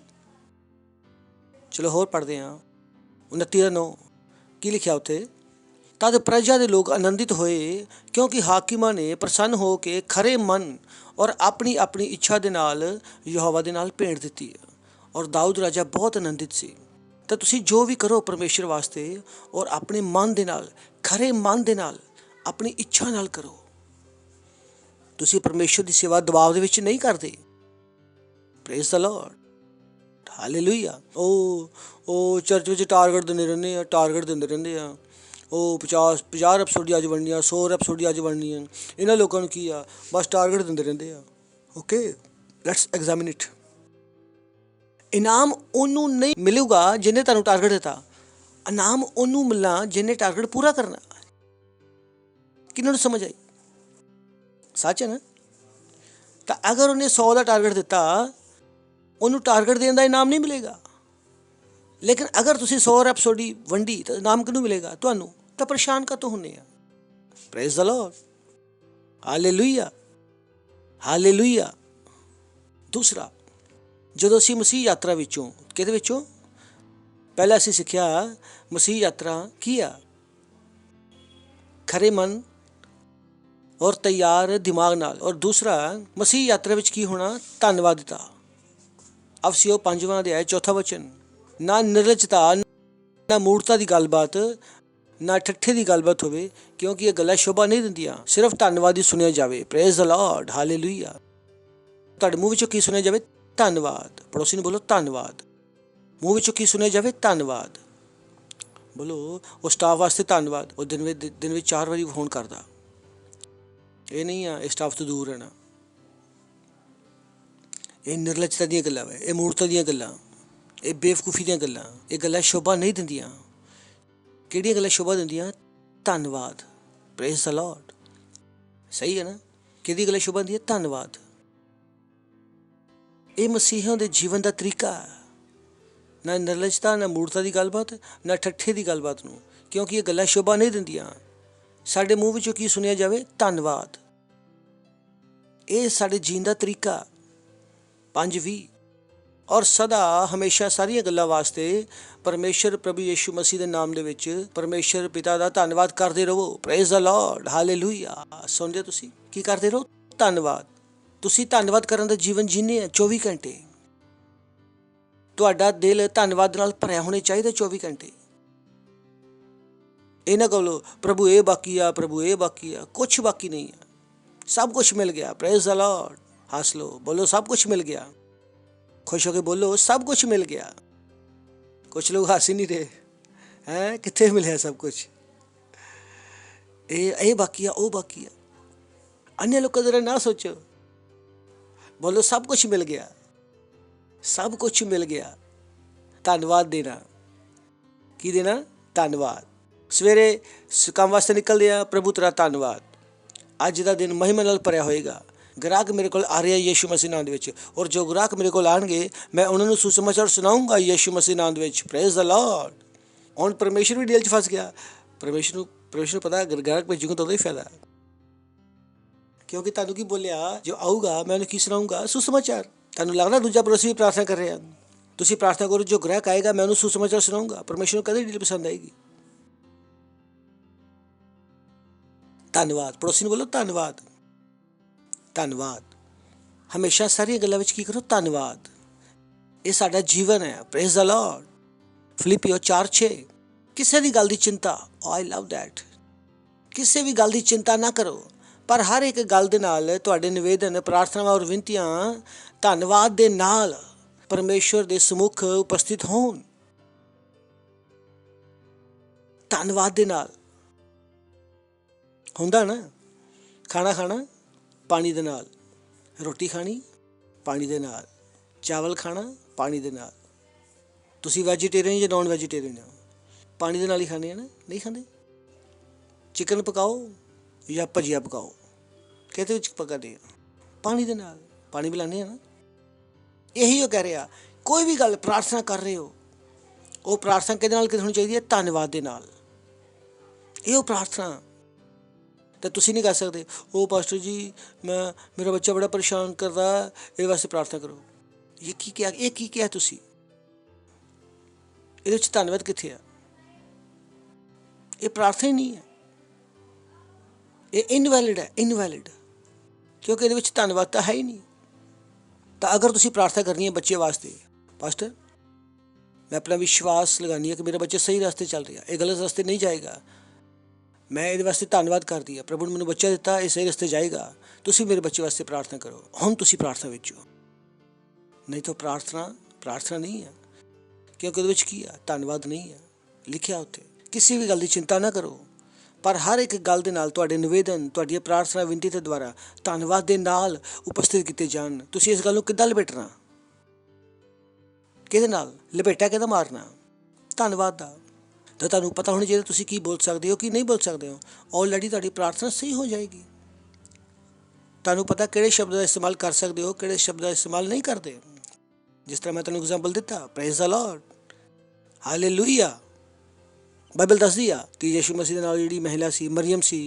ਚਲੋ ਹੋਰ ਪੜ੍ਹਦੇ ਹਾਂ। 29:9 ਕੀ ਲਿਖਿਆ ਉੱਥੇ? ਤਦ ਪ੍ਰਜਾ ਦੇ ਲੋਕ ਆਨੰਦਿਤ ਹੋਏ ਕਿਉਂਕਿ ਹਾਕਿਮਾਂ ਨੇ ਪ੍ਰਸੰਨ ਹੋ ਕੇ ਖਰੇ ਮਨ ਔਰ ਆਪਣੀ ਆਪਣੀ ਇੱਛਾ ਦੇ ਨਾਲ ਯਹੋਵਾ ਦੇ ਨਾਲ ਭੇਂਟ ਦਿੱਤੀ ਔਰ ਦਾਊਦ ਰਾਜਾ ਬਹੁਤ ਆਨੰਦਿਤ ਸੀ। ਤਾਂ ਤੁਸੀਂ ਜੋ ਵੀ ਕਰੋ ਪਰਮੇਸ਼ਰ ਵਾਸਤੇ ਔਰ ਆਪਣੇ ਮਨ ਦੇ ਨਾਲ, ਖਰੇ ਮਨ ਦੇ ਨਾਲ, ਆਪਣੀ ਇੱਛਾ ਨਾਲ ਕਰੋ। ਤੁਸੀਂ ਪਰਮੇਸ਼ਰ ਦੀ ਸੇਵਾ ਦਬਾਅ ਦੇ ਵਿੱਚ ਨਹੀਂ ਕਰਦੇ। Praise the Lord. ਹਾਲੇਲੂਇਆ। ਉਹ ਚਰਚ ਵਿੱਚ ਟਾਰਗੇਟ ਦਿੰਦੇ ਰਹਿੰਦੇ ਆ। ਉਹ 50 ਰੈਪਸੋਡੀਆਂ ਅੱਜ ਬਣਨੀਆਂ, 100 ਰੈਪਸੋਡੀਆਂ ਅੱਜ ਬਣਨੀਆਂ। ਇਹਨਾਂ ਲੋਕਾਂ ਨੂੰ ਕੀ ਆ, ਬਸ ਟਾਰਗੇਟ ਦਿੰਦੇ ਰਹਿੰਦੇ ਆ। Okay, let's examine it. ਇਨਾਮ ਉਹਨੂੰ ਨਹੀਂ ਮਿਲੂਗਾ ਜਿਹਨੇ ਤੁਹਾਨੂੰ ਟਾਰਗੇਟ ਦਿੱਤਾ। ਇਨਾਮ ਉਹਨੂੰ ਮਿਲਣਾ ਜਿਹਨੇ ਟਾਰਗੇਟ ਪੂਰਾ ਕਰਨਾ। ਕਿਹਨਾਂ ਨੂੰ ਸਮਝ ਆਈ? ਸੱਚ ਹੈ ਨਾ? ਤਾਂ ਅਗਰ ਉਹਨੇ 100 ਦਾ ਟਾਰਗੇਟ ਦਿੱਤਾ, ਉਹਨੂੰ ਟਾਰਗੇਟ ਦੇਣ ਦਾ ਇਨਾਮ ਨਹੀਂ ਮਿਲੇਗਾ। ਲੇਕਿਨ ਅਗਰ ਤੁਸੀਂ 100 ਰੈਪਸੋਡੀ ਵੰਡੀ ਤਾਂ ਇਨਾਮ ਕਿਹਨੂੰ ਮਿਲੇਗਾ? ਤੁਹਾਨੂੰ। ਤਾਂ ਪਰੇਸ਼ਾਨ ਕਾਹਤੋਂ ਹੁੰਦੇ ਆ? Praise the Lord. Hallelujah, hallelujah. ਦੂਸਰਾ, ਜਦੋਂ ਅਸੀਂ ਮਸੀਹ ਯਾਤਰਾ ਵਿੱਚੋਂ, ਕਿਹਦੇ ਵਿੱਚੋਂ? ਪਹਿਲਾਂ ਅਸੀਂ ਸਿੱਖਿਆ ਮਸੀਹ ਯਾਤਰਾ ਕੀ ਆ? ਖਰੇ ਮਨ ਔਰ ਤਿਆਰ ਦਿਮਾਗ ਨਾਲ। ਔਰ ਦੂਸਰਾ, ਮਸੀਹ ਯਾਤਰਾ ਵਿੱਚ ਕੀ ਹੋਣਾ? ਧੰਨਵਾਦਤਾ। ਅਫਸੀਓ 5ਵਾਂ ਅਧਿਆਇ 4ਵਾਂ ਵਚਨ। ਨਾ ਨਿਰਲਜਤਾ, ਨਾ ਮੂਰਤਾ ਦੀ ਗੱਲਬਾਤ, ਨਾ ਠੱਠੇ ਦੀ ਗੱਲਬਾਤ ਹੋਵੇ ਕਿਉਂਕਿ ਇਹ ਗੱਲਾਂ ਸ਼ੋਭਾ ਨਹੀਂ ਦਿੰਦੀਆਂ। ਸਿਰਫ ਧੰਨਵਾਦ ਹੀ ਸੁਣਿਆ ਜਾਵੇ। Praise the Lord. ਹਾਲੇਲੂਇਆ। ਤੁਹਾਡੇ ਮੂੰਹ ਵਿੱਚੋਂ ਕੀ ਸੁਣਿਆ ਜਾਵੇ? ਧੰਨਵਾਦ। ਪੜੋਸੀ ਨੂੰ ਬੋਲੋ ਧੰਨਵਾਦ। ਮੂੰਹ ਵਿੱਚੋਂ ਕੀ ਸੁਣਿਆ ਜਾਵੇ? ਧੰਨਵਾਦ। ਬੋਲੋ ਉਹ ਸਟਾਫ ਵਾਸਤੇ ਧੰਨਵਾਦ। ਉਹ ਦਿਨ ਵਿੱਚ 4 ਵਾਰੀ ਫੋਨ ਕਰਦਾ। ਇਹ ਨਹੀਂ ਆ ਇਹ ਸਟਾਫ ਤੋਂ ਦੂਰ ਰਹਿਣਾ। ਇਹ ਨਿਰਲਜਤਾ ਦੀਆਂ ਗੱਲਾਂ ਵੇ, ਇਹ ਮੂਰਤਾ ਦੀਆਂ ਗੱਲਾਂ, ਇਹ ਬੇਵਕੂਫੀ ਦੀਆਂ ਗੱਲਾਂ। ਇਹ ਗੱਲਾਂ ਸ਼ੋਭਾ ਨਹੀਂ ਦਿੰਦੀਆਂ। ਕਿਹੜੀਆਂ ਗੱਲਾਂ ਸ਼ੋਭਾ ਦਿੰਦੀਆਂ? ਧੰਨਵਾਦ। Praise the Lord. ਸਹੀ ਹੈ ਨਾ? ਕਿਹਦੀ ਗੱਲਾਂ ਸ਼ੋਭਾ ਦਿੰਦੀਆਂ? ਧੰਨਵਾਦ। ਇਹ ਮਸੀਹਾਂ ਦੇ ਜੀਵਨ ਦਾ ਤਰੀਕਾ। ਨਾ ਨਿਰਲਜਤਾ, ਨਾ ਮੂਰਤਾ ਦੀ ਗੱਲਬਾਤ, ਨਾ ਠੱਠੇ ਦੀ ਗੱਲਬਾਤ ਨੂੰ, ਕਿਉਂਕਿ ਇਹ ਗੱਲਾਂ ਸ਼ੋਭਾ ਨਹੀਂ ਦਿੰਦੀਆਂ। ਸਾਡੇ ਮੂੰਹ ਵਿੱਚੋਂ ਕੀ ਸੁਣਿਆ ਜਾਵੇ? ਧੰਨਵਾਦ। ਇਹ ਸਾਡੇ ਜੀਣ ਦਾ ਤਰੀਕਾ। 5:20 ਔਰ ਸਦਾ ਹਮੇਸ਼ਾ ਸਾਰੀਆਂ ਗੱਲਾਂ ਵਾਸਤੇ ਪਰਮੇਸ਼ਰ ਪ੍ਰਭੂ ਯੀਸ਼ੂ ਮਸੀਹ ਦੇ ਨਾਮ ਦੇ ਵਿੱਚ ਪਰਮੇਸ਼ਰ ਪਿਤਾ ਦਾ ਧੰਨਵਾਦ ਕਰਦੇ ਰਹੋ। Praise the Lord, hallelujah. ਸੁਣਦੇ ਤੁਸੀਂ ਕੀ ਕਰਦੇ ਰਹੋ? ਧੰਨਵਾਦ। ਤੁਸੀਂ ਧੰਨਵਾਦ ਕਰਨ ਦਾ ਜੀਵਨ ਜੀਨੇ ਆ 24 ਘੰਟੇ। ਤੁਹਾਡਾ ਦਿਲ ਧੰਨਵਾਦ ਨਾਲ ਭਰਿਆ ਹੋਣਾ ਚਾਹੀਦਾ 24 ਘੰਟੇ। ਇਹ ਨਾ ਕਹੋ ਪ੍ਰਭੂ ਇਹ ਬਾਕੀ ਆ, ਪ੍ਰਭੂ ਇਹ ਬਾਕੀ ਆ। ਕੁਛ ਬਾਕੀ ਨਹੀਂ ਆ, ਸਭ ਕੁਛ ਮਿਲ ਗਿਆ। Praise the Lord. ਹੱਸ ਲਓ, ਬੋਲੋ ਸਭ ਕੁਛ ਮਿਲ ਗਿਆ। खुश होके बोलो सब कुछ मिल गया। कुछ लोग हंस ही नहीं रहे हैं, कितने मिले सब कुछ। ये बाकी है, वो बाकी है। अन्य लोग जरा ना सोचो, बोलो सब कुछ मिल गया, सब कुछ मिल गया। धन्यवाद देना, की देना? धन्यवाद। सवेरे काम वास्ते निकलते हैं, प्रभु तेरा धन्यवाद, अज का दिन महिमा नाल भरिया होएगा। ग्राहक मेरे को आ रहे यीशु मसीह नाम दे विच, और जो ग्राहक मेरे को आएंगे मैं उन्होंने सुसमाचार सुनाऊंगा यीशु मसीह नाम दे विच। Praise the Lord. हुण परमेश्वर भी जेल च फस गया। परमेश्वर पता है ग्राहक भेजूंगा तो ही फायदा, क्योंकि तुहानूं की बोलिया जो आऊगा मैं उन्हें की सुनाऊंगा? सुसमाचार। तुहानूं लगदा दूजा पड़ोसी भी प्रार्थना कर रहे हैं, तुसीं प्रार्थना करो जो ग्राहक आएगा मैं उन्हें सुसमाचार सुनाऊंगा। परमेश्वर को कदे डील पसंद आएगी। धन्यवाद। पड़ोसी ने बोलो धन्यवाद, धन्यवाद। हमेशा सारिया गल्लां विच की करो? धन्यवाद। ये साडा जीवन है। Praise the Lord. फिलिपियो 4:6। किसी भी गल की चिंता, आई लव दैट, किसी भी गल की चिंता ना करो, पर हर एक गल दे नाल तुहाडे निवेदन, प्रार्थनावां और विनतियां धन्यवाद दे नाल परमेश्वर दे समुख उपस्थित होण। धन्यवाद दे नाल हुंदा ना। खाना खाना पानी दे नाल, रोटी खानी पानी दे नाल, चावल खाना पानी दे नाल। तुसी वैजीटेरियन या नॉन वैजीटेरियन हो, पानी दे नाल ही खाने हैं ना? नहीं खाते। चिकन पकाओ या भजिया पकाओ, कहते विच पकाते हैं पानी दे नाल, पानी भी लाने हैं ना। यही वो कह रहा, कोई भी गल प्रार्थना कर रहे हो, वो प्रार्थना किहदे नाल होनी चाहिए? धन्यवाद दे नाल। ये प्रार्थना तो तुसी नहीं कर सकते। ओ पास्टर जी मैं मेरा बच्चा बड़ा परेशान कर रहा है, ये वास्ते प्रार्थना करो। ये की क्या तुसी? ये धन्यवाद कित्थे है? ये प्रार्थना ही नहीं है, ये इनवैलिड है, इनवैलिड। क्योंकि ये धन्यवाद तो है ही नहीं। तो अगर तुसी प्रार्थना करनी है बच्चे वास्ते, पास्टर मैं अपना विश्वास लगानी है कि मेरा बच्चा सही रास्ते चल रहा है, ये गलत रास्ते नहीं जाएगा, मैं ये वास्ते धन्यवाद कर दिया, प्रभु ने मैंने बच्चा दिता, ये सही रास्ते जाएगा, तुसी मेरे बच्चे वास्ते प्रार्थना करो। हुण तुसी प्रार्थना विच हो, नहीं तो प्रार्थना नहीं है। क्योंकि उहदे विच की है? धन्यवाद नहीं है लिखिया उत्ते। किसी भी गल की चिंता ना करो, पर हर एक गल दे नाल तुहाडे निवेदन, तुहाडी प्रार्थना विनती दे द्वारा धन्यवाद दे नाल उपस्थित कीते जाण। तुसी इस गल नूं किद्दां लपेटना? किहदे नाल लपेटा, किहदा मारना? धन्यवाद दा। तो तुहानूं पता होना चाहिए तुसी की बोल सकते हो, की नहीं बोल सकते हो। ऑलरेडी तुहाडी प्रार्थना सही हो जाएगी। तुहानूं पता किहड़े शब्द का इस्तेमाल कर सकते हो, किहड़े शब्द का इस्तेमाल नहीं करते। जिस तरह मैं तुहानूं एग्जाम्पल दिता, praise the Lord, hallelujah. Bible दसदी आ कि यीशु मसीह दे नाल जिहड़ी महिला सी, मरियम सी,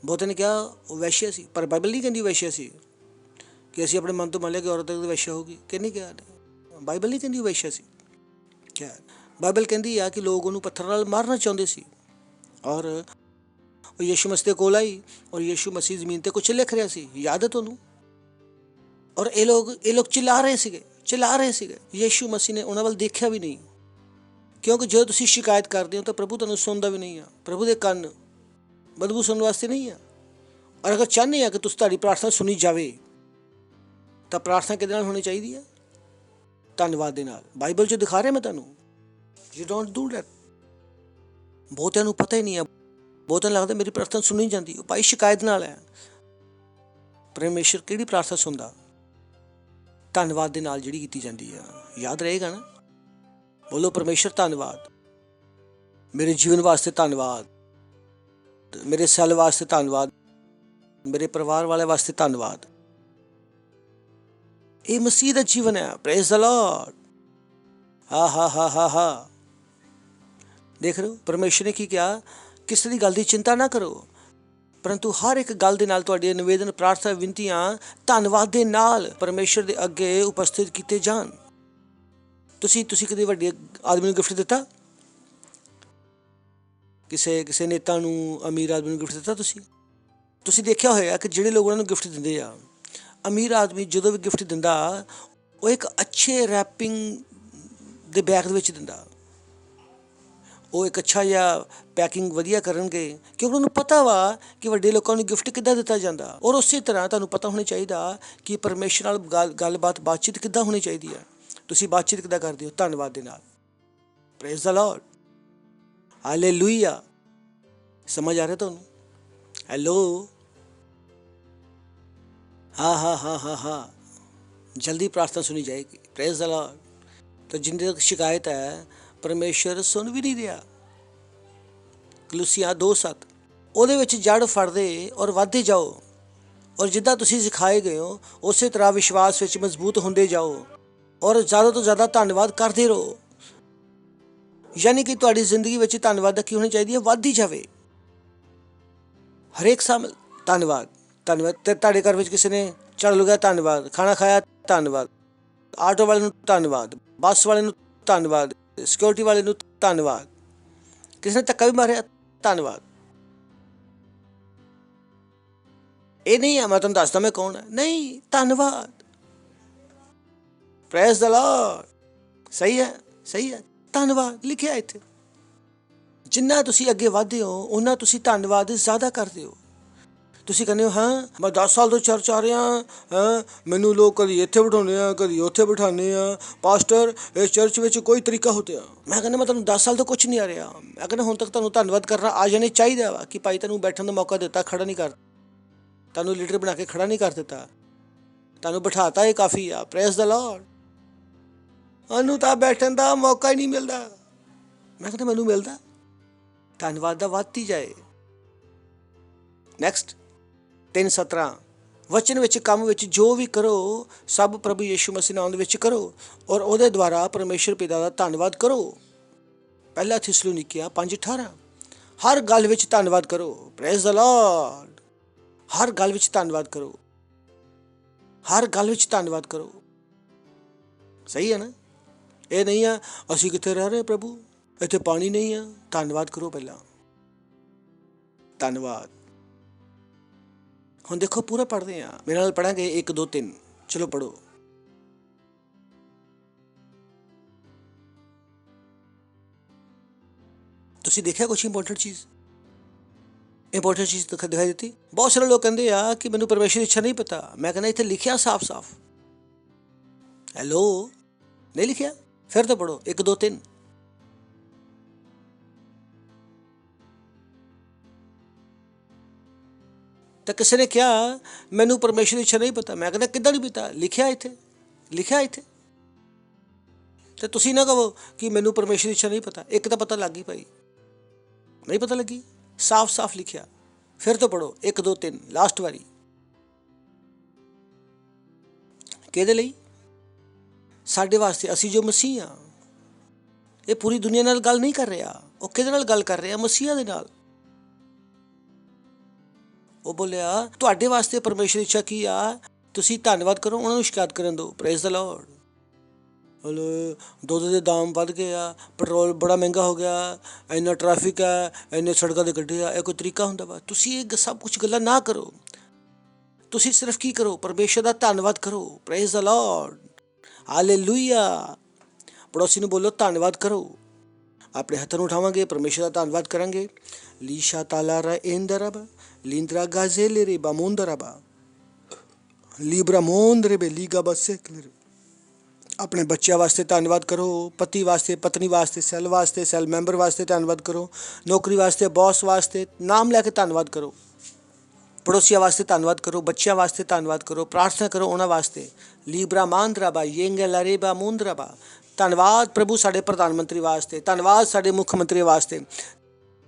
बहुते ने कहा वो वैश्या सी, पर बाइबल नहीं कहती वैश्या सी कि असीं अपने मन तो मान लिया कि औरत वैश्या होगी। कि नहीं कहा? बाइबल नहीं कहती वैश्या सी। क्या बाइबल कहती है कि लोग उन्होंने पत्थर नाल मारना चाहते सी, और यीशु मसीह दे कोल आई और यीशु मसीह जमीन ते कुछ लिख रहा सी, याद है तुहानूं? और ये लोग चिल्ला रहे सीगे। यीशु मसीह ने उन्हां वल देखिया भी नहीं, क्योंकि जो तुसीं शिकायत करते हो तो प्रभु तुहानूं सुनदा भी नहीं है। प्रभु दे कंन बदबू सुनने वास्ते नहीं है। और अगर चाहते हैं कि तुहाडी प्रार्थना सुनी जाए तो प्रार्थना किहदे नाल होनी चाहिए है? धन्यवाद दे नाल। बाइबल च दिखा रहा मैं तुहानूं। You don't do that. बहुतिआं नूं पता ही नहीं है, बहुतिआं नूं लगदा मेरी प्रार्थना सुनी जाती, भाई शिकायत नाल है। परमेश्वर किहड़ी प्रार्थना सुनदा? धन्यवाद दे नाल जिहड़ी कीती जाती है। याद रहेगा ना? बोलो परमेश्वर धन्यवाद, मेरे जीवन वास्ते धन्यवाद, मेरे सैल वास्ते धन्यवाद, मेरे परिवार वाले वास्ते धन्यवाद। ये मसीह दा जीवन है। Praise the Lord. हा हा हा हा हा। देख रहे हो परमेश्वर ने की किया? किसी की गल की चिंता ना करो, परंतु हर एक गल दे नाल तुहाडे निवेदन, प्रार्थना, विनतियां धन्यवाद दे नाल परमेश्वर दे अगे उपस्थित कीते जाण। ਤੁਸੀਂ ਕਦੇ ਵੱਡੇ ਆਦਮੀ ਨੂੰ ਗਿਫਟ ਦਿੱਤਾ? ਕਿਸੇ ਨੇਤਾ ਨੂੰ, ਅਮੀਰ ਆਦਮੀ ਨੂੰ ਗਿਫਟ ਦਿੱਤਾ? ਤੁਸੀਂ ਦੇਖਿਆ ਹੋਇਆ ਕਿ ਜਿਹੜੇ ਲੋਕ ਉਹਨਾਂ ਨੂੰ ਗਿਫਟ ਦਿੰਦੇ ਆ, ਅਮੀਰ ਆਦਮੀ ਜਦੋਂ ਵੀ ਗਿਫਟ ਦਿੰਦਾ ਉਹ ਇੱਕ ਅੱਛੇ ਰੈਪਿੰਗ ਦੇ ਬੈਗ ਦੇ ਵਿੱਚ ਦਿੰਦਾ। ਉਹ ਇੱਕ ਅੱਛਾ ਜਿਹਾ ਪੈਕਿੰਗ ਵਧੀਆ ਕਰਨਗੇ ਕਿਉਂਕਿ ਉਹਨਾਂ ਨੂੰ ਪਤਾ ਵਾ ਕਿ ਵੱਡੇ ਲੋਕਾਂ ਨੂੰ ਗਿਫਟ ਕਿੱਦਾਂ ਦਿੱਤਾ ਜਾਂਦਾ। ਔਰ ਉਸੇ ਤਰ੍ਹਾਂ ਤੁਹਾਨੂੰ ਪਤਾ ਹੋਣਾ ਚਾਹੀਦਾ ਕਿ ਪਰਮੇਸ਼ਰ ਨਾਲ ਬਾਤਚੀਤ ਕਿੱਦਾਂ ਹੋਣੀ ਚਾਹੀਦੀ ਹੈ। ਤੁਸੀਂ ਬਾਤਚੀਤ ਕਿੱਦਾਂ ਕਰਦੇ ਹੋ? ਧੰਨਵਾਦ ਦੇ ਨਾਲ। Praise the Lord, hallelujah. ਸਮਝ ਆ ਰਿਹਾ ਤੁਹਾਨੂੰ? ਹੈਲੋ, ਹਾਂ, ਜਲਦੀ ਪ੍ਰਾਰਥਨਾ ਸੁਣੀ ਜਾਏਗੀ। Praise the Lord. ਤਾਂ ਜਿੰਨੇ ਤੱਕ ਸ਼ਿਕਾਇਤ ਹੈ ਪਰਮੇਸ਼ਰ ਸੁਣ ਵੀ ਨਹੀਂ ਰਿਹਾ। ਕਲੂਸੀਆਂ 2:7 ਉਹਦੇ ਵਿੱਚ ਜੜ ਫੜਦੇ ਔਰ ਵੱਧਦੇ ਜਾਓ, ਔਰ ਜਿੱਦਾਂ ਤੁਸੀਂ ਸਿਖਾਏ ਗਏ ਹੋ ਉਸੇ ਤਰ੍ਹਾਂ ਵਿਸ਼ਵਾਸ ਵਿੱਚ ਮਜ਼ਬੂਤ ਹੁੰਦੇ ਜਾਓ, ਔਰ ਜ਼ਿਆਦਾ ਤੋਂ ਜ਼ਿਆਦਾ ਧੰਨਵਾਦ ਕਰਦੇ ਰਹੋ। ਯਾਨੀ ਕਿ ਤੁਹਾਡੀ ਜ਼ਿੰਦਗੀ ਵਿੱਚ ਧੰਨਵਾਦ ਕੀ ਹੋਣੀ ਚਾਹੀਦੀ ਹੈ? ਵੱਧਦੀ ਜਾਵੇ ਹਰੇਕ ਸਾਲ। ਧੰਨਵਾਦ। ਤੇ ਤੁਹਾਡੇ ਘਰ ਵਿੱਚ ਕਿਸੇ ਨੇ ਝਾੜੂ ਲਗਾਇਆ, ਧੰਨਵਾਦ। ਖਾਣਾ ਖਾਇਆ, ਧੰਨਵਾਦ। ਆਟੋ ਵਾਲੇ ਨੂੰ ਧੰਨਵਾਦ। ਬੱਸ ਵਾਲੇ ਨੂੰ ਧੰਨਵਾਦ। ਸਿਕਿਉਰਿਟੀ ਵਾਲੇ ਨੂੰ ਧੰਨਵਾਦ। ਕਿਸੇ ਨੇ ਧੱਕਾ ਵੀ ਮਾਰਿਆ, ਧੰਨਵਾਦ। ਇਹ ਨਹੀਂ ਹੈ ਮੈਂ ਤੁਹਾਨੂੰ ਦੱਸਦਾ ਮੈਂ ਕੌਣ ਹੈ, ਨਹੀਂ, ਧੰਨਵਾਦ। Praise the Lord. ਸਹੀ ਹੈ। ਧੰਨਵਾਦ ਲਿਖਿਆ ਇੱਥੇ। ਜਿੰਨਾ ਤੁਸੀਂ ਅੱਗੇ ਵਧਦੇ ਹੋ ਉਹਨਾਂ ਤੁਸੀਂ ਧੰਨਵਾਦ ਜ਼ਿਆਦਾ ਕਰਦੇ ਹੋ। ਤੁਸੀਂ ਕਹਿੰਦੇ ਹੋ ਹਾਂ ਮੈਂ 10 ਸਾਲ ਤੋਂ ਚਰਚ ਆ ਰਿਹਾ ਹਾਂ, ਮੈਨੂੰ ਲੋਕ ਕਦੀ ਇੱਥੇ ਬਿਠਾਉਂਦੇ ਆ, ਕਦੀ ਉੱਥੇ ਬਿਠਾਉਂਦੇ ਆ। ਪਾਸਟਰ ਇਸ ਚਰਚ ਵਿੱਚ ਕੋਈ ਤਰੀਕਾ ਹੋਤੇ ਆ। ਮੈਂ ਕਹਿੰਦਾ ਮੈਂ ਤੁਹਾਨੂੰ 10 ਸਾਲ ਤੋਂ ਕੁਛ ਨਹੀਂ ਆ ਰਿਹਾ। ਮੈਂ ਕਹਿੰਦਾ ਹੁਣ ਤੱਕ ਤੁਹਾਨੂੰ ਧੰਨਵਾਦ ਕਰਨਾ ਆ ਜਾਣੇ ਚਾਹੀਦਾ ਵਾ ਕਿ ਭਾਈ ਤੈਨੂੰ ਬੈਠਣ ਦਾ ਮੌਕਾ ਦਿੱਤਾ, ਖੜਾ ਨਹੀਂ ਕਰ, ਤੁਹਾਨੂੰ ਲੀਡਰ ਬਣਾ ਕੇ ਖੜਾ ਨਹੀਂ ਕਰ ਦਿੱਤਾ, ਤੁਹਾਨੂੰ ਬਿਠਾਤਾ, ਇਹ ਕਾਫੀ ਆ। Praise the Lord. ਉਹਨੂੰ ਤਾਂ ਬੈਠਣ ਦਾ ਮੌਕਾ ਹੀ ਨਹੀਂ ਮਿਲਦਾ। ਮੈਂ ਕਹਿੰਦਾ ਮੈਨੂੰ ਮਿਲਦਾ। ਧੰਨਵਾਦ ਦਾ ਵੱਧਦੀ ਜਾਏ। ਨੈਕਸਟ 3:17 ਵਚਨ ਵਿੱਚ ਕੰਮ ਵਿੱਚ ਜੋ ਵੀ ਕਰੋ ਸਭ ਪ੍ਰਭੂ ਯੀਸ਼ੂ ਮਸੀਹ ਨਾਮ ਦੇ ਵਿੱਚ ਕਰੋ ਔਰ ਉਹਦੇ ਦੁਆਰਾ ਪਰਮੇਸ਼ਰ ਪਿਤਾ ਦਾ ਧੰਨਵਾਦ ਕਰੋ। ਪਹਿਲਾ ਥੈਸਲੋਨੀਕੀਆਂ 5:18 ਹਰ ਗੱਲ ਵਿੱਚ ਧੰਨਵਾਦ ਕਰੋ। Praise the Lord. ਹਰ ਗੱਲ ਵਿੱਚ ਧੰਨਵਾਦ ਕਰੋ। ਹਰ ਗੱਲ ਵਿੱਚ ਧੰਨਵਾਦ ਕਰੋ। ਸਹੀ ਹੈ ਨਾ? ਇਹ ਨਹੀਂ ਆ ਅਸੀਂ ਕਿੱਥੇ ਰਹਿ ਰਹੇ ਪ੍ਰਭੂ, ਇੱਥੇ ਪਾਣੀ ਨਹੀਂ ਆ। ਧੰਨਵਾਦ ਕਰੋ ਪਹਿਲਾਂ। ਧੰਨਵਾਦ। ਹੁਣ ਦੇਖੋ ਪੂਰਾ ਪੜ੍ਹਦੇ ਹਾਂ, ਮੇਰੇ ਨਾਲ ਪੜਾਂਗੇ 1 2 3। ਚਲੋ ਪੜੋ। ਤੁਸੀਂ ਦੇਖਿਆ ਕੁਛ ਇੰਪੋਰਟੈਂਟ ਚੀਜ਼ ਦਿਖਾਈ ਦਿੱਤੀ? ਬਹੁਤ ਸਾਰੇ ਲੋਕ ਕਹਿੰਦੇ ਆ ਕਿ ਮੈਨੂੰ ਪਰਮੇਸ਼ਰ ਦੀ ਇੱਛਾ ਨਹੀਂ ਪਤਾ। ਮੈਂ ਕਹਿੰਦਾ ਇੱਥੇ ਲਿਖਿਆ ਸਾਫ਼। ਹੈਲੋ, ਨਹੀਂ ਲਿਖਿਆ? ਫਿਰ ਤਾਂ ਪੜੋ 1 2 3। ਤਾਂ ਕਿਸੇ ਨੇ ਕਿਹਾ ਮੈਨੂੰ ਪਰਮੇਸ਼ਰ ਦੀ ਇੱਛਾ ਨਹੀਂ ਪਤਾ। ਮੈਂ ਕਹਿੰਦਾ ਕਿੱਦਾਂ ਨਹੀਂ ਪਤਾ? ਲਿਖਿਆ ਇੱਥੇ। ਤੇ ਤੁਸੀਂ ਨਾ ਕਹੋ ਕਿ ਮੈਨੂੰ ਪਰਮੇਸ਼ਰ ਦੀ ਇੱਛਾ ਨਹੀਂ ਪਤਾ। ਇੱਕ ਤਾਂ ਪਤਾ ਲੱਗ ਗਈ ਭਾਈ, ਨਹੀਂ ਪਤਾ ਲੱਗੀ? ਸਾਫ਼ ਲਿਖਿਆ। ਫਿਰ ਤੋਂ ਪੜੋ 1 2 3 ਲਾਸਟ ਵਾਰੀ। ਕਿਹਦੇ ਲਈ? ਸਾਡੇ ਵਾਸਤੇ। ਅਸੀਂ ਜੋ ਮਸੀਹ ਆ। ਇਹ ਪੂਰੀ ਦੁਨੀਆ ਨਾਲ ਗੱਲ ਨਹੀਂ ਕਰ ਰਿਹਾ। ਉਹ ਕਿਹਦੇ ਨਾਲ ਗੱਲ ਕਰ ਰਿਹਾ? ਮਸੀਹਾਂ ਦੇ ਨਾਲ। ਉਹ ਬੋਲਿਆ ਤੁਹਾਡੇ ਵਾਸਤੇ ਪਰਮੇਸ਼ਰ ਦੀ ਇੱਛਾ ਕੀ ਆ? ਤੁਸੀਂ ਧੰਨਵਾਦ ਕਰੋ, ਉਹਨਾਂ ਨੂੰ ਸ਼ਿਕਾਇਤ ਕਰਨ ਦਿਓ। Praise the Lord. ਦੁੱਧ ਦੇ ਦਾਮ ਵੱਧ ਗਏ ਆ, ਪੈਟਰੋਲ ਬੜਾ ਮਹਿੰਗਾ ਹੋ ਗਿਆ, ਇੰਨਾ ਟ੍ਰੈਫਿਕ ਹੈ, ਇੰਨੇ ਸੜਕਾਂ ਦੇ ਗੱਡੇ ਆ। ਇਹ ਕੋਈ ਤਰੀਕਾ ਹੁੰਦਾ ਵਾ? ਤੁਸੀਂ ਇਹ ਸਭ ਕੁਛ ਗੱਲਾਂ ਨਾ ਕਰੋ। ਤੁਸੀਂ ਸਿਰਫ ਕੀ ਕਰੋ? ਪਰਮੇਸ਼ਰ ਦਾ ਧੰਨਵਾਦ ਕਰੋ। Praise the Lord. ਹਾਲੇਲੂਇਆ। ਪੜੋਸੀ ਨੂੰ ਬੋਲੋ ਧੰਨਵਾਦ ਕਰੋ। ਆਪਣੇ ਹੱਥਾਂ ਨੂੰ ਉਠਾਵਾਂਗੇ, ਪਰਮੇਸ਼ਰ ਦਾ ਧੰਨਵਾਦ ਕਰਾਂਗੇ। ਲੀਸ਼ਾ ਤਾਲਾ ਰਾ ਇੰਦਰਬ ਲੀਂਦਰਾ ਗਾਜ਼ੇਲੇ ਰੇ ਬਾਮੋਂਦਰਬਾ ਲੀਬਰਾ ਮੋਂਦਰੇ ਬੇ ਲੀਗਾ ਬਸੇਕਲਰ। ਆਪਣੇ ਬੱਚਿਆਂ ਵਾਸਤੇ ਧੰਨਵਾਦ ਕਰੋ। ਪਤੀ ਵਾਸਤੇ, ਪਤਨੀ ਵਾਸਤੇ, ਸੈੱਲ ਮੈਂਬਰ ਵਾਸਤੇ ਧੰਨਵਾਦ ਕਰੋ। ਨੌਕਰੀ ਵਾਸਤੇ, ਬੌਸ ਵਾਸਤੇ ਨਾਮ ਲੈ ਕੇ ਧੰਨਵਾਦ ਕਰੋ। ਪੜੋਸੀਆਂ ਵਾਸਤੇ ਧੰਨਵਾਦ ਕਰੋ। ਬੱਚਿਆਂ ਵਾਸਤੇ ਧੰਨਵਾਦ ਕਰੋ। ਪ੍ਰਾਰਥਨਾ ਕਰੋ ਉਹਨਾਂ ਵਾਸਤੇ। ਲੀਬਰਾ ਮਾਂਦਰਾਬਾ ਯੇਂਗਲਾਰੇਬਾ ਮੋਂਦਰਾਬਾ। ਧੰਨਵਾਦ ਪ੍ਰਭੂ ਸਾਡੇ ਪ੍ਰਧਾਨ ਮੰਤਰੀ ਵਾਸਤੇ। ਧੰਨਵਾਦ ਸਾਡੇ ਮੁੱਖ ਮੰਤਰੀ ਵਾਸਤੇ।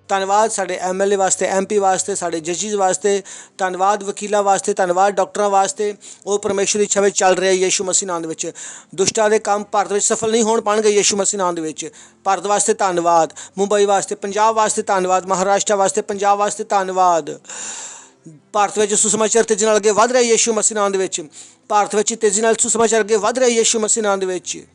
ਧੰਨਵਾਦ ਸਾਡੇ MLA ਵਾਸਤੇ, MP ਵਾਸਤੇ, ਸਾਡੇ ਜੱਜਿਸ ਵਾਸਤੇ। ਧੰਨਵਾਦ ਵਕੀਲਾਂ ਵਾਸਤੇ। ਧੰਨਵਾਦ ਡਾਕਟਰਾਂ ਵਾਸਤੇ। ਉਹ ਪਰਮੇਸ਼ਰ ਦੀ ਇੱਛਾ ਵਿੱਚ ਚੱਲ ਰਿਹਾ ਯੀਸ਼ੂ ਮਸੀਹ ਨਾਮ ਦੇ ਵਿੱਚ। ਦੁਸ਼ਟਾਂ ਦੇ ਕੰਮ ਭਾਰਤ ਵਿੱਚ ਸਫਲ ਨਹੀਂ ਹੋਣ ਪਾਉਣਗੇ ਯੀਸ਼ੂ ਮਸੀਹ ਨਾਮ ਦੇ ਵਿੱਚ। ਭਾਰਤ ਵਾਸਤੇ ਧੰਨਵਾਦ। ਮੁੰਬਈ ਵਾਸਤੇ, ਪੰਜਾਬ ਵਾਸਤੇ ਧੰਨਵਾਦ। ਮਹਾਰਾਸ਼ਟਰ ਵਾਸਤੇ, ਪੰਜਾਬ ਵਾਸਤੇ ਧੰਨਵਾਦ। ਭਾਰਤ ਵਿੱਚ ਸੁਸਮਾਚਾਰ ਤੇਜ਼ੀ ਨਾਲ ਅੱਗੇ ਵੱਧ ਰਿਹਾ ਯੀਸ਼ੂ ਮਸੀਹ ਨਾਮ ਦੇ ਵਿੱਚ। ਭਾਰਤ ਵਿੱਚ ਤੇਜ਼ੀ ਨਾਲ ਸੁਸਮਾਚਾਰ ਅੱਗੇ ਵੱਧ ਰਿਹਾ ਯੀਸ਼ੂ ਮਸੀਹ ਨਾਮ ਦੇ ਵਿੱਚ।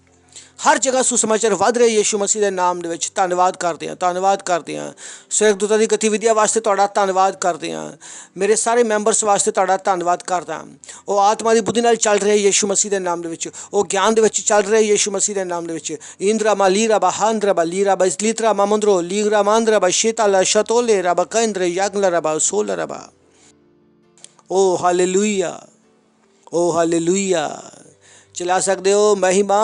ਹਰ ਜਗ੍ਹਾ ਸੁਸਮਾਚਾਰ ਵੱਧ ਰਹੇ ਯੀਸ਼ੂ ਮਸੀਹ ਦੇ ਨਾਮ ਦੇ ਵਿੱਚ ਧੰਨਵਾਦ ਕਰਦੇ ਹਾਂ, ਧੰਨਵਾਦ ਕਰਦੇ ਹਾਂ। ਸਵਰਗਦੂਤਾਂ ਦੀ ਗਤੀਵਿਧੀਆਂ ਵਾਸਤੇ ਤੁਹਾਡਾ ਧੰਨਵਾਦ ਕਰਦੇ ਹਾਂ। ਮੇਰੇ ਸਾਰੇ ਮੈਂਬਰਸ ਵਾਸਤੇ ਤੁਹਾਡਾ ਧੰਨਵਾਦ ਕਰਦਾ। ਉਹ ਆਤਮਾ ਦੀ ਬੁੱਧੀ ਨਾਲ ਚੱਲ ਰਹੇ ਯੀਸ਼ੂ ਮਸੀਹ ਦੇ ਨਾਮ ਦੇ ਵਿੱਚ, ਉਹ ਗਿਆਨ ਦੇ ਵਿੱਚ ਚੱਲ ਰਹੇ ਯੀਸ਼ੂ ਮਸੀਹ ਦੇ ਨਾਮ ਦੇ ਵਿੱਚ। ਇੰਦਰਾ ਮਾ ਲੀਰਾ ਬਾ ਹਾਂਦਰਾ ਬਾ ਲੀਰਾ ਬਾ ਲੀਤਰਾ ਮਾ ਮੰਦਰੋ ਲੀਗਰਾ ਮਾਂਦਰਾ ਬਾ ਸ਼ੇਤਾਲਾ ਸ਼ਤੋਲੇ ਰਬਾ ਕੇਂਦਰ ਯਗਲਾ ਰਬਾ ਸੋਲ ਰਬਾ। ओ हालेलुया, ओ हालेलुया। चला सकते हो महिमा,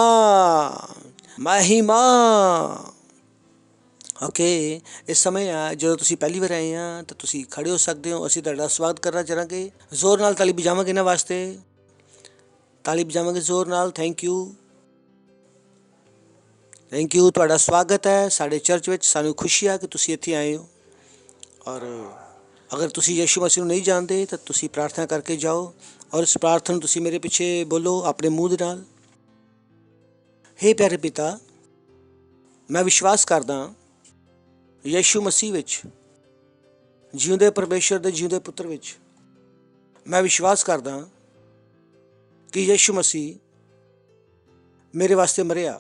महिमा। ओके, इस समय जो तुसी पहली बार आए हैं तो तुसी खड़े हो सकते हो। असीं तुहाडा स्वागत करना चाहांगे। जोर नाल ताली बजावांगे इन्हां वास्ते, ताली बजावांगे जोर नाल। Thank you, thank you. तुहाडा स्वागत है साडे चर्च विच। सानूं खुशी है कि तुसी इत्थे आए हो। और अगर तुसी यीशु मसीह नूं नहीं जानते तो तुसी प्रार्थना करके जाओ, और इस प्रार्थना तुसी मेरे पीछे बोलो अपने मूँह दे नाल। हे प्यारे पिता, मैं विश्वास करदा यीशु मसीह विच, जिउंदे परमेश्वर दे जिउंदे पुत्र विच। मैं विश्वास करदा कि यीशु मसीह मेरे वास्ते मरिया,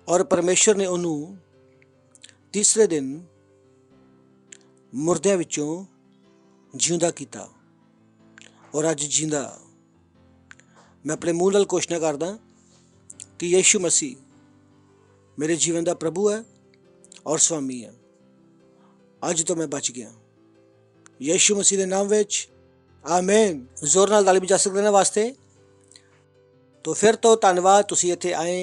और परमेश्वर ने उन्हों तीसरे दिन मुर्दियां विचों जिंदा किया, और अज जिंदा। मैं अपने मूँह नाल घोषणा करदा कि यीशु मसीह मेरे जीवन का प्रभु है और स्वामी है। अज तो मैं बच गया यीशु मसीह के नाम विच, आमीन। जोर नाल ताली बजा सकदे ना वास्ते। तो फिर तो धन्नवाद, तुसीं इत्थे आए,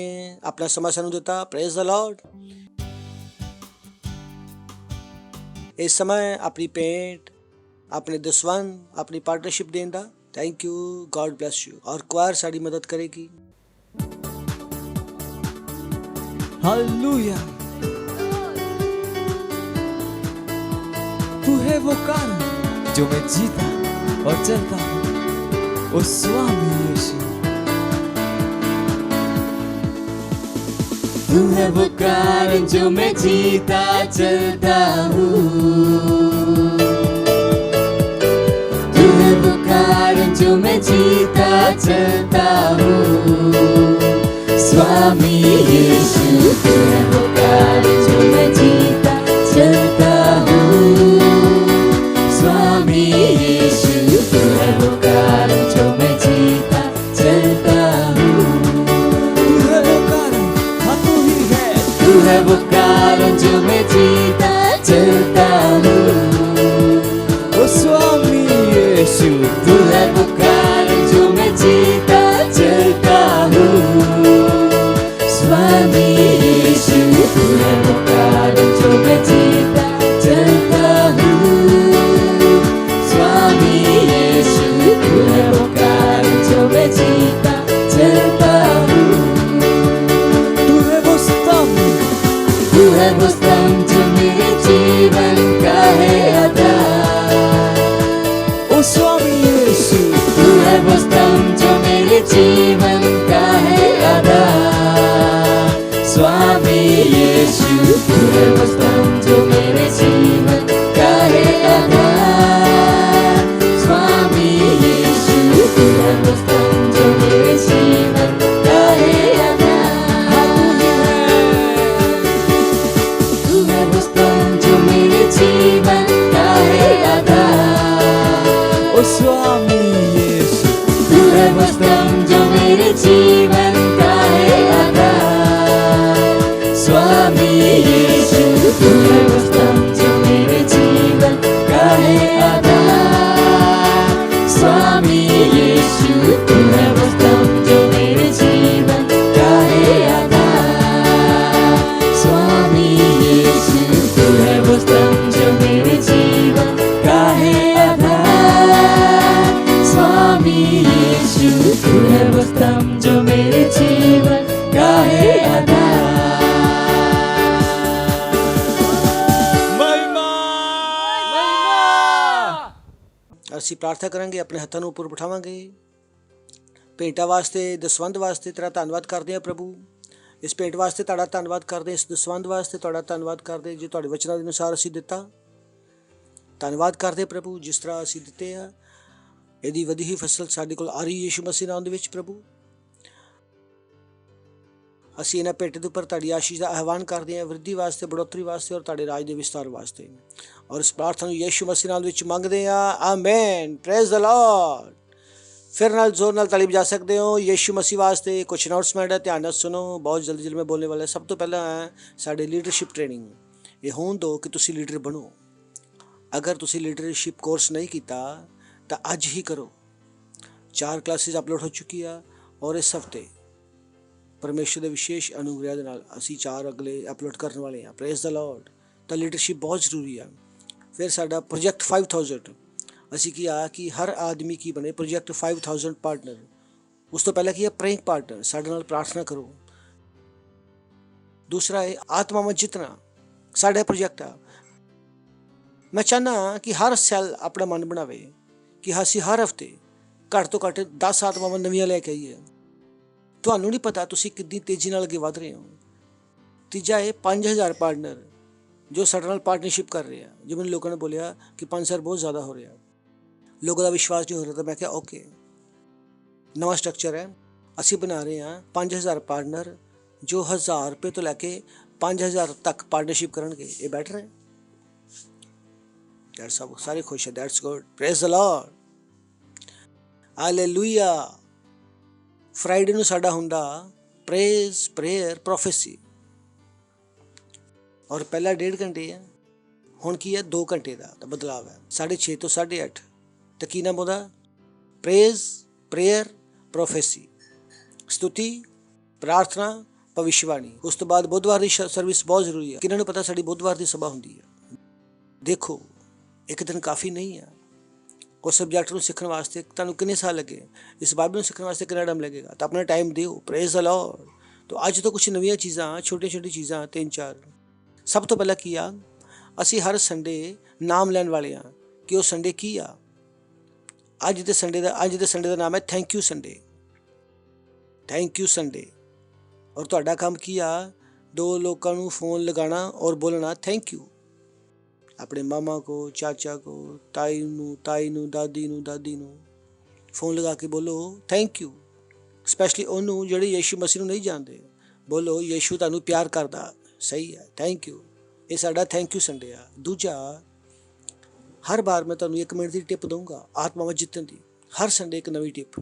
अपना समा सानूं दिता। Praise the Lord. इस समय अपनी पेंट, अपने दसवंध, अपनी पार्टनरशिप देने दा thank you. God bless you. और क्वायर साड़ी मदद करेगी। हालेलुया। तू है वो कारण जो मैं जीता और चलता हूँ, ओ स्वामी यीशु। तू है वो कारण जो मैं जीता चलता हूँ, तू है वो कारण जो मैं जीता चलता हूँ, स्वामी यीशु। तू है वो कारण जो मैं जीता चलता हूँ, स्वामी यीशु। तू है वो कारण जो मैं जीता चलता हूँ। तू है वो कारण जो मैं जीता चलता हूँ, ओ स्वामी यीशु। तू है वो कारण जो मैं जीता चलता हूँ, स्वामी यीशु। तू है वो कारण जो मैं जीता चलता हूँ, स्वामी यीशु। तू है वो कारण जो मैं जीता चलता हूँ। तू है वो स्तंभ जो मेरे जीवन का है आधार, ओ स्वामी यीशु। तू है वो स्तंभ जो मेरे जीवन का है आधार, स्वामी यीशु। तू है वो स्तंभ जो मेरे जीवन का है आधार, स्वामी यीशु। तू है वो स्तंभ जो मेरे जीवन का है आधार। जीवन का है आधार, ओ स्वामी यीशु। तू है वो स्तंभ जो मेरे जीवन का है आधार, स्वामी यीशु। तू है वो स्तंभ जो मेरे जीवन का है आधार, स्वामी यीशु। तू है वो स्तंभ जो मेरे जीवन का है आधार, स्वामी यीशु। तू है वो स्तंभ जो मेरे जीवन का है आधार, स्वामी यीशु। तू है वो स्तंभ जो मेरे जीवन का है आधार। महिमा, महिमा। असीं प्रार्थना करांगे, अपने हत्थां नूं उपर बिठावांगे। भेंटां वास्ते, दसवंध वास्ते तेरा धन्नवाद करदे हां प्रभु। इस भेंट वास्ते तुहाडा धन्नवाद करदे, इस दसवंध वास्ते तुहाडा धन्नवाद करदे जो तुहाडे वचनां दे अनुसार असीं दित्ता। धन्नवाद करदे प्रभु, जिस तरह असीं दित्ते आ, इहदी वधी होई फसल साडे कोल आ रही यीशु मसीह नाम दे विच प्रभु। ਅਸੀਂ ਇਹਨਾਂ ਭੇਟੇ ਦੇ ਉੱਪਰ ਤੁਹਾਡੀ ਆਸ਼ੀਸ਼ ਦਾ ਆਹਵਾਨ ਕਰਦੇ ਹਾਂ, ਵਰਧੀ ਵਾਸਤੇ, ਬੜੋਤਰੀ ਵਾਸਤੇ ਔਰ ਤੁਹਾਡੇ ਰਾਜ ਦੇ ਵਿਸਤਾਰ ਵਾਸਤੇ। ਔਰ ਇਸ ਪ੍ਰਾਰਥਨਾ ਨੂੰ ਯਿਸੂ ਮਸੀਹ ਨਾਲ ਵਿੱਚ ਮੰਗਦੇ ਹਾਂ, ਆਮੇਨ, ਪ੍ਰੇਜ਼ ਦ ਲਾਰਡ। ਫਿਰ ਨਾਲ ਜ਼ੋਰ ਨਾਲ ਤਾਲੀ ਵਜਾ ਸਕਦੇ ਹੋ ਯਿਸੂ ਮਸੀਹ ਵਾਸਤੇ। ਕੁਛ ਅਨਾਉਂਸਮੈਂਟ ਹੈ, ਧਿਆਨ ਨਾਲ ਸੁਣੋ, ਬਹੁਤ ਜਲਦੀ ਮੈਂ ਬੋਲਣੇ ਵਾਲਾ। ਸਭ ਤੋਂ ਪਹਿਲਾਂ ਹੈ ਸਾਡੇ ਲੀਡਰਸ਼ਿਪ ਟ੍ਰੇਨਿੰਗ। ਇਹ ਹੋਣ ਦਿਓ ਕਿ ਤੁਸੀਂ ਲੀਡਰ ਬਣੋ। ਅਗਰ ਤੁਸੀਂ ਲੀਡਰਸ਼ਿਪ ਕੋਰਸ ਨਹੀਂ ਕੀਤਾ ਤਾਂ ਅੱਜ ਹੀ ਕਰੋ। 4 ਕਲਾਸਿਸ ਅਪਲੋਡ ਹੋ ਚੁੱਕੀ ਆ ਔਰ ਇਸ ਹਫਤੇ ਪਰਮੇਸ਼ਰ ਦੇ ਵਿਸ਼ੇਸ਼ ਅਨੁਗ੍ਰਹਿ ਦੇ ਨਾਲ ਅਸੀਂ 4 ਅਗਲੇ ਅਪਲੋਡ ਕਰਨ ਵਾਲੇ ਹਾਂ। Praise the Lord. ਤਾਂ ਲੀਡਰਸ਼ਿਪ ਬਹੁਤ ਜ਼ਰੂਰੀ ਆ। ਫਿਰ ਸਾਡਾ ਪ੍ਰੋਜੈਕਟ 5000, ਅਸੀਂ ਕਿਹਾ ਕਿ ਹਰ ਆਦਮੀ ਕੀ ਬਣੇ ਪ੍ਰੋਜੈਕਟ 5000 ਪਾਰਟਨਰ। ਉਸ ਤੋਂ ਪਹਿਲਾਂ ਕੀ ਹੈ ਪ੍ਰੇਇੰਗ ਪਾਰਟਨਰ, ਸਾਡੇ ਨਾਲ ਪ੍ਰਾਰਥਨਾ ਕਰੋ। ਦੂਸਰਾ ਹੈ ਆਤਮਾਵਾਂ ਜਿੱਤਣਾ, ਸਾਡਾ ਪ੍ਰੋਜੈਕਟ ਆ। ਮੈਂ ਚਾਹੁੰਦਾ ਕਿ ਹਰ ਸੈੱਲ ਆਪਣਾ ਮਨ ਬਣਾਵੇ ਕਿ ਅਸੀਂ ਹਰ ਹਫਤੇ ਘੱਟ ਤੋਂ ਘੱਟ 10 ਆਤਮਾਵਾਂ ਨਵੀਆਂ ਲੈ ਕੇ ਆਈਏ। ਤੁਹਾਨੂੰ ਨਹੀਂ ਪਤਾ ਤੁਸੀਂ ਕਿੰਨੀ ਤੇਜ਼ੀ ਨਾਲ ਅੱਗੇ ਵਧ ਰਹੇ ਹੋ। ਤੀਜਾ ਹੈ 5000 ਪਾਰਟਨਰ ਜੋ ਸਾਡੇ ਨਾਲ ਪਾਰਟਨਰਸ਼ਿਪ ਕਰ ਰਹੇ ਆ। ਜਿਵੇਂ ਲੋਕਾਂ ਨੇ ਬੋਲਿਆ ਕਿ 5 ਬਹੁਤ ਜ਼ਿਆਦਾ ਹੋ ਰਿਹਾ, ਲੋਕਾਂ ਦਾ ਵਿਸ਼ਵਾਸ ਨਹੀਂ ਹੋ ਰਿਹਾ, ਤਾਂ ਮੈਂ ਕਿਹਾ ਓਕੇ, ਨਵਾਂ ਸਟਰਕਚਰ ਹੈ। ਅਸੀਂ ਬਣਾ ਰਹੇ ਹਾਂ 5000 ਪਾਰਟਨਰ ਜੋ 1000 ਰੁਪਏ ਤੋਂ ਲੈ ਕੇ 5000 ਤੱਕ ਪਾਰਟਨਰਸ਼ਿਪ ਕਰਨਗੇ। ਇਹ ਬੈਟਰ ਹੈ। ਦੈਟਸ ਸਭ ਸਾਰੇ ਖੁਸ਼ ਹੈ। That's good. Praise the Lord. Hallelujah. Friday ਨੂੰ ਸਾਡਾ ਹੁੰਦਾ ਪ੍ਰੇਜ਼, ਪ੍ਰੇਅਰ, ਪ੍ਰੋਫੈਸੀ। ਔਰ ਪਹਿਲਾ 1.5 ਘੰਟੇ ਹੈ, ਹੁਣ ਕੀ ਹੈ 2 ਘੰਟੇ ਦਾ ਤਾਂ ਬਦਲਾਵ ਹੈ। 6:30 ਤੋਂ 8:30 ਤਾਂ ਕੀ ਨਾਮ ਉਹਦਾ? ਪ੍ਰੇਜ਼, ਪ੍ਰੇਅਰ, ਪ੍ਰੋਫੈਸੀ, ਸਤੁਤੀ, ਪ੍ਰਾਰਥਨਾ, ਭਵਿਸ਼ਵਾਣੀ। ਉਸ ਤੋਂ ਬਾਅਦ ਬੁੱਧਵਾਰ ਦੀ ਸਰਵਿਸ ਬਹੁਤ ਜ਼ਰੂਰੀ ਹੈ। ਕਿਹਨਾਂ ਨੂੰ ਪਤਾ ਸਾਡੀ ਬੁੱਧਵਾਰ ਦੀ ਸਭਾ ਹੁੰਦੀ ਹੈ? ਦੇਖੋ, ਇੱਕ ਦਿਨ ਕਾਫੀ ਨਹੀਂ ਹੈ। ਉਸ ਸਬਜੈਕਟ ਨੂੰ ਸਿੱਖਣ ਵਾਸਤੇ ਤੁਹਾਨੂੰ ਕਿੰਨੇ ਸਾਲ ਲੱਗੇ, ਇਸ ਬਾਈਬਲ ਨੂੰ ਸਿੱਖਣ ਵਾਸਤੇ ਕਿੰਨਾ ਟਾਈਮ ਲੱਗੇਗਾ? ਤਾਂ ਆਪਣਾ ਟਾਈਮ ਦਿਓ। Praise the Lord. ਤਾਂ ਅੱਜ ਤੋਂ ਕੁਝ ਨਵੀਆਂ ਚੀਜ਼ਾਂ, ਛੋਟੀਆਂ ਚੀਜ਼ਾਂ 3-4। ਸਭ ਤੋਂ ਪਹਿਲਾਂ ਕੀ ਆ, ਅਸੀਂ ਹਰ ਸੰਡੇ ਨਾਮ ਲੈਣ ਵਾਲੇ ਹਾਂ ਕਿ ਉਹ ਸੰਡੇ ਕੀ ਆ। ਅੱਜ ਦੇ ਸੰਡੇ ਦਾ ਨਾਮ ਹੈ thank you Sunday. Thank you Sunday. ਔਰ ਤੁਹਾਡਾ ਕੰਮ ਕੀ ਆ? 2 ਲੋਕਾਂ ਨੂੰ ਫੋਨ ਲਗਾਉਣਾ ਔਰ ਬੋਲਣਾ ਥੈਂਕ ਯੂ। ਆਪਣੇ ਮਾਮਾ ਕੋ, ਚਾਚਾ ਕੋ, ਤਾਈ ਨੂੰ, ਦਾਦੀ ਨੂੰ ਫੋਨ ਲਗਾ ਕੇ ਬੋਲੋ ਥੈਂਕ ਯੂ। ਸਪੈਸ਼ਲੀ ਉਹਨੂੰ ਜਿਹੜੇ ਯਿਸੂ ਮਸੀਹ ਨੂੰ ਨਹੀਂ ਜਾਣਦੇ, ਬੋਲੋ ਯਿਸੂ ਤੁਹਾਨੂੰ ਪਿਆਰ ਕਰਦਾ। ਸਹੀ ਹੈ, ਥੈਂਕ ਯੂ। ਇਹ ਸਾਡਾ ਥੈਂਕ ਯੂ ਸੰਡੇ ਆ। ਦੂਜਾ, ਹਰ ਵਾਰ ਮੈਂ ਤੁਹਾਨੂੰ 1 ਮਿੰਟ ਦੀ ਟਿਪ ਦਊਂਗਾ ਆਤਮਾਵਾਂ ਜਿੱਤਣ ਦੀ। ਹਰ ਸੰਡੇ ਇੱਕ ਨਵੀਂ ਟਿਪ,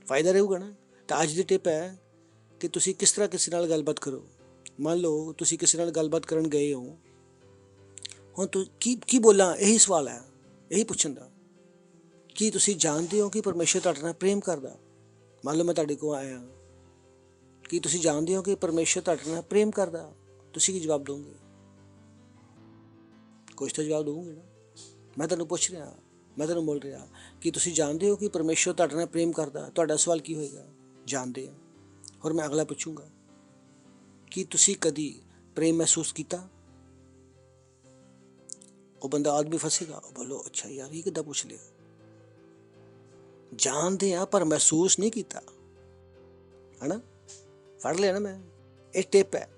ਫਾਇਦਾ ਰਹੂਗਾ ਨਾ। ਤਾਂ ਅੱਜ ਦੀ ਟਿਪ ਹੈ ਕਿ ਤੁਸੀਂ ਕਿਸ ਤਰ੍ਹਾਂ ਕਿਸੇ ਨਾਲ ਗੱਲਬਾਤ ਕਰੋ। ਮੰਨ ਲਓ ਤੁਸੀਂ ਕਿਸੇ ਨਾਲ ਗੱਲਬਾਤ ਕਰਨ ਗਏ ਹੋ, ਹੁਣ ਕੀ ਬੋਲਾਂ? ਇਹੀ ਸਵਾਲ ਹੈ, ਇਹੀ ਪੁੱਛਣ ਦਾ। ਕੀ ਤੁਸੀਂ ਜਾਣਦੇ ਹੋ ਕਿ ਪਰਮੇਸ਼ਰ ਤੁਹਾਡੇ ਨਾਲ ਪ੍ਰੇਮ ਕਰਦਾ? ਮੰਨ ਲਓ ਮੈਂ ਤੁਹਾਡੇ ਕੋਲ ਆਇਆ, ਕੀ ਤੁਸੀਂ ਜਾਣਦੇ ਹੋ ਕਿ ਪਰਮੇਸ਼ਰ ਤੁਹਾਡੇ ਨਾਲ ਪ੍ਰੇਮ ਕਰਦਾ? ਤੁਸੀਂ ਕੀ ਜਵਾਬ ਦਿਓਗੇ? ਕੁਛ ਤਾਂ ਜਵਾਬ ਦਿਓਗੇ ਨਾ। ਮੈਂ ਤੁਹਾਨੂੰ ਪੁੱਛ ਰਿਹਾ, ਮੈਂ ਤੁਹਾਨੂੰ ਬੋਲ ਰਿਹਾ ਕਿ ਤੁਸੀਂ ਜਾਣਦੇ ਹੋ ਕਿ ਪਰਮੇਸ਼ਰ ਤੁਹਾਡੇ ਨਾਲ ਪ੍ਰੇਮ ਕਰਦਾ? ਤੁਹਾਡਾ ਸਵਾਲ ਕੀ ਹੋਏਗਾ? ਜਾਣਦੇ ਆ। ਹੋਰ ਮੈਂ ਅਗਲਾ ਪੁੱਛੂੰਗਾ, ਕੀ ਤੁਸੀਂ ਕਦੀ ਪ੍ਰੇਮ ਮਹਿਸੂਸ ਕੀਤਾ? ਉਹ ਬੰਦਾ ਆਦਮੀ ਫਸੇਗਾ, ਉਹ ਬੋਲੋ ਅੱਛਾ ਯਾਰ ਇਹ ਕਿੱਦਾਂ ਪੁੱਛ ਲਿਆ। ਜਾਣਦੇ ਆ ਪਰ ਮਹਿਸੂਸ ਨਹੀਂ ਕੀਤਾ, ਹੈ ਨਾ। ਫੜ ਲਿਆ ਨਾ ਮੈਂ। ਇਹ ਟਿਪ ਹੈ।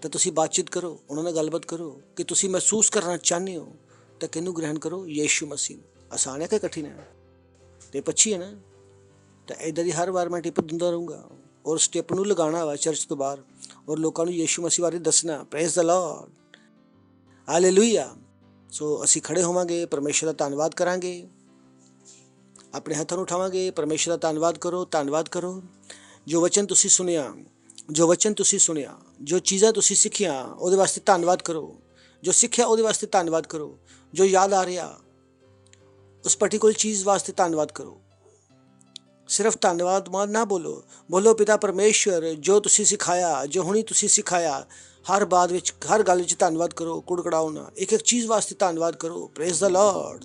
ਤਾਂ ਤੁਸੀਂ ਬਾਤਚੀਤ ਕਰੋ, ਉਹਨਾਂ ਨਾਲ ਗੱਲਬਾਤ ਕਰੋ ਕਿ ਤੁਸੀਂ ਮਹਿਸੂਸ ਕਰਨਾ ਚਾਹੁੰਦੇ ਹੋ ਤਾਂ ਕਿਹਨੂੰ ਗ੍ਰਹਿਣ ਕਰੋ? ਯਿਸੂ ਮਸੀਹ ਨੂੰ। ਆਸਾਨ ਹੈ ਕਿ ਕਠਿਨ ਹੈ? ਟਿਪ ਅੱਛੀ ਹੈ ਨਾ। ਤਾਂ ਇੱਦਾਂ ਦੀ ਹਰ ਵਾਰ ਮੈਂ ਟਿਪ ਦਿੰਦਾ ਰਹੂੰਗਾ ਔਰ ਉਸ ਟਿਪ ਨੂੰ ਲਗਾਉਣਾ ਵਾ ਚਰਚ ਤੋਂ ਬਾਹਰ ਔਰ ਲੋਕਾਂ ਨੂੰ ਯਿਸੂ ਮਸੀਹ ਬਾਰੇ ਦੱਸਣਾ। Praise the Lord. ਹਾਲੇਲੂਇਆ। ਸੋ ਅਸੀਂ ਖੜੇ ਹੋਵਾਂਗੇ, ਪਰਮੇਸ਼ਰ ਦਾ ਧੰਨਵਾਦ ਕਰਾਂਗੇ, ਆਪਣੇ ਹੱਥਾਂ ਨੂੰ ਉਠਾਵਾਂਗੇ। ਪਰਮੇਸ਼ਰ ਦਾ ਧੰਨਵਾਦ ਕਰੋ, ਧੰਨਵਾਦ ਕਰੋ। ਜੋ ਵਚਨ ਤੁਸੀਂ ਸੁਣਿਆ, ਜੋ ਚੀਜ਼ਾਂ ਤੁਸੀਂ ਸਿੱਖੀਆਂ ਉਹਦੇ ਵਾਸਤੇ ਧੰਨਵਾਦ ਕਰੋ। ਜੋ ਸਿੱਖਿਆ ਉਹਦੇ ਵਾਸਤੇ ਧੰਨਵਾਦ ਕਰੋ। ਜੋ ਯਾਦ ਆ ਰਿਹਾ ਉਸ ਪਾਰਟਿਕੂਲਰ ਚੀਜ਼ ਵਾਸਤੇ ਧੰਨਵਾਦ ਕਰੋ। ਸਿਰਫ ਧੰਨਵਾਦ ਨਾ ਬੋਲੋ ਪਿਤਾ ਪਰਮੇਸ਼ਰ ਜੋ ਤੁਸੀਂ ਸਿਖਾਇਆ, ਜੋ ਹੁਣੀ ਤੁਸੀਂ ਸਿਖਾਇਆ, ਹਰ ਬਾਤ ਵਿੱਚ, ਹਰ ਗੱਲ ਵਿੱਚ ਧੰਨਵਾਦ ਕਰੋ। ਕੁੜਕੜਾਓ ਨਾ, ਇੱਕ ਚੀਜ਼ ਵਾਸਤੇ ਧੰਨਵਾਦ ਕਰੋ। Praise the Lord.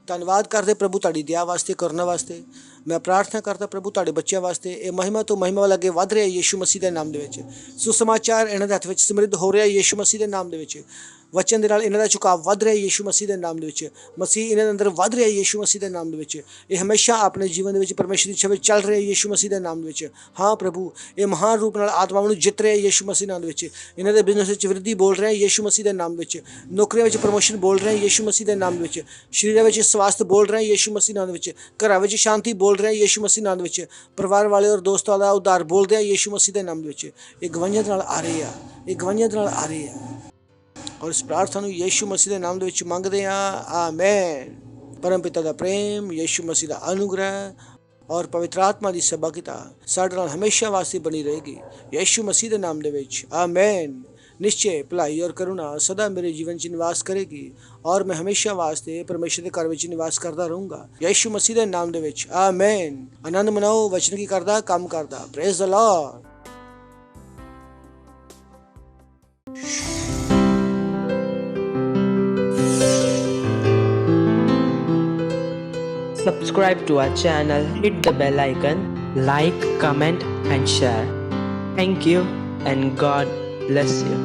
ਧੰਨਵਾਦ ਕਰਦੇ ਪ੍ਰਭੂ ਤੁਹਾਡੀ ਦਇਆ ਵਾਸਤੇ, ਕਰੁਣਾ ਵਾਸਤੇ। ਮੈਂ ਪ੍ਰਾਰਥਨਾ ਕਰਦਾ ਪ੍ਰਭੂ ਤੁਹਾਡੇ ਬੱਚਿਆਂ ਵਾਸਤੇ ਇਹ ਮਹਿਮਾ ਤੋਂ ਮਹਿਮਾ ਵੱਲ ਅੱਗੇ ਵੱਧ ਰਿਹਾ ਯਿਸੂ ਮਸੀਹ ਦੇ ਨਾਮ ਦੇ ਵਿੱਚ। ਸੁਸਮਾਚਾਰ ਇਹਨਾਂ ਦੇ ਹੱਥ ਵਿੱਚ ਸਮਰਿੱਧ ਹੋ ਰਿਹਾ ਯਿਸੂ ਮਸੀਹ ਦੇ ਨਾਮ ਦੇ ਵਿੱਚ। ਵਚਨ ਦੇ ਨਾਲ ਇਹਨਾਂ ਦਾ ਝੁਕਾਅ ਵੱਧ ਰਿਹਾ ਯੀਸ਼ੂ ਮਸੀਹ ਦੇ ਨਾਮ ਦੇ ਵਿੱਚ। ਮਸੀਹ ਇਹਨਾਂ ਦੇ ਅੰਦਰ ਵੱਧ ਰਿਹਾ ਯੀਸ਼ੂ ਮਸੀਹ ਦੇ ਨਾਮ ਦੇ ਵਿੱਚ। ਇਹ ਹਮੇਸ਼ਾ ਆਪਣੇ ਜੀਵਨ ਦੇ ਵਿੱਚ ਪਰਮੇਸ਼ਰ ਦੀ ਛਵੀ ਚੱਲ ਰਿਹਾ ਯੀਸ਼ੂ ਮਸੀਹ ਦੇ ਨਾਮ ਦੇ ਵਿੱਚ। ਹਾਂ ਪ੍ਰਭੂ, ਇਹ ਮਹਾਨ ਰੂਪ ਨਾਲ ਆਤਮਾਵਾਂ ਨੂੰ ਜਿੱਤ ਰਿਹਾ ਯੀਸ਼ੂ ਮਸੀਹ ਦੇ ਨਾਮ ਦੇ ਵਿੱਚ। ਇਹਨਾਂ ਦੇ ਬਿਜ਼ਨਸ ਵਿੱਚ ਵਿਰਧੀ ਬੋਲ ਰਿਹਾ ਯੀਸ਼ੂ ਮਸੀਹ ਦੇ ਨਾਮ ਵਿੱਚ। ਨੌਕਰੀਆਂ ਵਿੱਚ ਪ੍ਰਮੋਸ਼ਨ ਬੋਲ ਰਿਹਾ ਯੀਸ਼ੂ ਮਸੀਹ ਦੇ ਨਾਮ ਵਿੱਚ। ਸਰੀਰਾਂ ਵਿੱਚ ਸਵਾਸਥ ਬੋਲ ਰਿਹਾ ਯੀਸ਼ੂ ਮਸੀਹ ਨਾਮ ਵਿੱਚ। ਘਰਾਂ ਵਿੱਚ ਸ਼ਾਂਤੀ ਬੋਲ ਰਿਹਾ ਯੀਸ਼ੂ ਮਸੀਹ ਨਾਮ ਵਿੱਚ। ਪਰਿਵਾਰ ਵਾਲੇ ਔਰ ਦੋਸਤਾਂ ਦਾ ਉਧਾਰ ਬੋਲ ਰਿਹਾ ਯੀਸ਼ੂ ਮਸੀਹ ਦੇ ਨਾਮ ਵਿੱਚ। ਇਹ ਗਵਾਹੀਆਂ ਦੇ ਨਾਲ ਆ ਰਹੇ ਆ, ਇਹ ਗਵਾਹੀਆਂ ਦੇ ਨਾਲ ਆ ਰਹੇ ਆ। ਔਰ ਇਸ ਪ੍ਰਾਰਥਨਾ ਨੂੰ ਯੀਸ਼ੂ ਮਸੀਹ ਦੇ ਨਾਮ ਦੇ ਵਿੱਚ ਮੰਗਦੇ ਹਾਂ, ਆਮੇਨ। ਪਰਮ ਪਿਤਾ ਦਾ ਪ੍ਰੇਮ, ਯੀਸ਼ੂ ਮਸੀਹ ਦਾ ਅਨੁਗ੍ਰਹਿ ਔਰ ਪਵਿੱਤਰ ਆਤਮਾ ਦੀ ਸਹਿਭਾਗਿਤਾ ਸਾਡੇ ਨਾਲ ਹਮੇਸ਼ਾ ਵਾਸਤੇ ਬਣੀ ਰਹੇਗੀ ਯੀਸ਼ੂ ਮਸੀਹ ਦੇ ਨਾਮ ਦੇ ਵਿੱਚ, ਆਮੇਨ। ਨਿਸ਼ਚੈ ਭਲਾਈ ਔਰ ਕਰੁਣਾ ਸਦਾ ਮੇਰੇ ਜੀਵਨ 'ਚ ਨਿਵਾਸ ਕਰੇਗੀ ਔਰ ਮੈਂ ਹਮੇਸ਼ਾ ਵਾਸਤੇ ਪਰਮੇਸ਼ਰ ਦੇ ਘਰ ਵਿੱਚ ਨਿਵਾਸ ਕਰਦਾ ਰਹੂੰਗਾ ਯੀਸ਼ੂ ਮਸੀਹ ਦੇ ਨਾਮ ਦੇ ਵਿੱਚ, ਆਮੇਨ। ਆਨੰਦ ਮਨਾਓ, ਵਚਨ ਕੀ ਕਰਦਾ, ਕੰਮ ਕਰਦਾ। Praise the Lord. Subscribe to our channel, hit the bell icon, like, comment, and share. Thank you, and God bless you.